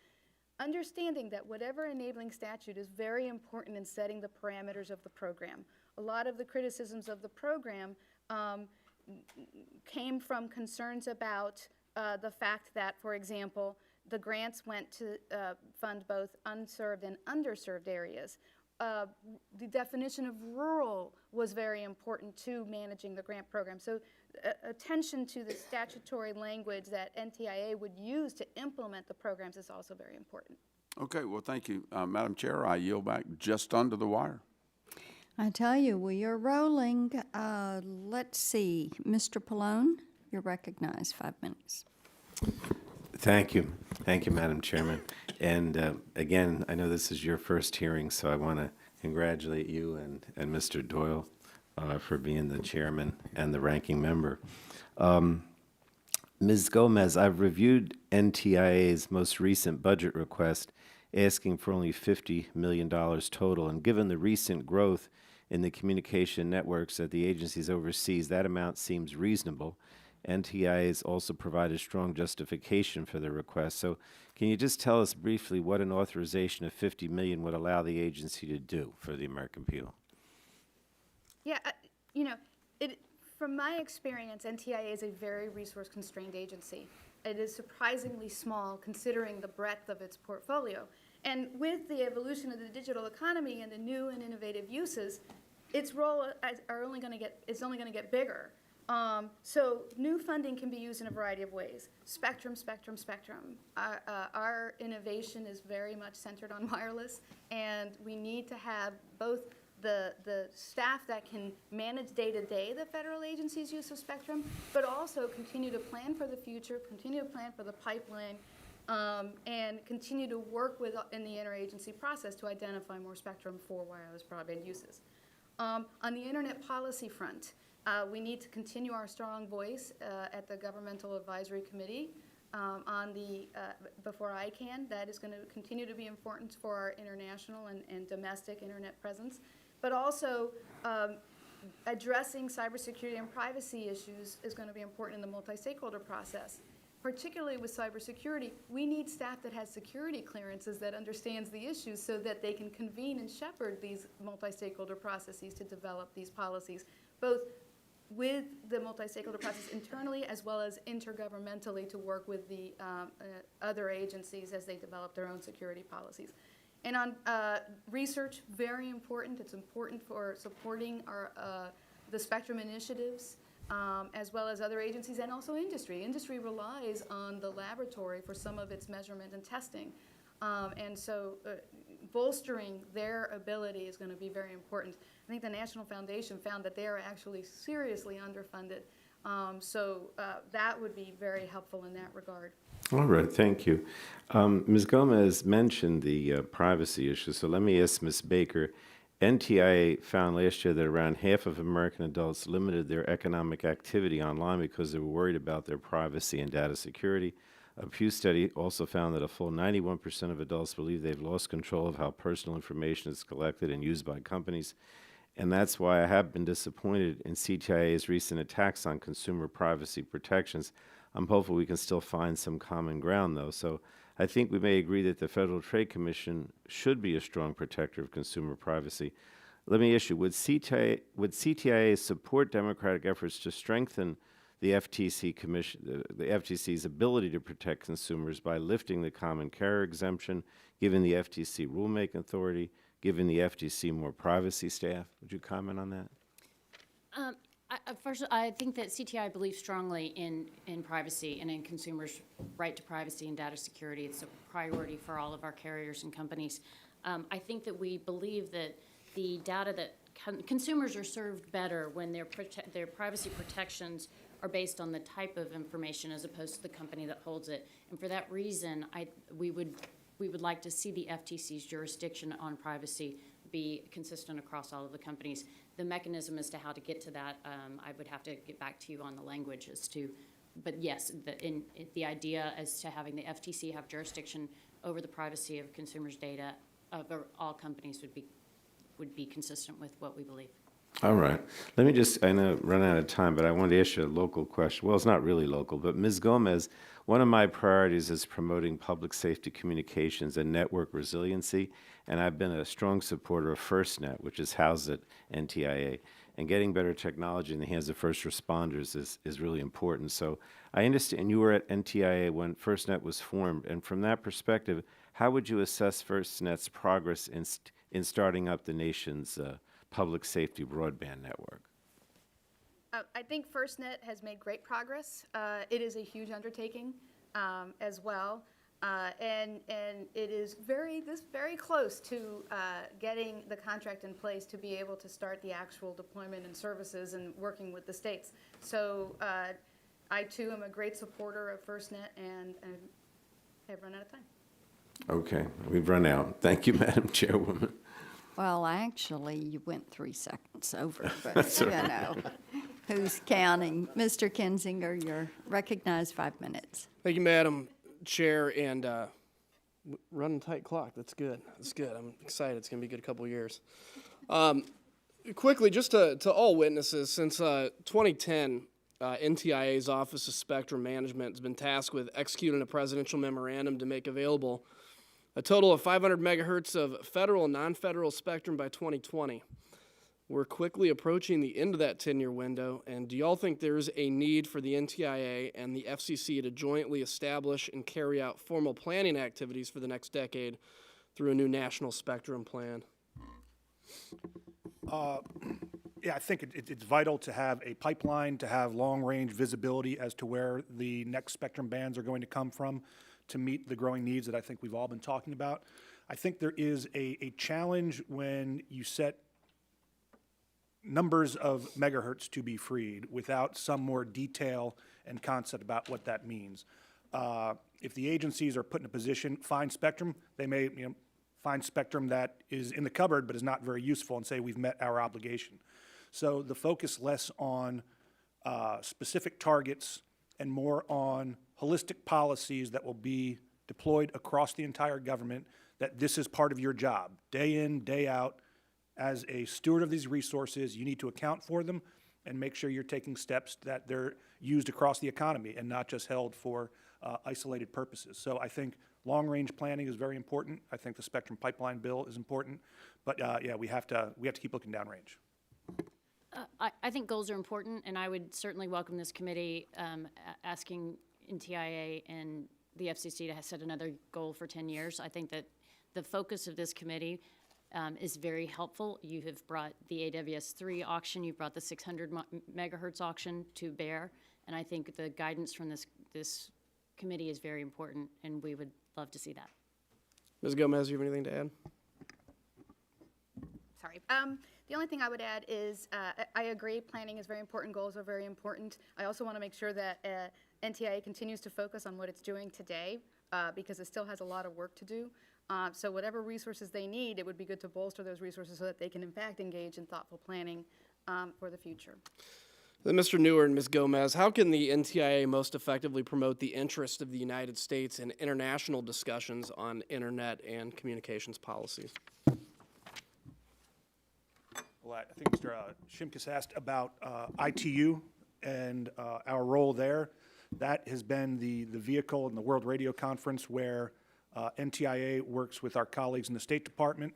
Understanding that whatever enabling statute is very important in setting the parameters of the program. A lot of the criticisms of the program came from concerns about the fact that, for example, the grants went to fund both unserved and underserved areas. The definition of rural was very important to managing the grant program. So attention to the statutory language that NTIA would use to implement the programs is also very important. Okay, well, thank you. Madam Chair, I yield back just under the wire. I tell you, we are rolling. Let's see. Mr. Pallone, you're recognized. 5 minutes. Thank you. Thank you, Madam Chairman. And again, I know this is your first hearing, so I want to congratulate you and Mr. Doyle for being the chairman and the ranking member. Ms. Gomez, I've reviewed NTIA's most recent budget request asking for only $50 million total, and given the recent growth in the communication networks that the agencies oversees, that amount seems reasonable. NTIA has also provided strong justification for the request. So can you just tell us briefly what an authorization of $50 million would allow the agency to do for the American people? Yeah, you know, from my experience, NTIA is a very resource-constrained agency. It is surprisingly small considering the breadth of its portfolio. And with the evolution of the digital economy and the new and innovative uses, its role is only going to get bigger. So new funding can be used in a variety of ways. Spectrum. Our innovation is very much centered on wireless, and we need to have both the staff that can manage day-to-day the federal agencies' use of spectrum, but also continue to plan for the future, continue to plan for the pipeline, and continue to work in the interagency process to identify more spectrum for wireless broadband uses. On the internet policy front, we need to continue our strong voice at the Governmental Advisory Committee on the, before ICANN. That is going to continue to be important for our international and domestic internet presence. But also, addressing cybersecurity and privacy issues is going to be important in the multi-stakeholder process. Particularly with cybersecurity, we need staff that has security clearances that understands the issues so that they can convene and shepherd these multi-stakeholder processes to develop these policies, both with the multi-stakeholder process internally as well as intergovernmentally to work with the other agencies as they develop their own security policies. And on research, very important. It's important for supporting our the spectrum initiatives as well as other agencies and also industry. Industry relies on the laboratory for some of its measurement and testing. And so bolstering their ability is going to be very important. I think the National Foundation found that they are actually seriously underfunded. So that would be very helpful in that regard. All right, thank you. Ms. Gomez mentioned the privacy issue, so let me ask Ms. Baker. NTIA found last year that around half of American adults limited their economic activity online because they were worried about their privacy and data security. A Pew study also found that a full 91% of adults believe they've lost control of how personal information is collected and used by companies. And that's why I have been disappointed in CTIA's recent attacks on consumer privacy protections. I'm hopeful we can still find some common ground, though. So I think we may agree that the Federal Trade Commission should be a strong protector of consumer privacy. Let me ask you, would CTIA support Democratic efforts to strengthen the FTC's ability to protect consumers by lifting the common carrier exemption, giving the FTC rulemaking authority, giving the FTC more privacy staff? Would you comment on that? First, I think that CTI believes strongly in privacy and in consumers' right to privacy and data security. It's a priority for all of our carriers and companies. I think that we believe that the data that consumers are served better when their privacy protections are based on the type of information as opposed to the company that holds it. And for that reason, we would like to see the FTC's jurisdiction on privacy be consistent across all of the companies. The mechanism as to how to get to that, I would have to get back to you on the language as to, but yes, the idea as to having the FTC have jurisdiction over the privacy of consumers' data of all companies would be consistent with what we believe. All right. Let me just, I know, run out of time, but I wanted to ask you a local question. Well, it's not really local, but Ms. Gomez, one of my priorities is promoting public safety communications and network resiliency, and I've been a strong supporter of FirstNet, which is housed at NTIA. And getting better technology in the hands of first responders is really important. So I understand you were at NTIA when FirstNet was formed, and from that perspective, how would you assess FirstNet's progress in starting up the nation's public safety broadband network? I think FirstNet has made great progress. It is a huge undertaking as well, and it is very close to getting the contract in place to be able to start the actual deployment and services and working with the states. So I too am a great supporter of FirstNet and have run out of time. Okay, we've run out. Thank you, Madam Chairwoman. Well, actually, you went 3 seconds over, but you know, who's counting? Mr. Kinzinger, you're recognized 5 minutes. Thank you, Madam Chair, and running tight clock. That's good. That's good. I'm excited. It's going to be a good couple of years. Quickly, just to all witnesses, since 2010, NTIA's Office of Spectrum Management has been tasked with executing a presidential memorandum to make available a total of 500 megahertz of federal and non-federal spectrum by 2020. We're quickly approaching the end of that 10-year window, and do y'all think there's a need for the NTIA and the FCC to jointly establish and carry out formal planning activities for the next decade through a new national spectrum plan? Yeah, I think it's vital to have a pipeline, to have long-range visibility as to where the next spectrum bands are going to come from to meet the growing needs that I think we've all been talking about. I think there is a challenge when you set numbers of megahertz to be freed without some more detail and concept about what that means. If the agencies are put in a position, find spectrum, they may find spectrum that is in the cupboard but is not very useful and say we've met our obligation. So the focus less on specific targets and more on holistic policies that will be deployed across the entire government, that this is part of your job. Day in, day out, as a steward of these resources, you need to account for them and make sure you're taking steps that they're used across the economy and not just held for isolated purposes. So I think long-range planning is very important. I think the Spectrum Pipeline bill is important. But yeah, we have to keep looking downrange. I think goals are important, and I would certainly welcome this committee asking NTIA and the FCC to set another goal for 10 years. I think that the focus of this committee is very helpful. You have brought the AWS-3 auction, you've brought the 600 megahertz auction to bear, and I think the guidance from this committee is very important, and we would love to see that. Ms. Gomez, you have anything to add? Sorry. The only thing I would add is I agree planning is very important, goals are very important. I also want to make sure that NTIA continues to focus on what it's doing today because it still has a lot of work to do. So whatever resources they need, it would be good to bolster those resources so that they can in fact engage in thoughtful planning for the future. Then Mr. Newer and Ms. Gomez, how can the NTIA most effectively promote the interest of the United States in international discussions on internet and communications policies? Well, I think Mr. Shimkus asked about ITU and our role there. That has been the vehicle in the World Radio Conference where NTIA works with our colleagues in the State Department,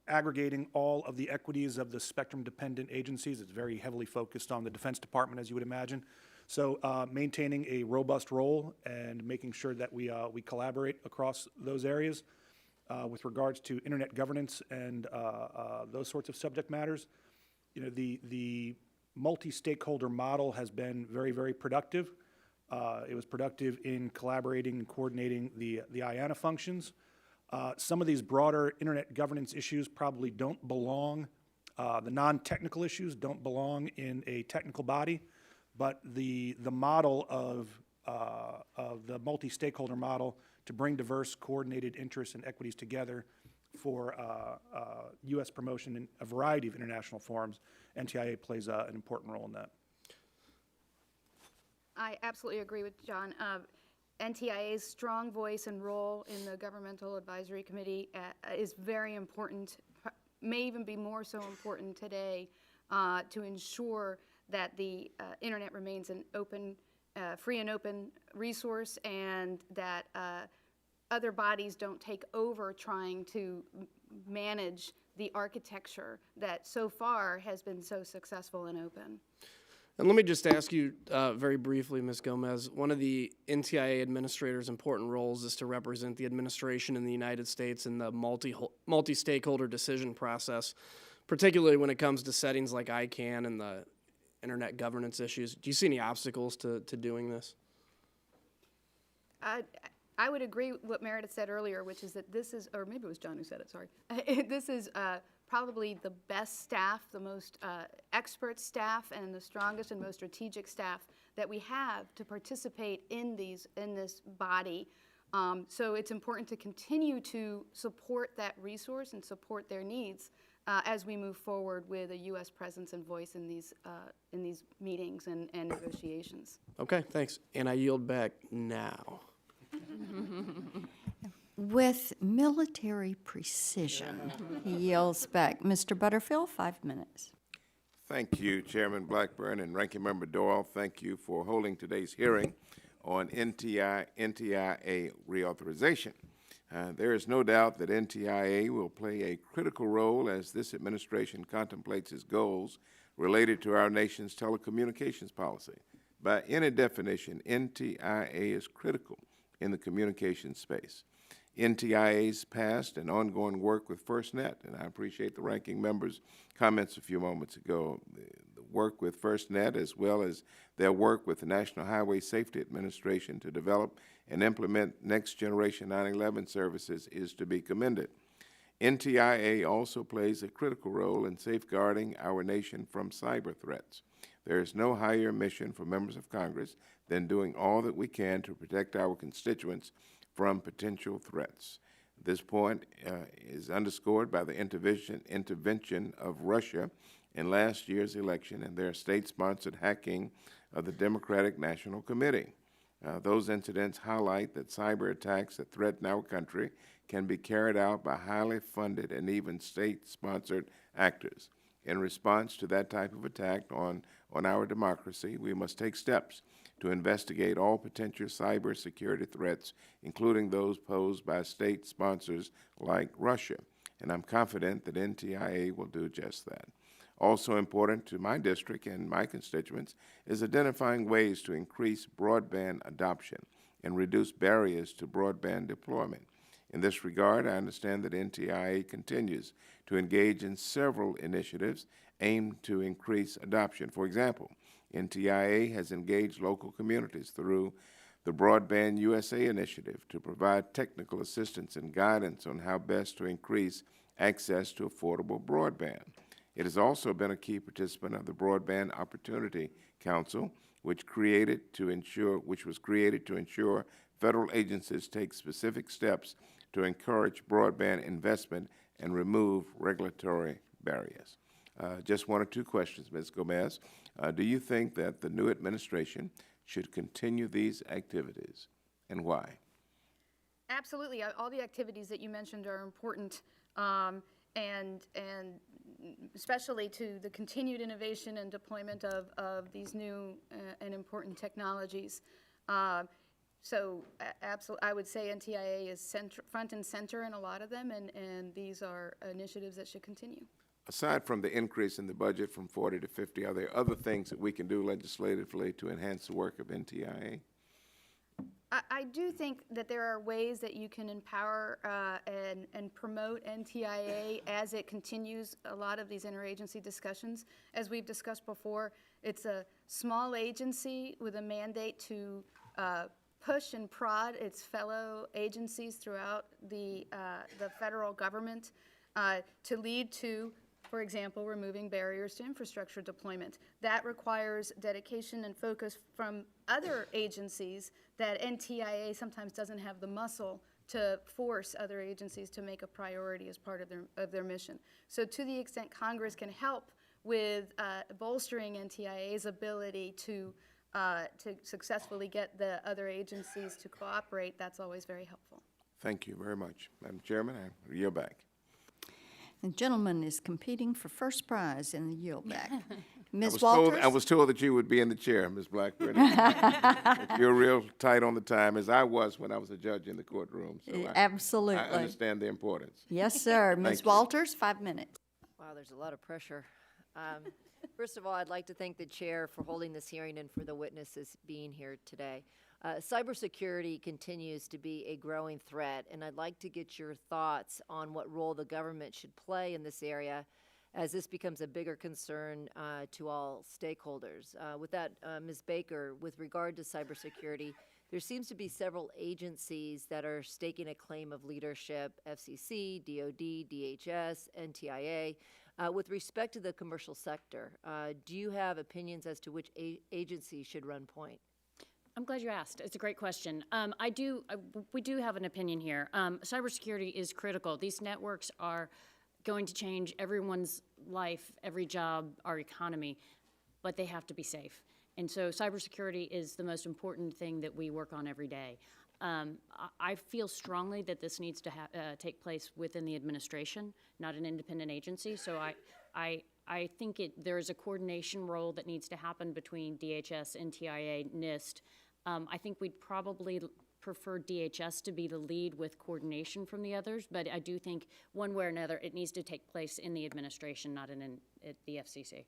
aggregating all of the equities of the spectrum-dependent agencies. It's very heavily focused on the Defense Department, as you would imagine. So maintaining a robust role and making sure that we collaborate across those areas. With regards to internet governance and those sorts of subject matters, you know, the multi-stakeholder model has been very, very productive. It was productive in collaborating and coordinating the IANA functions. Some of these broader internet governance issues probably don't belong, the non-technical issues don't belong in a technical body, but the model of the multi-stakeholder model to bring diverse, coordinated interests and equities together for U.S. promotion in a variety of international forums, NTIA plays an important role in that. I absolutely agree with John. NTIA's strong voice and role in the Governmental Advisory Committee is very important, may even be more so important today to ensure that the internet remains an open, free and open resource and that other bodies don't take over trying to manage the architecture that so far has been so successful and open. And let me just ask you very briefly, Ms. Gomez, one of the NTIA administrator's important roles is to represent the administration in the United States in the multi-stakeholder decision process, particularly when it comes to settings like ICANN and the internet governance issues. Do you see any obstacles to doing this? I would agree with what Meredith said earlier, which is that this is, or maybe it was John who said it, sorry. This is probably the best staff, the most expert staff, and the strongest and most strategic staff that we have to participate in this body. So it's important to continue to support that resource and support their needs as we move forward with a U.S. presence and voice in these meetings and negotiations. Okay, thanks. And I yield back now. With military precision, he yields back. Mr. Butterfield, 5 minutes. Thank you, Chairman Blackburn and Ranking Member Doyle. Thank you for holding today's hearing on NTIA reauthorization. There is no doubt that NTIA will play a critical role as this administration contemplates its goals related to our nation's telecommunications policy. By any definition, NTIA is critical in the communications space. NTIA's past and ongoing work with FirstNet, and I appreciate the ranking member's comments a few moments ago, the work with FirstNet as well as their work with the National Highway Safety Administration to develop and implement next-generation 911 services is to be commended. NTIA also plays a critical role in safeguarding our nation from cyber threats. There is no higher mission for members of Congress than doing all that we can to protect our constituents from potential threats. This point is underscored by the intervention of Russia in last year's election and their state-sponsored hacking of the Democratic National Committee. Those incidents highlight that cyber attacks that threaten our country can be carried out by highly funded and even state-sponsored actors. In response to that type of attack on our democracy, we must take steps to investigate all potential cybersecurity threats, including those posed by state sponsors like Russia. And I'm confident that NTIA will do just that. Also important to my district and my constituents is identifying ways to increase broadband adoption and reduce barriers to broadband deployment. In this regard, I understand that NTIA continues to engage in several initiatives aimed to increase adoption. For example, NTIA has engaged local communities through the Broadband USA initiative to provide technical assistance and guidance on how best to increase access to affordable broadband. It has also been a key participant of the Broadband Opportunity Council, which was created to ensure federal agencies take specific steps to encourage broadband investment and remove regulatory barriers. Just one or two questions, Ms. Gomez. Do you think that the new administration should continue these activities, and why? Absolutely. All the activities that you mentioned are important, and especially to the continued innovation and deployment of these new and important technologies. So absolutely, I would say NTIA is front and center in a lot of them, and these are initiatives that should continue. Aside from the increase in the budget from 40 to 50, are there other things that we can do legislatively to enhance the work of NTIA? I do think that there are ways that you can empower and promote NTIA as it continues a lot of these interagency discussions. As we've discussed before, it's a small agency with a mandate to push and prod its fellow agencies throughout the federal government to lead to, for example, removing barriers to infrastructure deployment. That requires dedication and focus from other agencies that NTIA sometimes doesn't have the muscle to force other agencies to make a priority as part of their mission. So to the extent Congress can help with bolstering NTIA's ability to successfully get the other agencies to cooperate, that's always very helpful. Thank you very much. Madam Chairman, I yield back. The gentleman is competing for first prize in the yield back. Ms. Walters? I was told that you would be in the chair, Ms. Blackburn. You're real tight on the time, as I was when I was a judge in the courtroom. So Absolutely. I understand the importance. Yes, sir. Ms. Walters, 5 minutes. Wow, there's a lot of pressure. First of all, I'd like to thank the chair for holding this hearing and for the witnesses being here today. Cybersecurity continues to be a growing threat, and I'd like to get your thoughts on what role the government should play in this area as this becomes a bigger concern to all stakeholders. With that, Ms. Baker, with regard to cybersecurity, there seems to be several agencies that are staking a claim of leadership: FCC, DOD, DHS, NTIA. With respect to the commercial sector, do you have opinions as to which agency should run point? I'm glad you asked. It's a great question. We do have an opinion here. Cybersecurity is critical. These networks are going to change everyone's life, every job, our economy, but they have to be safe. And so cybersecurity is the most important thing that we work on every day. I feel strongly that this needs to take place within the administration, not an independent agency. So I think there is a coordination role that needs to happen between DHS, NTIA, NIST. I think we'd probably prefer DHS to be the lead with coordination from the others, but I do think one way or another it needs to take place in the administration, not at the FCC.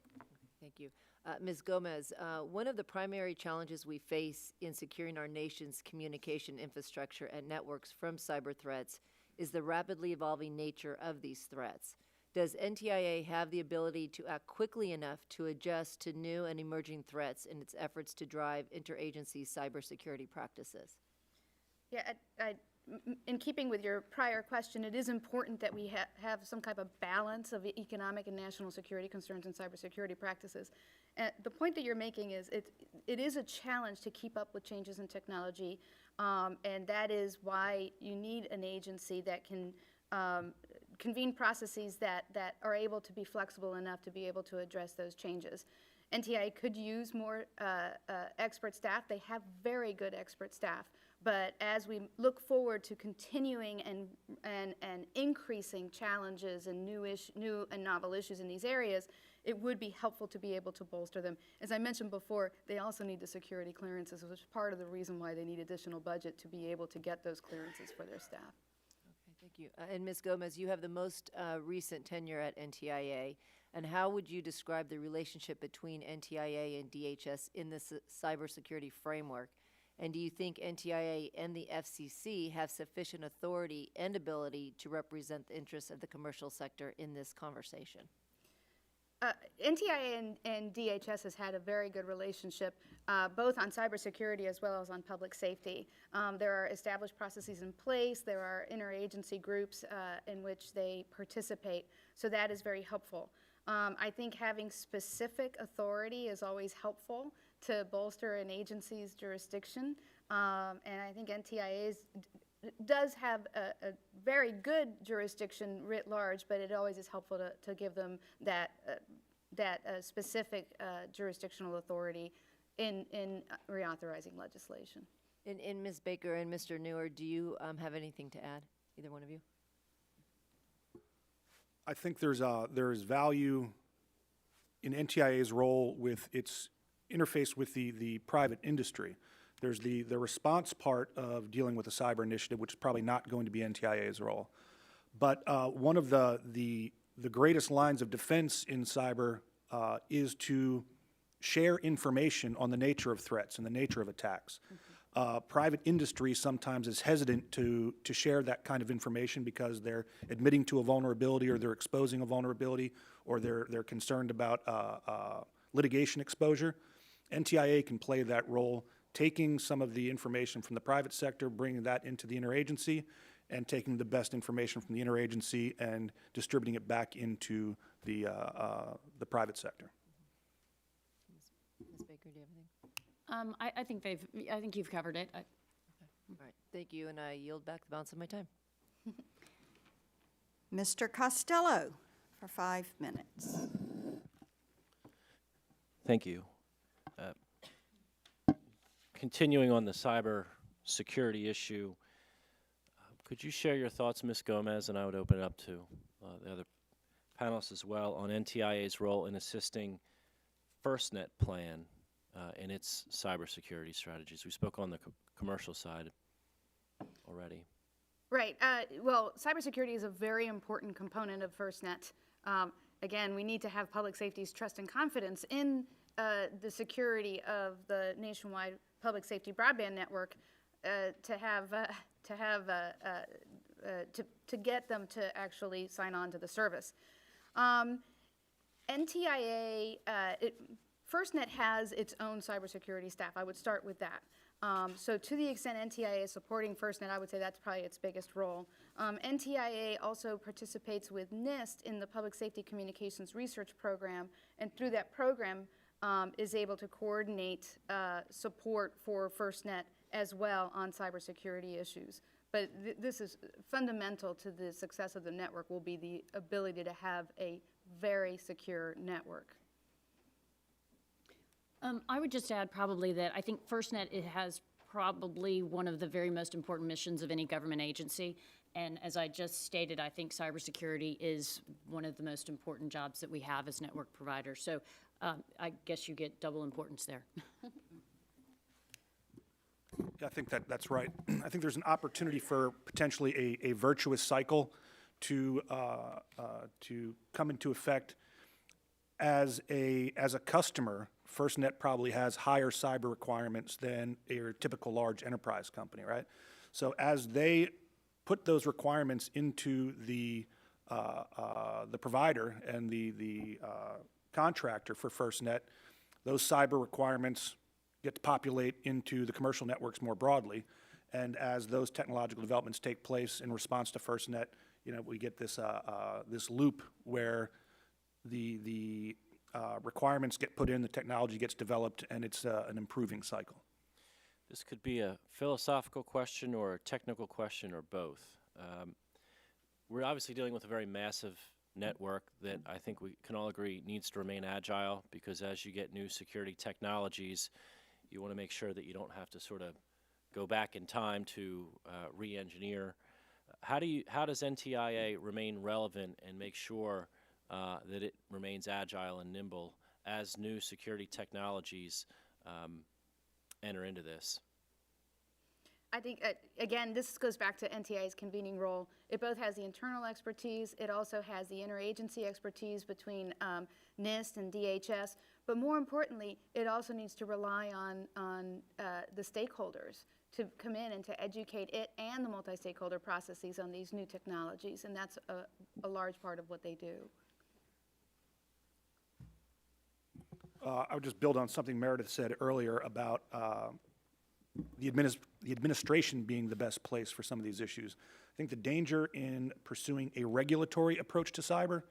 Thank you. Ms. Gomez, one of the primary challenges we face in securing our nation's communication infrastructure and networks from cyber threats is the rapidly evolving nature of these threats. Does NTIA have the ability to act quickly enough to adjust to new and emerging threats in its efforts to drive interagency cybersecurity practices? Yeah, in keeping with your prior question, it is important that we have some kind of balance of economic and national security concerns and cybersecurity practices. The point that you're making is it is a challenge to keep up with changes in technology, and that is why you need an agency that can convene processes that are able to be flexible enough to be able to address those changes. NTIA could use more expert staff. They have very good expert staff. But as we look forward to continuing and increasing challenges and new and novel issues in these areas, it would be helpful to be able to bolster them. As I mentioned before, they also need the security clearances, which is part of the reason why they need additional budget to be able to get those clearances for their staff. Okay, thank you. And Ms. Gomez, you have the most recent tenure at NTIA, and how would you describe the relationship between NTIA and DHS in this cybersecurity framework? And do you think NTIA and the FCC have sufficient authority and ability to represent the interests of the commercial sector in this conversation? NTIA and DHS has had a very good relationship, both on cybersecurity as well as on public safety. There are established processes in place. There are interagency groups in which they participate, so that is very helpful. I think having specific authority is always helpful to bolster an agency's jurisdiction, and I think NTIA does have a very good jurisdiction writ large, but it always is helpful to give them that specific jurisdictional authority in reauthorizing legislation. And Ms. Baker and Mr. Newer, do you have anything to add, either one of you? I think there is value in NTIA's role with its interface with the private industry. There's the response part of dealing with a cyber initiative, which is probably not going to be NTIA's role. But one of the greatest lines of defense in cyber is to share information on the nature of threats and the nature of attacks. Private industry sometimes is hesitant to share that kind of information because they're admitting to a vulnerability, or they're exposing a vulnerability, or they're concerned about litigation exposure. NTIA can play that role, taking some of the information from the private sector, bringing that into the interagency, and taking the best information from the interagency and distributing it back into the private sector. Ms. Baker, do you have anything? I think you've covered it. All right, thank you, and I yield back the balance of my time. Mr. Costello for 5 minutes. Thank you. Continuing on the cyber security issue, could you share your thoughts, Ms. Gomez, and I would open it up to the other panelists as well, on NTIA's role in assisting FirstNet plan in its cybersecurity strategies? We spoke on the commercial side already. Right. Well, cybersecurity is a very important component of FirstNet. Again, we need to have public safety's trust and confidence in the security of the nationwide public safety broadband network to get them to actually sign on to the service. NTIA, FirstNet has its own cybersecurity staff. I would start with that. So to the extent NTIA is supporting FirstNet, I would say that's probably its biggest role. NTIA also participates with NIST in the Public Safety Communications Research Program, and through that program is able to coordinate support for FirstNet as well on cybersecurity issues. But this is fundamental to the success of the network, will be the ability to have a very secure network. I would just add probably that I think FirstNet, it has probably one of the very most important missions of any government agency. And as I just stated, I think cybersecurity is one of the most important jobs that we have as network providers. So I guess you get double importance there. I think that's right. I think there's an opportunity for potentially a virtuous cycle to come into effect. As a customer, FirstNet probably has higher cyber requirements than a typical large enterprise company, right? So as they put those requirements into the provider and the contractor for FirstNet, those cyber requirements get to populate into the commercial networks more broadly. And as those technological developments take place in response to FirstNet, we get this this loop where the requirements get put in, the technology gets developed, and it's an improving cycle. This could be a philosophical question or a technical question or both. We're obviously dealing with a very massive network that I think we can all agree needs to remain agile, because as you get new security technologies, you want to make sure that you don't have to sort of go back in time to re-engineer. How does NTIA remain relevant and make sure that it remains agile and nimble as new security technologies enter into this? I think, again, this goes back to NTIA's convening role. It both has the internal expertise, it also has the interagency expertise between NIST and DHS, but more importantly, it also needs to rely on the stakeholders to come in and to educate it and the multi-stakeholder processes on these new technologies, and that's a large part of what they do. I would just build on something Meredith said earlier about the administration being the best place for some of these issues. I think the danger in pursuing a regulatory approach to cyber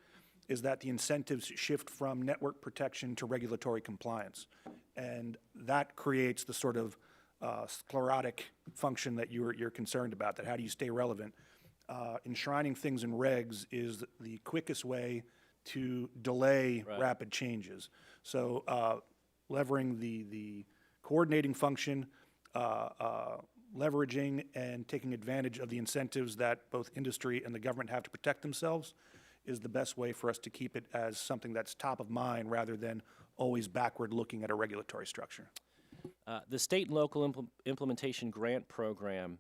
is that the incentives shift from network protection to regulatory compliance. And that creates the sort of sclerotic function that you're concerned about, that how do you stay relevant? Enshrining things in regs is the quickest way to delay rapid changes. So leveraging the coordinating function, leveraging and taking advantage of the incentives that both industry and the government have to protect themselves is the best way for us to keep it as something that's top of mind rather than always backward looking at a regulatory structure. The state and local implementation grant program,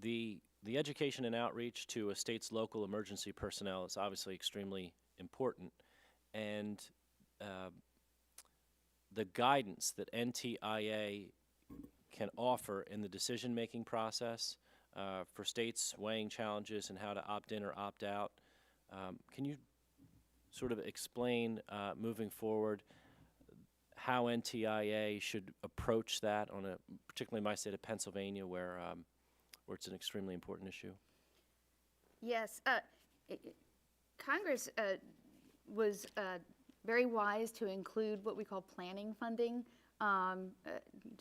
the education and outreach to a state's local emergency personnel is obviously extremely important, and the guidance that NTIA can offer in the decision-making process for states weighing challenges and how to opt in or opt out. Can you sort of explain moving forward how NTIA should approach that on particularly my state of Pennsylvania, where it's an extremely important issue? Yes, Congress was very wise to include what we call planning funding,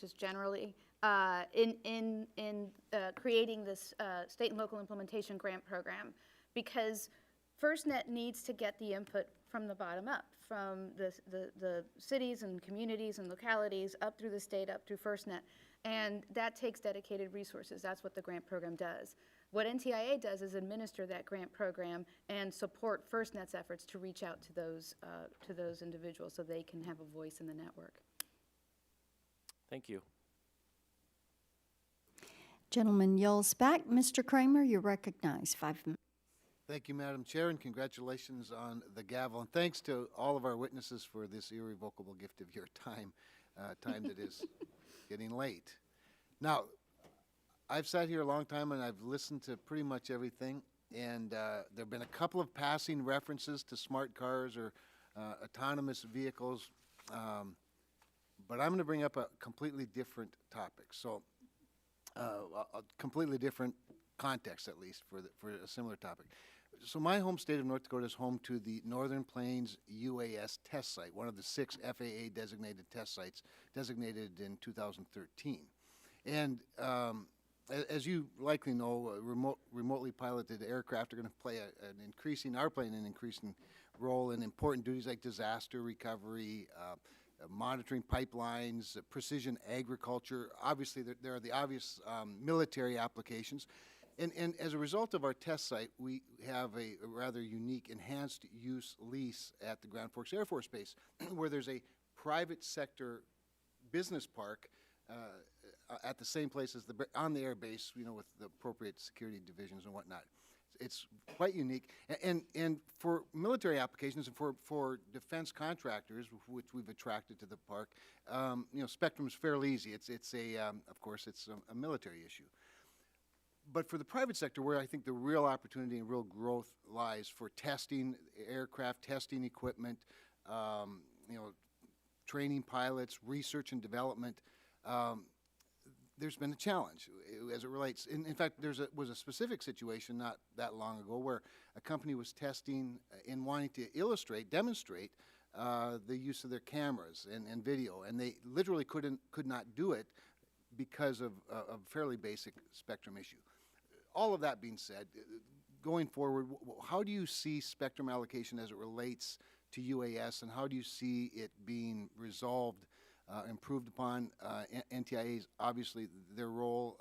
just generally, in creating this state and local implementation grant program, because FirstNet needs to get the input from the bottom up, from the cities and communities and localities up through the state, up through FirstNet, and that takes dedicated resources. That's what the grant program does. What NTIA does is administer that grant program and support FirstNet's efforts to reach out to those individuals so they can have a voice in the network. Thank you. Gentleman yells back. Mr. Kramer, you're recognized. 5 minutes. Thank you, Madam Chair, and congratulations on the gavel. And thanks to all of our witnesses for this irrevocable gift of your time, time that is getting late. Now, I've sat here a long time and I've listened to pretty much everything, and there have been a couple of passing references to smart cars or autonomous vehicles, but I'm going to bring up a completely different topic. So, a completely different context, at least, for a similar topic. So my home state of North Dakota is home to the Northern Plains UAS test site, one of the 6 FAA designated test sites designated in 2013. And as you likely know, remotely piloted aircraft are going to play are playing an increasing role in important duties like disaster recovery, monitoring pipelines, precision agriculture. Obviously, there are the obvious military applications. And as a result of our test site, we have a rather unique enhanced use lease at the Grand Forks Air Force Base, where there's a private sector business park at the same place as on the air base, with the appropriate security divisions and whatnot. It's quite unique. And for military applications and for defense contractors, which we've attracted to the park, spectrum is fairly easy. Of course, it's a military issue. But for the private sector, where I think the real opportunity and real growth lies for testing aircraft, testing equipment, training pilots, research and development, there's been a challenge as it relates. In fact, was a specific situation not that long ago where a company was testing in wanting to demonstrate the use of their cameras and video, and they literally could not do it because of a fairly basic spectrum issue. All of that being said, going forward, how do you see spectrum allocation as it relates to UAS, and how do you see it being resolved, improved upon? NTIA's obviously their role,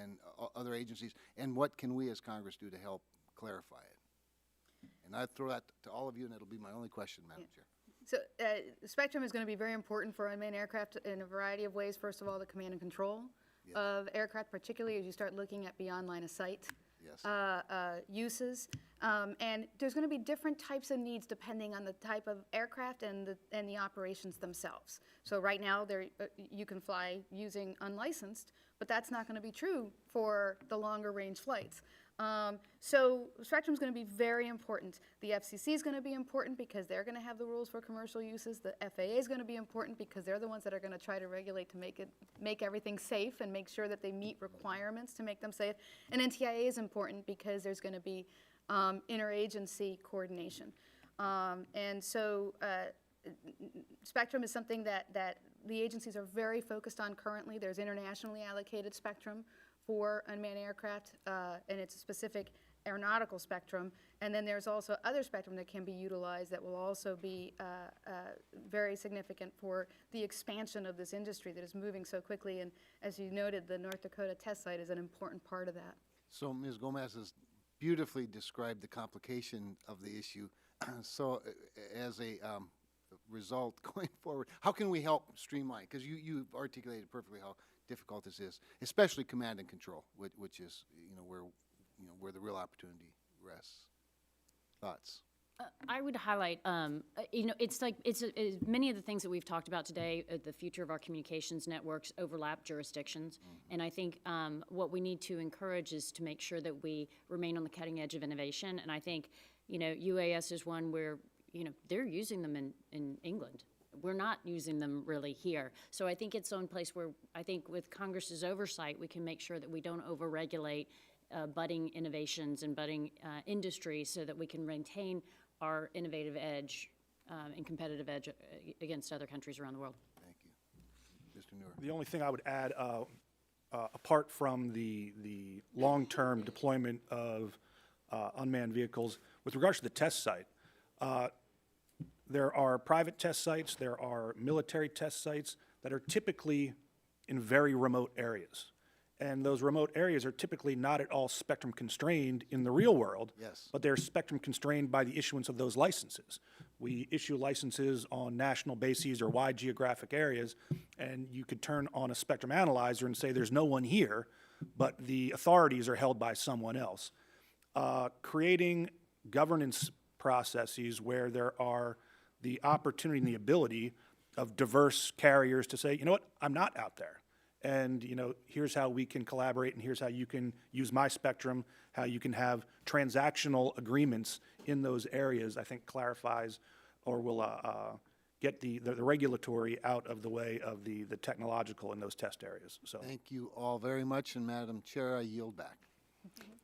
and other agencies, and what can we as Congress do to help clarify it? And I throw that to all of you, and it'll be my only question, Madam Chair. So spectrum is going to be very important for unmanned aircraft in a variety of ways. First of all, the command and control of aircraft, particularly as you start looking at beyond line of sight uses. And there's going to be different types of needs depending on the type of aircraft and the operations themselves. So right now, you can fly using unlicensed, but that's not going to be true for the longer range flights. So spectrum is going to be very important. The FCC is going to be important because they're going to have the rules for commercial uses. The FAA is going to be important because they're the ones that are going to try to regulate to make everything safe and make sure that they meet requirements to make them safe. And NTIA is important because there's going to be interagency coordination. And so spectrum is something that the agencies are very focused on currently. There's internationally allocated spectrum for unmanned aircraft, and it's a specific aeronautical spectrum. And then there's also other spectrum that can be utilized that will also be very significant for the expansion of this industry that is moving so quickly. And as you noted, the North Dakota test site is an important part of that. So Ms. Gomez has beautifully described the complication of the issue. So as a result going forward, how can we help streamline? Because you've articulated perfectly how difficult this is, especially command and control, which is where the real opportunity rests. Thoughts? I would highlight, it's many of the things that we've talked about today, the future of our communications networks overlap jurisdictions. And I think what we need to encourage is to make sure that we remain on the cutting edge of innovation. And I think, UAS is one where, they're using them in England. We're not using them really here. So I think it's one place where I think with Congress's oversight, we can make sure that we don't overregulate budding innovations and budding industry so that we can maintain our innovative edge and competitive edge against other countries around the world. Thank you. Mr. Newer. The only thing I would add, apart from the long-term deployment of unmanned vehicles, with regards to the test site, there are private test sites, there are military test sites that are typically in very remote areas. And those remote areas are typically not at all spectrum constrained in the real world, but they're spectrum constrained by the issuance of those licenses. We issue licenses on national bases or wide geographic areas, and you could turn on a spectrum analyzer and say there's no one here, but the authorities are held by someone else. Creating governance processes where there are the opportunity and the ability of diverse carriers to say, you know what, I'm not out there. And, here's how we can collaborate, and here's how you can use my spectrum, how you can have transactional agreements in those areas, I think clarifies or will get the regulatory out of the way of the technological in those test areas. So Thank you all very much, and Madam Chair, I yield back.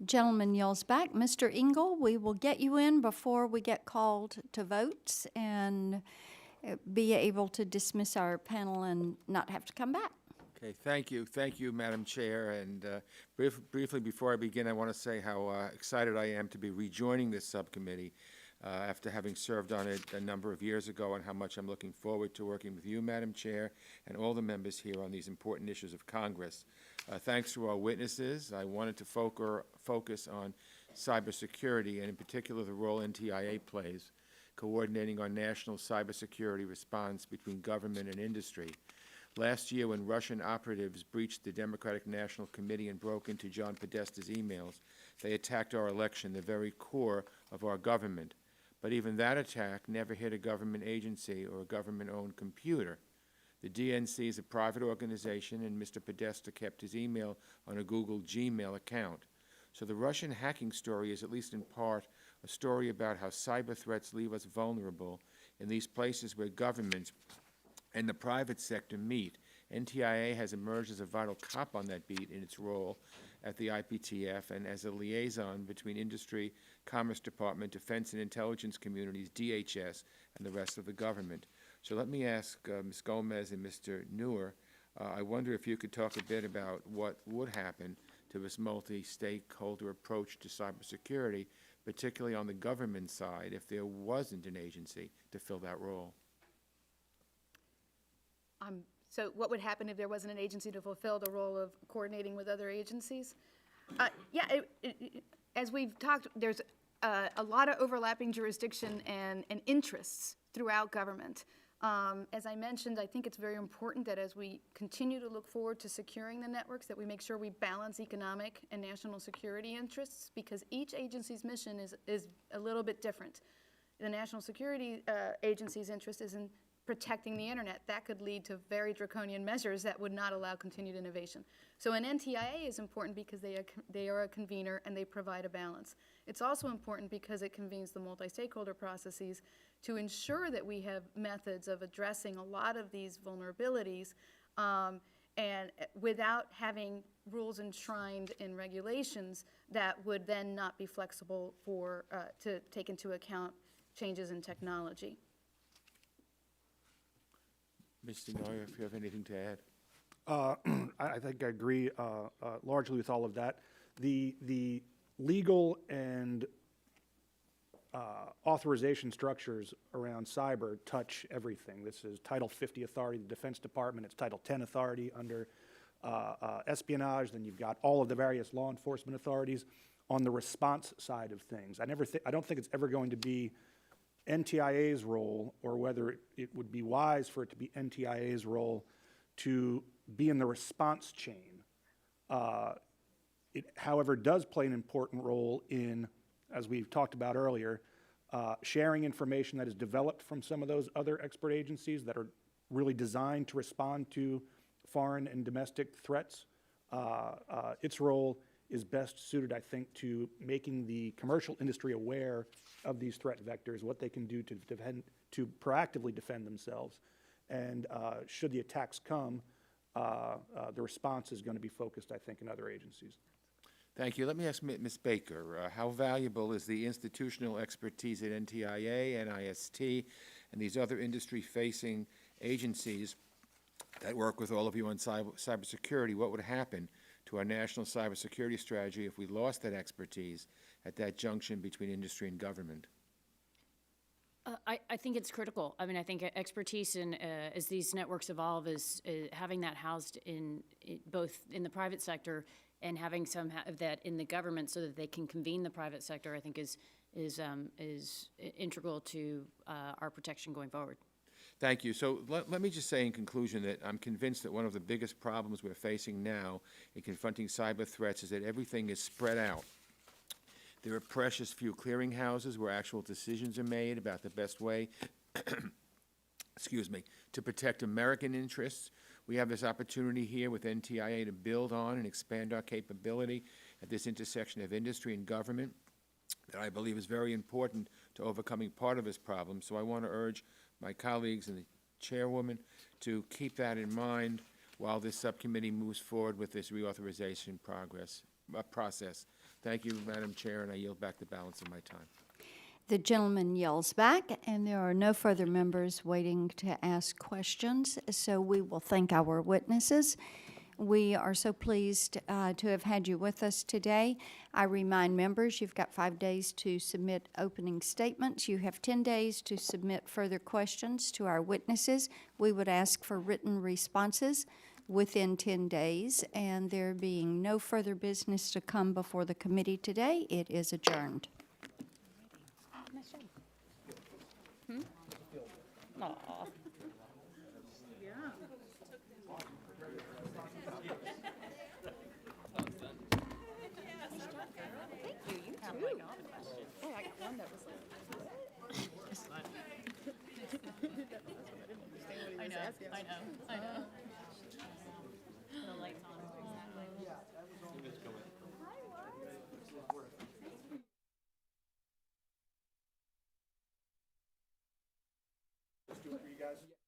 Gentleman yields back. Mr. Engel, we will get you in before we get called to votes and be able to dismiss our panel and not have to come back. Okay, thank you, Madam Chair. And briefly before I begin, I want to say how excited I am to be rejoining this subcommittee after having served on it a number of years ago, and how much I'm looking forward to working with you, Madam Chair, and all the members here on these important issues of Congress. Thanks to our witnesses, I wanted to focus on cybersecurity, and in particular the role NTIA plays, coordinating our national cybersecurity response between government and industry. Last year, when Russian operatives breached the Democratic National Committee and broke into John Podesta's emails, they attacked our election, the very core of our government. But even that attack never hit a government agency or a government-owned computer. The DNC is a private organization, and Mr. Podesta kept his email on a Google Gmail account. So the Russian hacking story is, at least in part, a story about how cyber threats leave us vulnerable in these places where governments and the private sector meet. NTIA has emerged as a vital cop on that beat in its role at the IPTF and as a liaison between industry, Commerce Department, Defense and Intelligence communities, DHS, and the rest of the government. So let me ask Ms. Gomez and Mr. Newer, I wonder if you could talk a bit about what would happen to to this multi-stakeholder approach to cybersecurity, particularly on the government side, if there wasn't an agency to fill that role? So what would happen if there wasn't an agency to fulfill the role of coordinating with other agencies? Yeah, as we've talked, there's a lot of overlapping jurisdiction and interests throughout government. As I mentioned, I think it's very important that as we continue to look forward to securing the networks, that we make sure we balance economic and national security interests, because each agency's mission is a little bit different. The National Security Agency's interest is in protecting the internet. That could lead to very draconian measures that would not allow continued innovation. So an NTIA is important because they are a convener and they provide a balance. It's also important because it convenes the multi-stakeholder processes to ensure that we have methods of addressing a lot of these vulnerabilities, and without having rules enshrined in regulations that would then not be flexible to take into account changes in technology. Mr. Neuer, if you have anything to add. I think I agree largely with all of that. The legal and authorization structures around cyber touch everything. This is Title 50 authority, the Defense Department. It's Title 10 authority under espionage. Then you've got all of the various law enforcement authorities on the response side of things. I don't think it's ever going to be NTIA's role, or whether it would be wise for it to be NTIA's role to be in the response chain. It, however, does play an important role in, as we've talked about earlier, sharing information that is developed from some of those other expert agencies that are really designed to respond to foreign and domestic threats. Its role is best suited, I think, to making the commercial industry aware of these threat vectors, what they can do to proactively defend themselves. And should the attacks come, the response is going to be focused, I think, in other agencies. Thank you. Let me ask Ms. Baker, how valuable is the institutional expertise at NTIA, NIST, and these other industry-facing agencies that work with all of you on cybersecurity? What would happen to our national cybersecurity strategy if we lost that expertise at that junction between industry and government? I think it's critical. I mean, I think expertise in, as these networks evolve, is having that housed in both in the private sector and having some of that in the government so that they can convene the private sector, I think is integral to our protection going forward. Thank you. So let me just say in conclusion that I'm convinced that one of the biggest problems we're facing now in confronting cyber threats is that everything is spread out. There are precious few clearinghouses where actual decisions are made about the best way excuse me, to protect American interests. We have this opportunity here with NTIA to build on and expand our capability at this intersection of industry and government that I believe is very important to overcoming part of this problem. So I want to urge my colleagues and the chairwoman to keep that in mind while this subcommittee moves forward with this reauthorization process. Thank you, Madam Chair, and I yield back the balance of my time. The gentleman yells back, and there are no further members waiting to ask questions, so we will thank our witnesses. We are so pleased to have had you with us today. I remind members you've got 5 days to submit opening statements. You have 10 days to submit further questions to our witnesses. We would ask for written responses within 10 days, and there being no further business to come before the committee today, it is adjourned. Aw. I know. The lights on. For you guys.